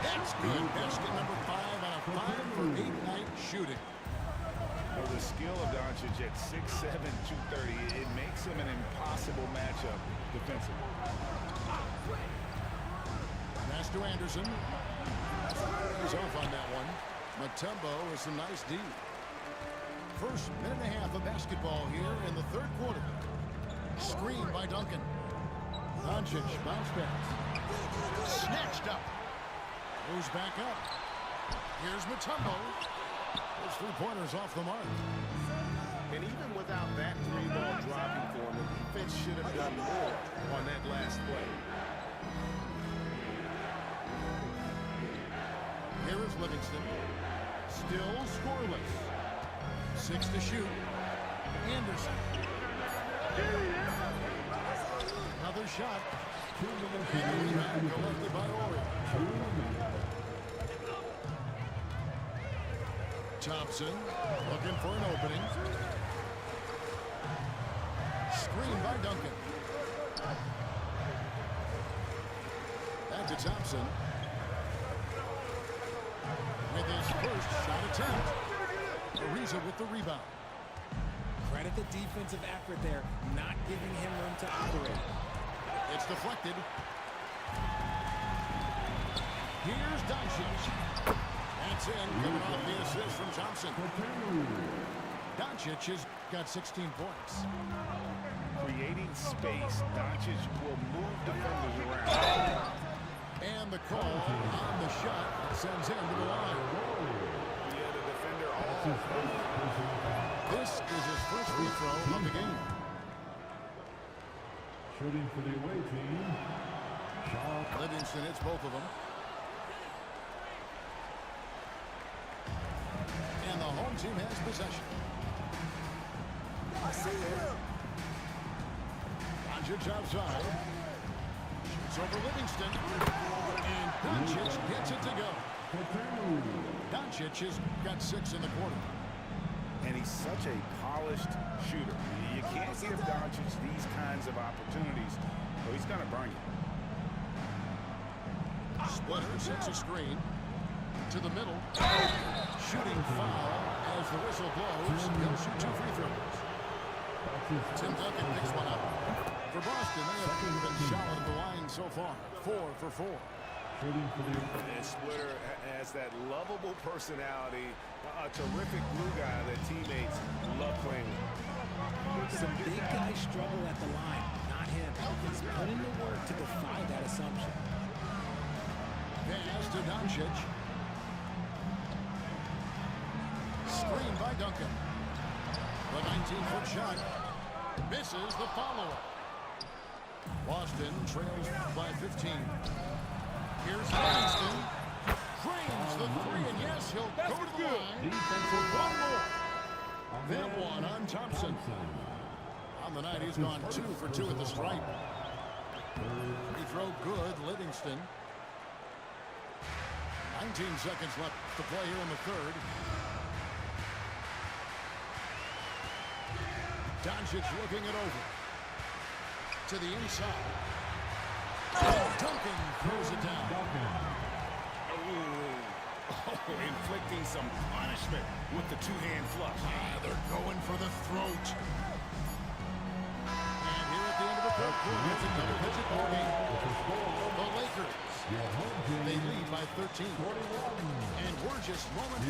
That's good. Basket number 5 on a 5-for-8 night shooting. Well, the skill of Doncic at 6'7", 230, it makes him an impossible matchup defensively. Pass to Anderson. He's off on that one. Myteam with some nice D. First minute and a half of basketball here in the third quarter. Screen by Duncan. Doncic bounce pass. Snatched up. Moves back up. Here's Myteam. Those three-pointers off the mark. And even without that three-ball dropping for him, the defense should have done more on that last play. Here is Livingston. Still scoreless. 6 to shoot. Anderson. Another shot. 2 minutes. And collected by Ori. Thompson looking for an opening. Screen by Duncan. Back to Thompson. With his first shot attempt. Ariza with the rebound. Credit the defensive effort there, not giving him room to operate. It's deflected. Here's Doncic. That's in, coming off the assist from Thompson. Doncic has got 16 points. Creating space, Doncic will move defenders around. And the call on the shot sends him to the line. Yeah, the defender all. This is his first free throw of the game. Shooting for the away team. Livingston hits both of them. And the home team has possession. I see him. Doncic outside. Shoots over Livingston. And Doncic gets it to go. Doncic has got 6 in the quarter. And he's such a polished shooter. You can't give Doncic these kinds of opportunities, or he's going to burn you. Splitter sets a screen to the middle. Shooting foul as the whistle blows. He'll shoot 2 free throws. Tim Duncan picks one up. For Boston, they have been solid at the line so far. 4 for 4. And Splitter has that lovable personality, a terrific glue guy that teammates love playing with. Some big guys struggle at the line, not him. He's put in the work to defy that assumption. Pass to Doncic. Screen by Duncan. The 19-foot shot misses the follow-up. Boston trails by 15. Here's Livingston. Drains the three, and yes, he'll go to the line for one more. That one on Thompson. On the night, he's gone 2 for 2 at the stripe. Free throw good, Livingston. 19 seconds left to play here in the third. Doncic looking it over. To the inside. Duncan throws it down. Inflicting some punishment with the two-hand flush. They're going for the throat. And here at the end of the third quarter, it's a double-digit ball game. The Lakers, they lead by 13. And we're just moments.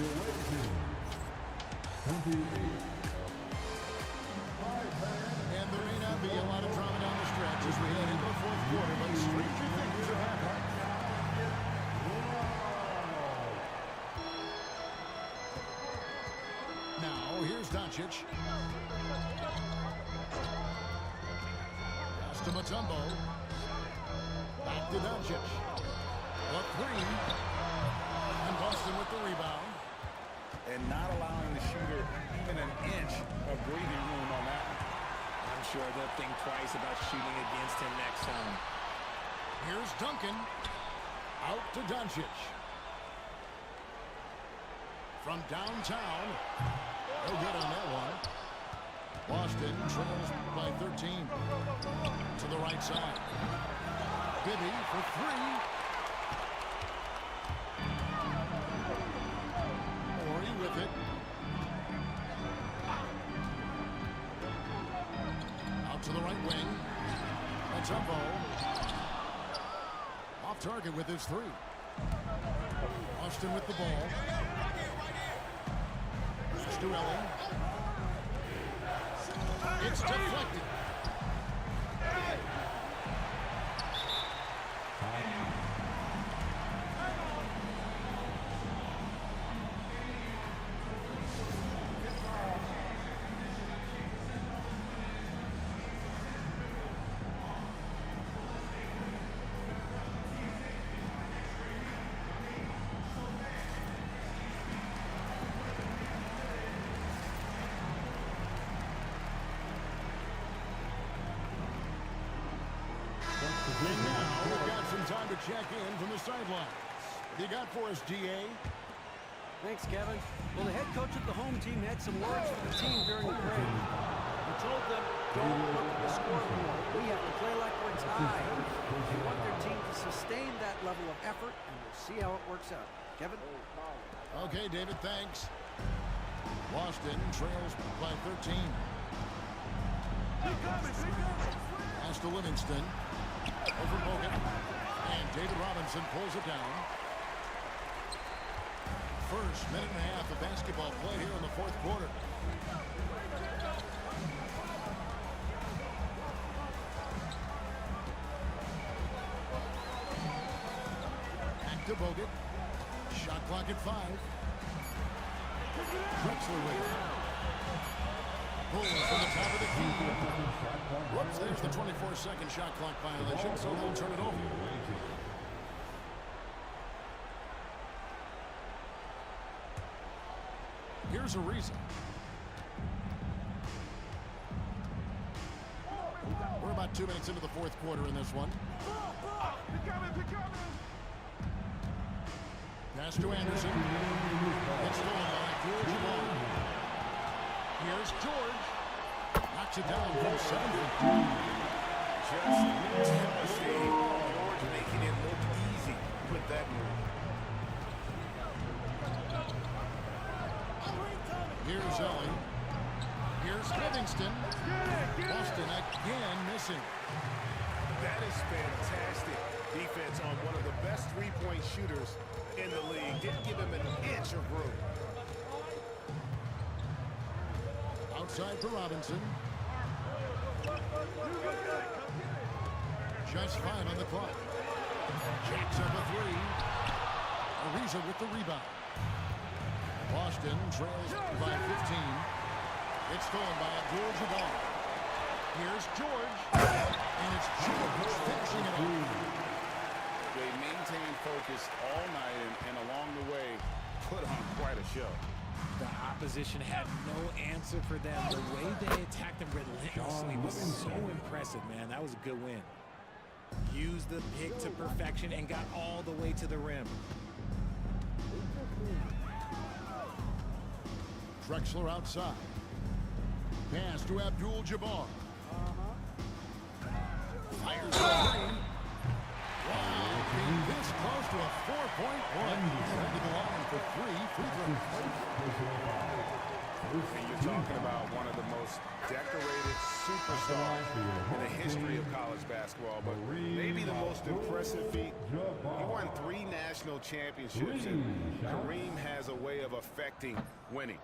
And there may not be a lot of drama down the stretch as we head into the fourth quarter, but stranger things are happening. Now, here's Doncic. Pass to Mutombo. Back to Doncic. The three. And Boston with the rebound. And not allowing the shooter even an inch of breathing room on that one. I'm sure they'll think twice about shooting against him next time. Here's Duncan. Out to Doncic. From downtown. No good on that one. Boston trails by 13. To the right side. Bibby for three. Morey with it. Out to the right wing. That's up off target with his three. Boston with the ball. To Ellen. It's deflected. And now we've got some time to check in from the sidelines. What do you got for us, DA? Thanks, Kevin. Well, the head coach of the home team had some words for the team during the break. He told them, don't look at the scoreboard. We have to play like we're tied. They want their team to sustain that level of effort, and we'll see how it works out. Kevin? Okay, David, thanks. Boston trails by 13. Pass to Livingston. Over Bogan. And David Robinson pulls it down. First minute and a half of basketball played here in the fourth quarter. Back to Bogan. Shot clock at 5. Drexler with it. Pulls from the top of the key. Whoops, there's the 24-second shot clock violation, so they'll turn it over. Here's a reason. We're about 2 minutes into the fourth quarter in this one. Pass to Anderson. It's stolen by George Wall. Here's George. Knocks it down from 7 feet. Just devastating. George making it look easy with that move. Here's Ellie. Here's Livingston. Boston again missing. That is fantastic defense on one of the best three-point shooters in the league. Didn't give him an inch of room. outside for Robinson. Just 5 on the clock. Jacks up a 3. Ariza with the rebound. Boston trails by 15. It's stolen by Abdul-Jabbar. Here's George. And it's George finishing it off. They maintained focus all night and along the way put on quite a show. The opposition had no answer for them. The way they attacked them relentlessly was so impressive, man. That was a good win. Used the pick to perfection and got all the way to the rim. Drexler outside. Pass to Abdul-Jabbar. Fires the three. Wow, being this close to a 4-point run. Headed to the line for 3 free throws. And you're talking about one of the most decorated superstars in the history of college basketball, but maybe the most impressive feat. He won 3 national championships, and Kareem has a way of affecting winning.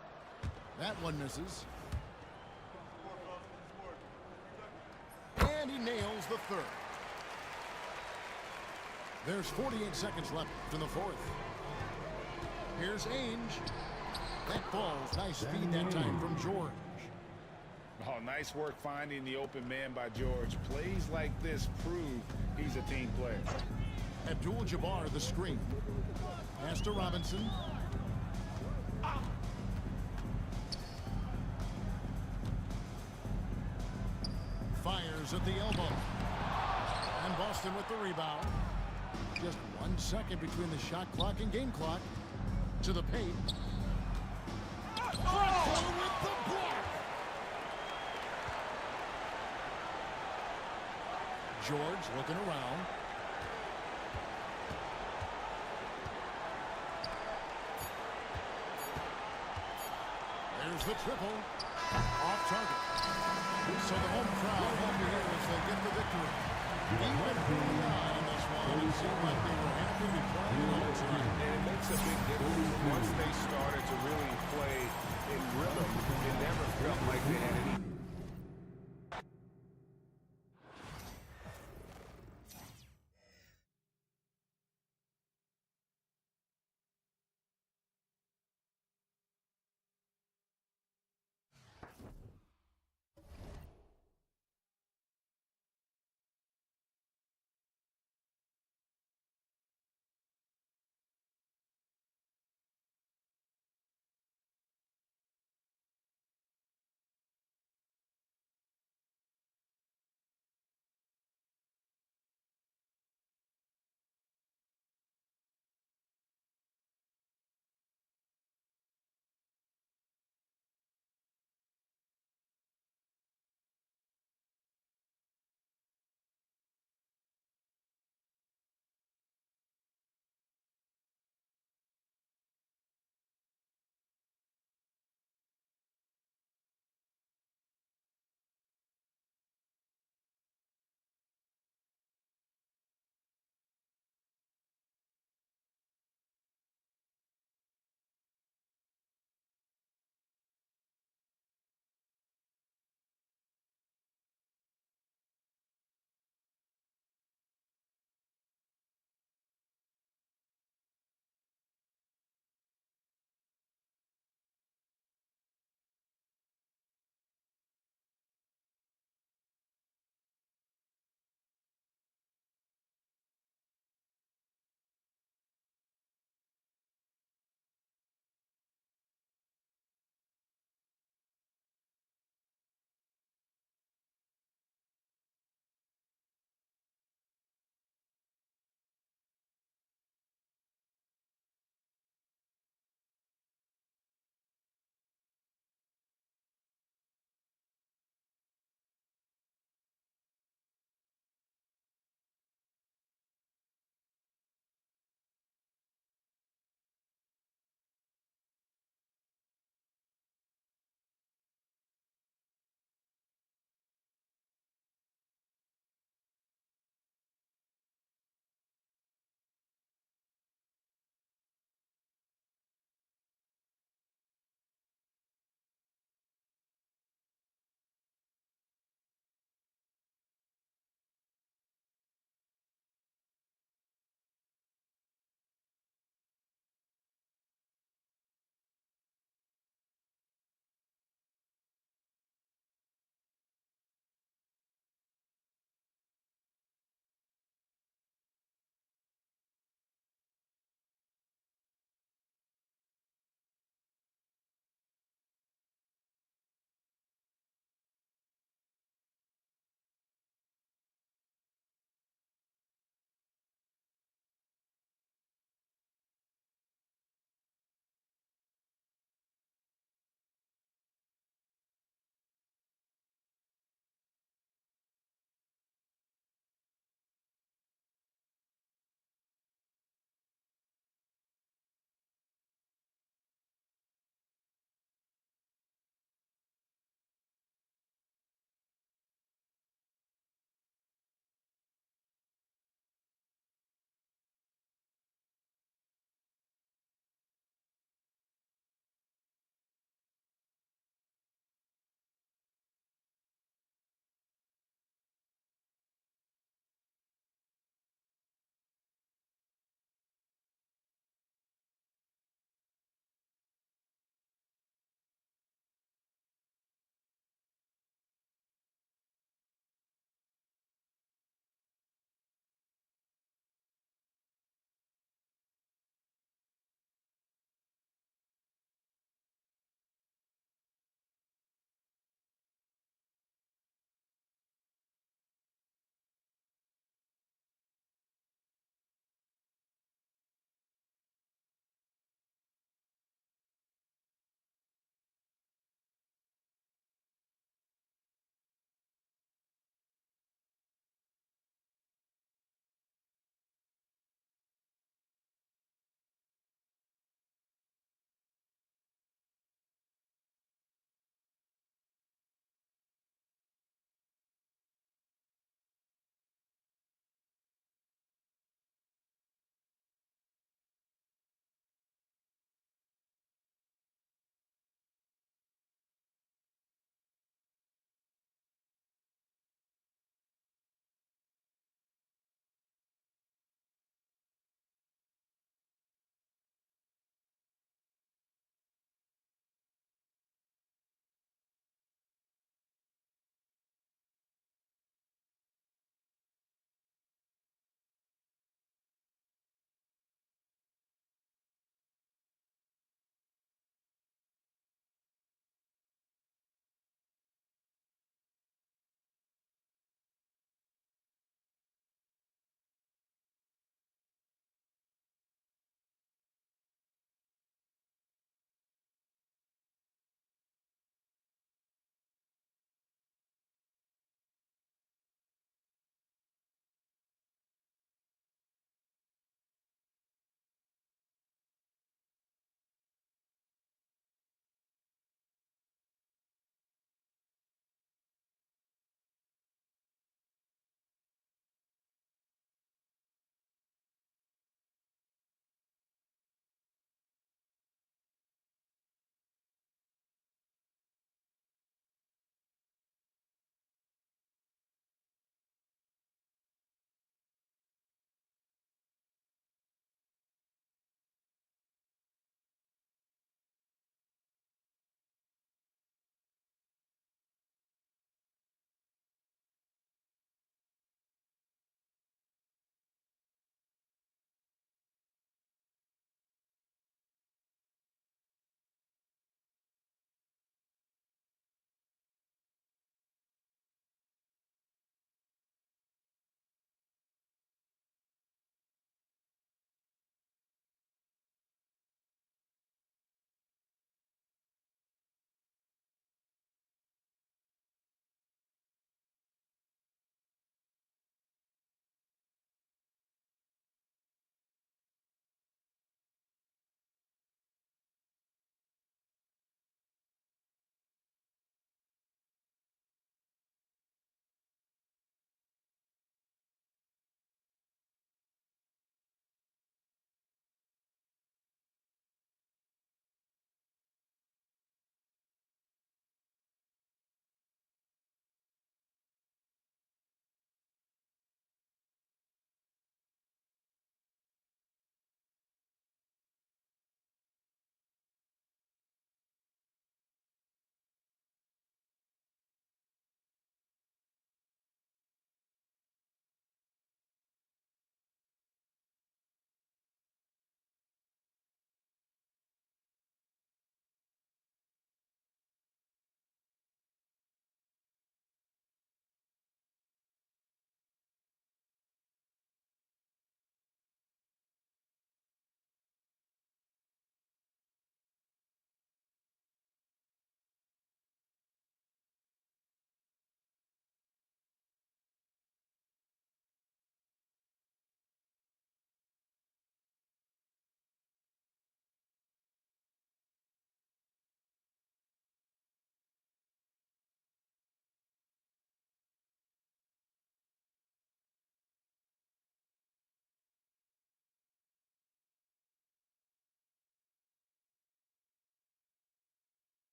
That one misses. And he nails the third. There's 48 seconds left in the fourth. Here's Ainge. That falls. Nice speed that time from George. Oh, nice work finding the open man by George. Plays like this prove he's a team player. Abdul-Jabbar the screen. Pass to Robinson. Fires at the elbow. And Boston with the rebound. Just 1 second between the shot clock and game clock. To the paint. Drexler with the block. George looking around. There's the triple. Off target. So the home crowd happy here as they get the victory. Even early on in this one, it seemed like they were happy to be playing all tonight. And it makes a big difference. Once they started to really play in rhythm, it never felt like they had any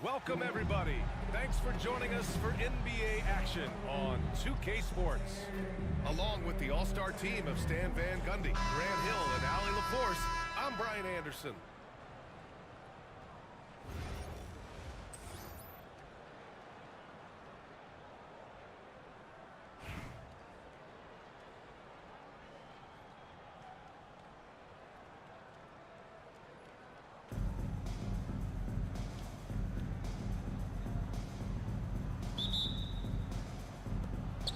Welcome, everybody. Thanks for joining us for NBA action on 2K Sports. Along with the all-star team of Stan Van Gundy, Grant Hill, and Allie LaForce, I'm Brian Anderson.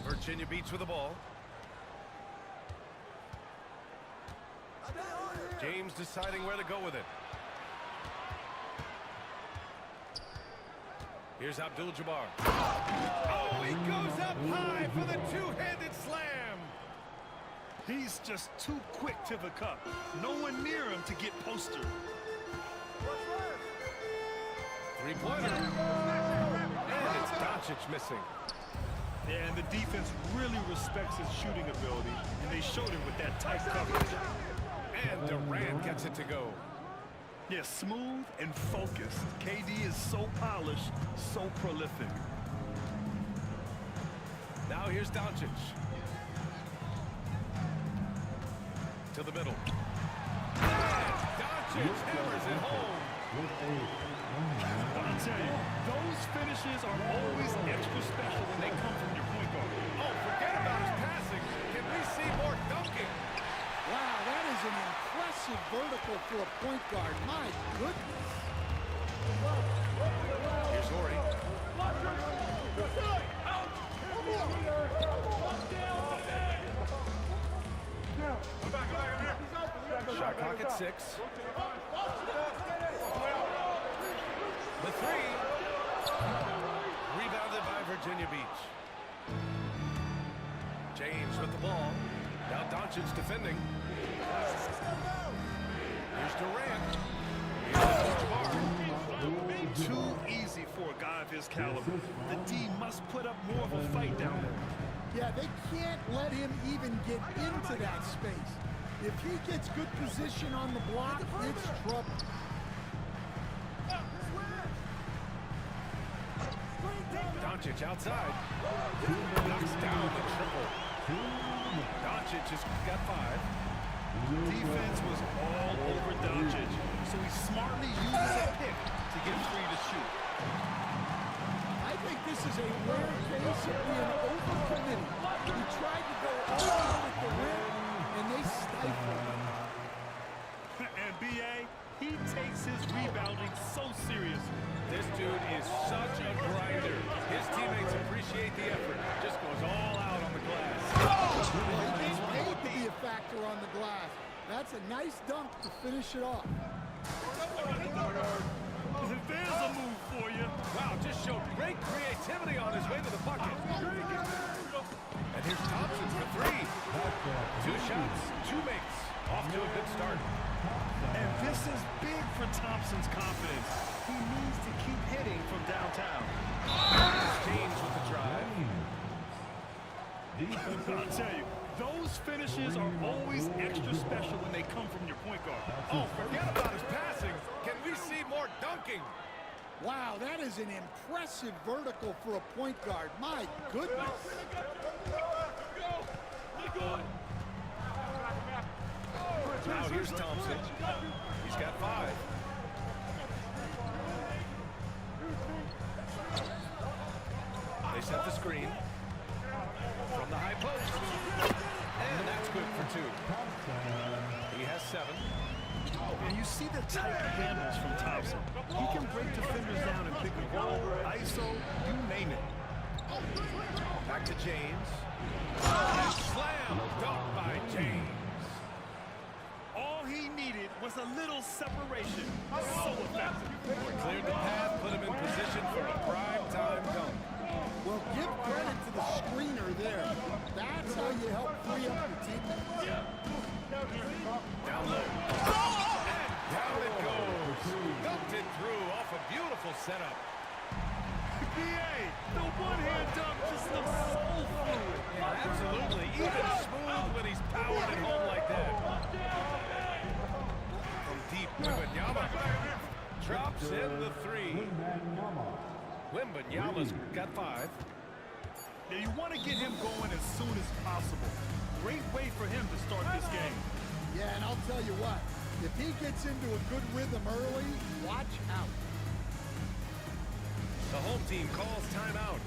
Virginia Beach with the ball. James deciding where to go with it. Here's Abdul-Jabbar. Oh, he goes up high for the two-handed slam. He's just too quick to the cup. No one near him to get posted. Three-pointer. And it's Doncic missing. Yeah, and the defense really respects his shooting ability, and they showed it with that tight coverage. And Durant gets it to go. Yeah, smooth and focused. KD is so polished, so prolific. Now here's Doncic. To the middle. And Doncic hammers it home. I'll tell you, those finishes are always extra special when they come from your point guard. Oh, forget about his passing. Can we see more dunking? Wow, that is an impressive vertical for a point guard. My goodness. Here's Horry. Shot clock at 6. The three. Rebounded by Virginia Beach. James with the ball. Now Doncic defending. Here's Durant. Here's Too easy for a guy of his caliber. The D must put up more of a fight down there. Yeah, they can't let him even get into that space. If he gets good position on the block, it's trouble. Doncic outside. Knocks down the triple. Doncic has got 5. Defense was all over Doncic, so he smartly uses a pick to get free to shoot. I think this is a rare case of being overcommitted. He tried to go all with the rim, and they stifled him. And B.A., he takes his rebounding so seriously. This dude is such a grinder. His teammates appreciate the effort. Just goes all out on the glass. Well, he's paid to be a factor on the glass. That's a nice dunk to finish it off. There's a move for you. Wow, just showed great creativity on his way to the bucket. And here's Thompson for 3. 2 shots, 2 makes. Off to a good start. And this is big for Thompson's confidence. He needs to keep hitting from downtown. James with the drive. I'll tell you, those finishes are always extra special when they come from your point guard. Oh, forget about his passing. Can we see more dunking? Wow, that is an impressive vertical for a point guard. My goodness. Now here's Thompson. He's got 5. They set the screen from the high post. And that's good for 2. He has 7. And you see the tight handles from Thompson. He can break defenders down and pick and roll, ISO, you name it. Back to James. Slam dunked by James. All he needed was a little separation. So effective. Cleared the path, put him in position for a prime-time dunk. Well, give credit to the screener there. That's how you help free up your team. Down low. And down it goes. Dunked it through off a beautiful setup. B.A., the one-hand dunk just looks so fluid. Absolutely. Even smooth when he's powered it home like that. From deep, Wembanyama. Drops in the 3. Wembanyama's got 5. Now you want to get him going as soon as possible. Great way for him to start this game. Yeah, and I'll tell you what, if he gets into a good rhythm early, watch out. The home team calls timeout.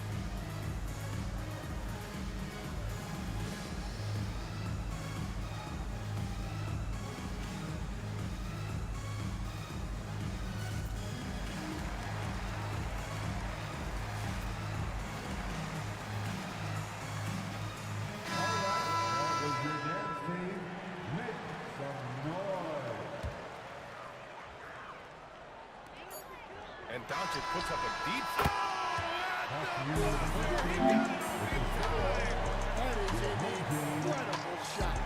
And Doncic puts up a deep That is an incredible shot.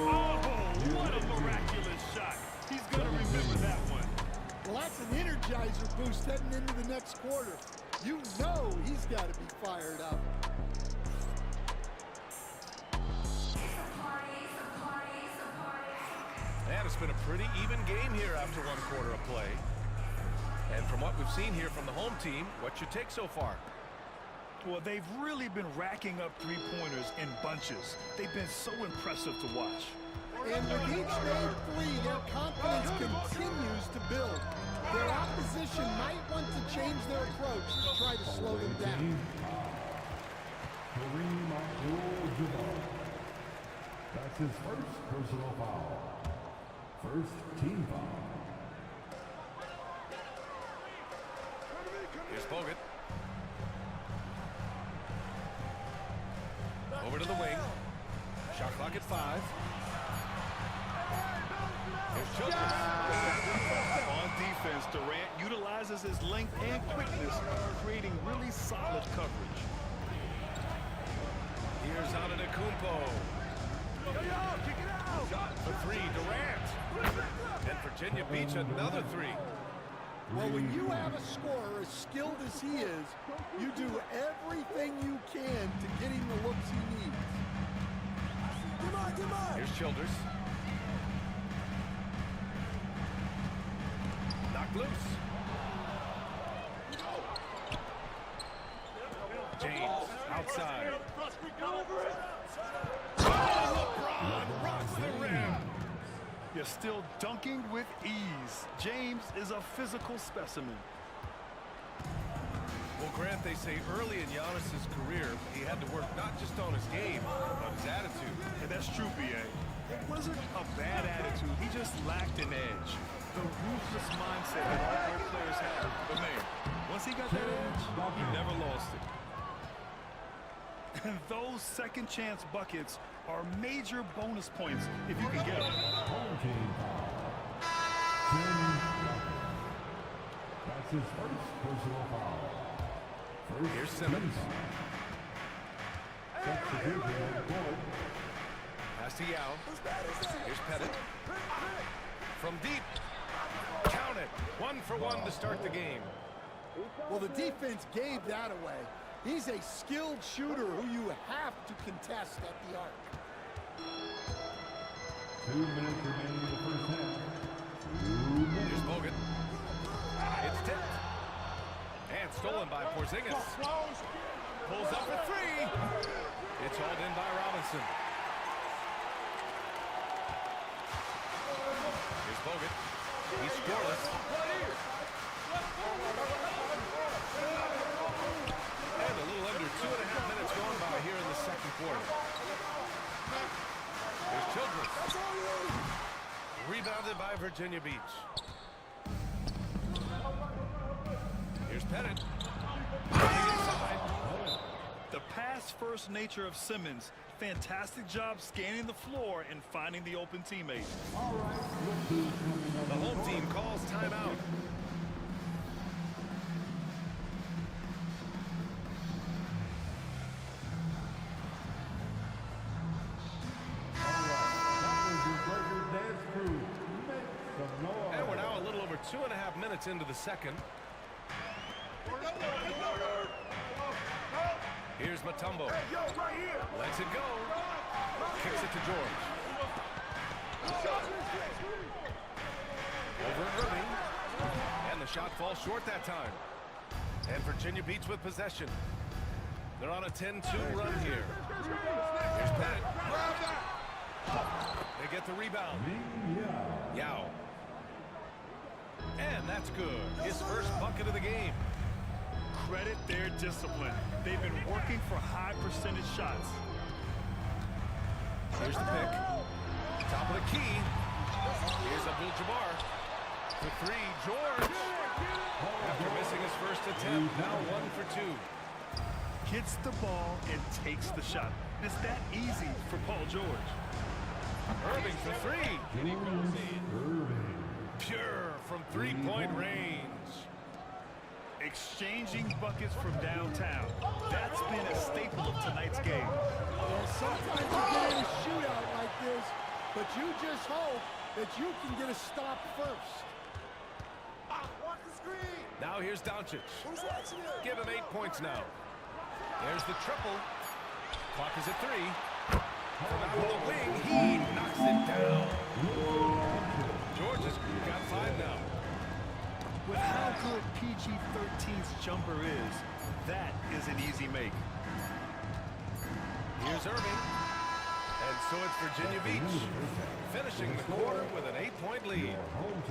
Oh, what a miraculous shot. He's going to remember that one. Well, that's an energizer boost heading into the next quarter. You know he's got to be fired up. And it's been a pretty even game here after 1 quarter of play. And from what we've seen here from the home team, what's your take so far? Well, they've really been racking up three-pointers in bunches. They've been so impressive to watch. And with each made three, their confidence continues to build. Their opposition might want to change their approach to try to slow them down. That's his first personal foul. First team foul. Here's Bogut. Over to the wing. Shot clock at 5. Here's Childress. On defense, Durant utilizes his length and quickness, creating really solid coverage. Here's Antetokounmpo. Kick it out. Shot for 3, Durant. And Virginia Beach another 3. Well, when you have a scorer as skilled as he is, you do everything you can to get him the looks he needs. Here's Childers. Knocked loose. James outside. Oh, LeBron rocks the rim. You're still dunking with ease. James is a physical specimen. Well, Grant, they say early in Giannis's career, he had to work not just on his game, but his attitude. And that's true, B.A. It wasn't a bad attitude. He just lacked an edge. The ruthless mindset that all great players have. But, man, once he got that edge, he never lost it. And those second chance buckets are major bonus points if you can get them. That's his first personal foul. First Here's Simmons. Pass to Yao. Here's Pettit. From deep. Count it. 1 for 1 to start the game. Well, the defense gave that away. He's a skilled shooter who you have to contest at the arc. 2 minutes remaining in the first half. Here's Bogut. It's tipped. And stolen by Porzingis. Pulls up for 3. It's hauled in by Robinson. Here's Bogut. He's scoreless. And a little under 2.5 minutes gone by here in the second quarter. Here's Childress. Rebounded by Virginia Beach. Here's Pettit. The pass-first nature of Simmons. Fantastic job scanning the floor and finding the open teammate. The home team calls timeout. And we're now a little over 2.5 minutes into the second. Here's Mutombo. Lets it go. Kicks it to George. Over at Irving. And the shot falls short that time. And Virginia beats with possession. They're on a 10-2 run here. Here's Pettit. They get the rebound. Yao. And that's good. His first bucket of the game. Credit their discipline. They've been working for high percentage shots. Here's the pick. Top of the key. Here's Abdul-Jabbar. For three, George. After missing his first attempt, now 1 for 2. Gets the ball and takes the shot. It's that easy for Paul George. Irving for three. Pure from three-point range. Exchanging buckets from downtown. That's been a staple of tonight's game. Well, sometimes you get in a shootout like this, but you just hope that you can get a stop first. Now here's Doncic. Give him 8 points now. There's the triple. Clock is at 3. From out of the wing, he knocks it down. George has got 5 now. With how good PG-13's jumper is, that is an easy make. Here's Irving. And so it's Virginia Beach, finishing the quarter with an 8-point lead.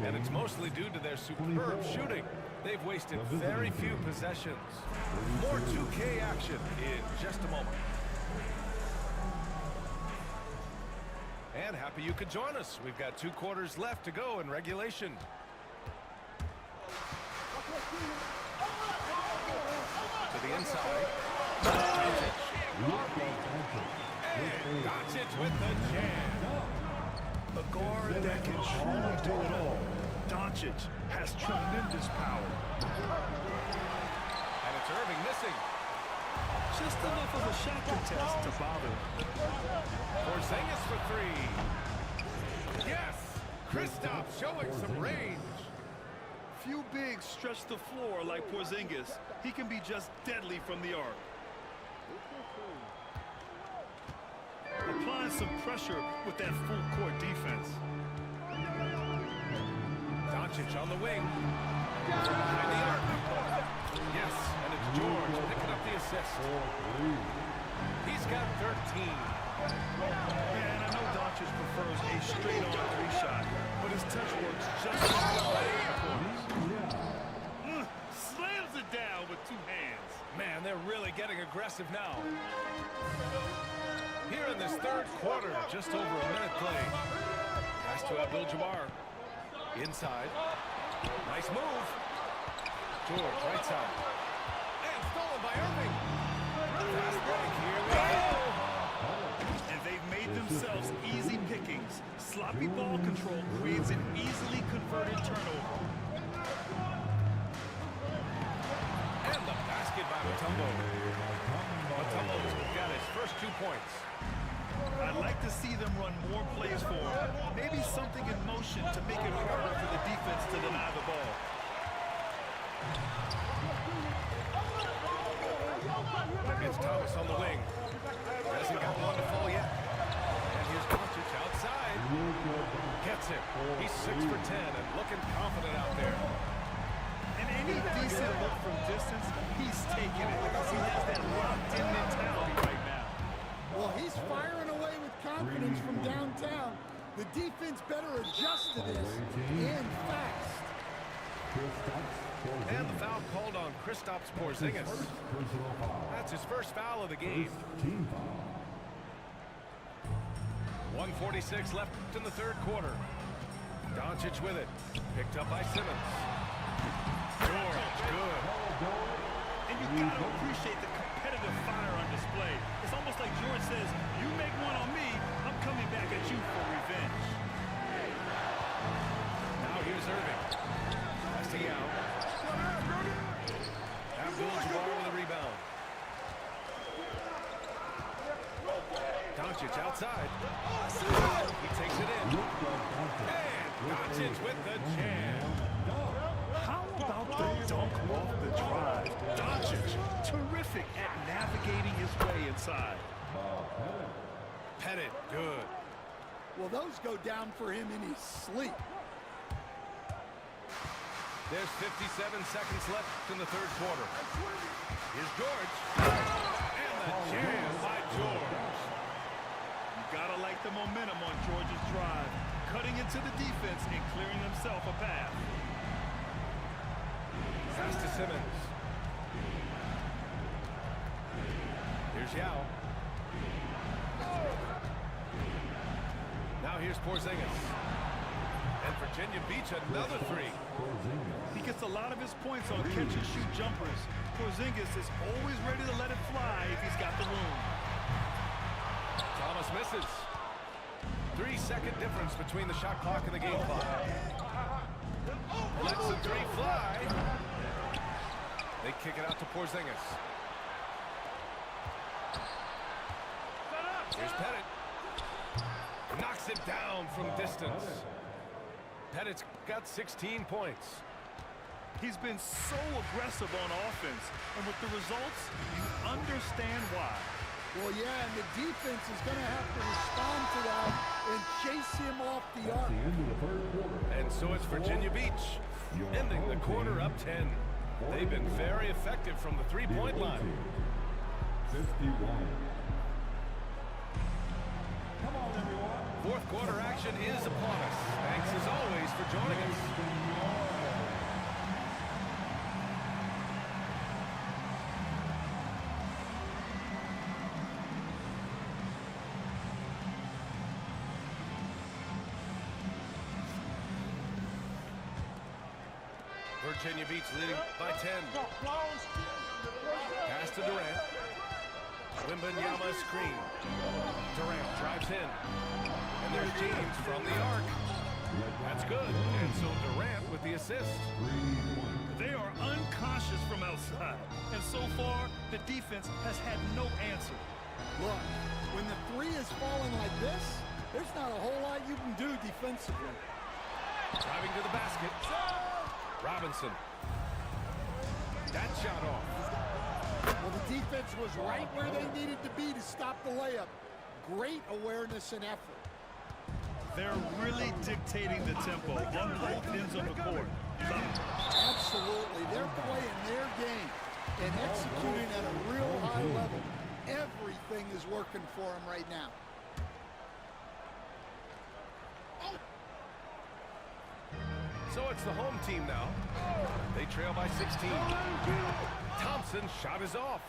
And it's mostly due to their superb shooting. They've wasted very few possessions. More 2K action in just a moment. And happy you could join us. We've got 2 quarters left to go in regulation. To the inside. And Doncic with the jam. A guard that can truly do it all. Doncic has tremendous power. And it's Irving missing. Just enough of a shot contest to bother. Porzingis for 3. Yes! Kristaps showing some range. Few bigs stretch the floor like Porzingis. He can be just deadly from the arc. Applying some pressure with that full court defense. Doncic on the wing. From behind the arc. Yes, and it's George picking up the assist. He's got 13. Man, I know Doncic prefers a straight-on 3-shot, but his touch works just as well in the corners. Slams it down with 2 hands. Man, they're really getting aggressive now. Here in this third quarter, just over a minute played. Pass to Abdul-Jabbar. Inside. Nice move. George, right side. And stolen by Irving. Fast break, here we go. And they've made themselves easy pickings. Sloppy ball control creates an easily converted turnover. And the basket by Mutombo. Mutombo's got his first 2 points. I'd like to see them run more plays for him. Maybe something in motion to make it harder for the defense to deny the ball. It's Thomas on the wing. Hasn't got one to fall yet. And here's Doncic outside. Gets it. He's 6 for 10 and looking confident out there. And any decent look from distance, he's taking it because he has that locked-in mentality right now. Well, he's firing away with confidence from downtown. The defense better adjust to this, and fast. And the foul called on Kristaps Porzingis. That's his first foul of the game. 1:46 left in the third quarter. Doncic with it. Picked up by Simmons. George, good. And you got to appreciate the competitive fire on display. It's almost like George says, you make one on me, I'm coming back at you for revenge. Now here's Irving. Pass to Yao. Abdul-Jabbar with a rebound. Doncic outside. He takes it in. And Doncic with the jam. How about the dunk off the drive? Doncic, terrific at navigating his way inside. Pettit, good. Well, those go down for him in his sleep. There's 57 seconds left in the third quarter. Here's George. And the jam by George. You gotta like the momentum on George's drive, cutting into the defense and clearing himself a path. Pass to Simmons. Here's Yao. Now here's Porzingis. And Virginia Beach another three. He gets a lot of his points on catch-and-shoot jumpers. Porzingis is always ready to let it fly if he's got the room. Thomas misses. 3-second difference between the shot clock and the game clock. Lets the three fly. They kick it out to Porzingis. Here's Pettit. Knocks it down from distance. Pettit's got 16 points. He's been so aggressive on offense, and with the results, you understand why. Well, yeah, and the defense is going to have to respond to that and chase him off the arc. And so it's Virginia Beach, ending the quarter up 10. They've been very effective from the three-point line. 51. Come on, everyone. Fourth quarter action is upon us. Thanks as always for joining us. Virginia Beach leading by 10. Pass to Durant. Wembanyama screen. Durant drives in. And there's James from the arc. That's good. And so Durant with the assist. They are unconscious from outside. And so far, the defense has had no answer. Look, when the three is falling like this, there's not a whole lot you can do defensively. Driving to the basket. Robinson. That shot off. Well, the defense was right where they needed to be to stop the layup. Great awareness and effort. They're really dictating the tempo on both ends of the court. Absolutely. They're playing their game and executing at a real high level. Everything is working for them right now. So it's the home team now. They trail by 16. Thompson's shot is off.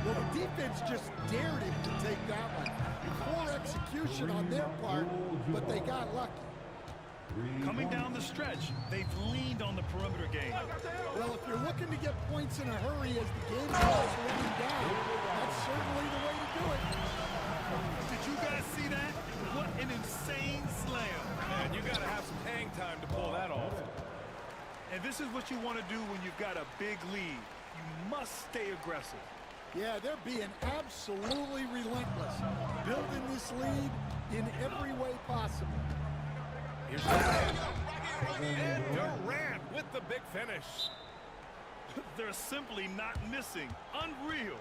Well, the defense just dared him to take that one. Poor execution on their part, but they got lucky. Coming down the stretch, they've leaned on the perimeter game. Well, if you're looking to get points in a hurry as the game is running down, that's certainly the way to do it. Did you guys see that? What an insane slam. And you got to have some hang time to pull that off. And this is what you want to do when you've got a big lead. You must stay aggressive. Yeah, they're being absolutely relentless, building this lead in every way possible. Here's Durant. And Durant with the big finish. They're simply not missing. Unreal.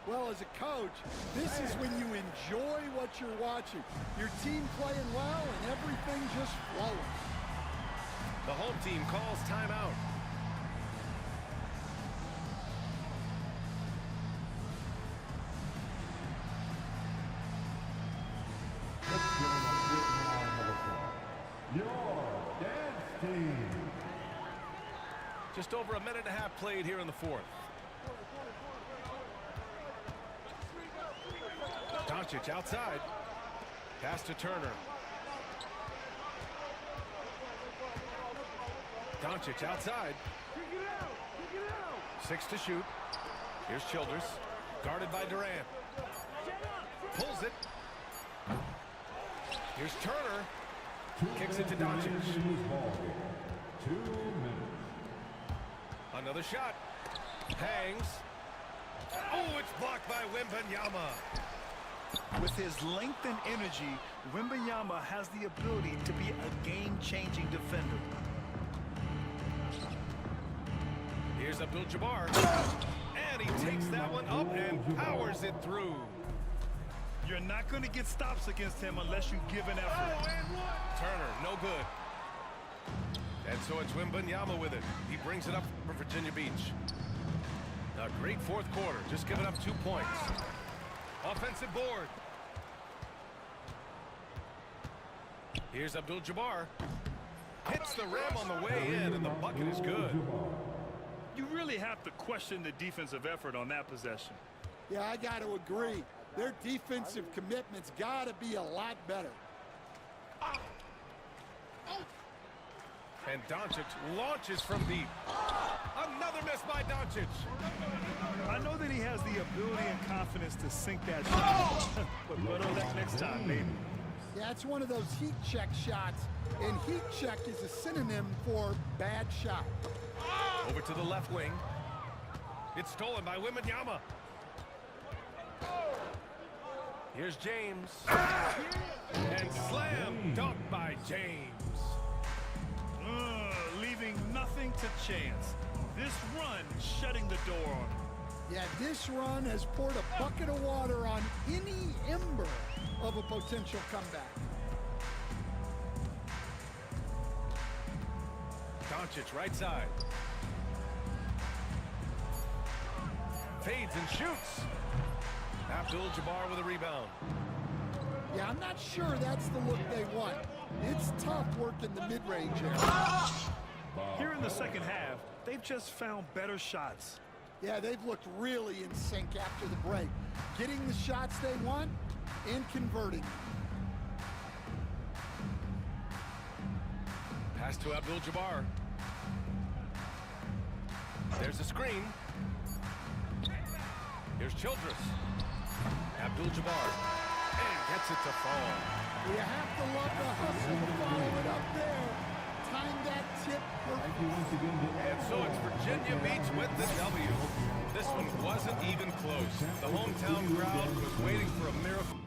Well, as a coach, this is when you enjoy what you're watching. Your team playing well and everything just flowing. The home team calls timeout. Let's give them a good round of applause. Your dance team. Just over a minute and a half played here in the fourth. Doncic outside. Pass to Turner. Doncic outside. 6 to shoot. Here's Childers. Guarded by Durant. Pulls it. Here's Turner. Kicks it to Doncic. 2 minutes. Another shot. Hangs. Oh, it's blocked by Wembanyama. With his length and energy, Wembanyama has the ability to be a game-changing defender. Here's Abdul-Jabbar. And he takes that one up and powers it through. You're not going to get stops against him unless you give an effort. Turner, no good. And so it's Wembanyama with it. He brings it up for Virginia Beach. A great fourth quarter, just giving up 2 points. Offensive board. Here's Abdul-Jabbar. Hits the rim on the way in, and the bucket is good. You really have to question the defensive effort on that possession. Yeah, I got to agree. Their defensive commitment's got to be a lot better. And Doncic launches from deep. Another miss by Doncic. I know that he has the ability and confidence to sink that shot, but better luck next time, maybe. Yeah, it's one of those heat check shots, and heat check is a synonym for bad shot. Over to the left wing. It's stolen by Wembanyama. Here's James. And slam dunk by James. Leaving nothing to chance. This run shutting the door on him. Yeah, this run has poured a bucket of water on any ember of a potential comeback. Doncic right side. Fades and shoots. Abdul-Jabbar with a rebound. Yeah, I'm not sure that's the look they want. It's tough working the mid-range area. Here in the second half, they've just found better shots. Yeah, they've looked really in sync after the break. Getting the shots they want and converting. Pass to Abdul-Jabbar. There's a screen. Here's Childress. Abdul-Jabbar. And gets it to fall. You have to love the hustle to follow it up there. Time that tip perfectly. And so it's Virginia Beach with the W. This one wasn't even close. The hometown crowd was waiting for a miracle.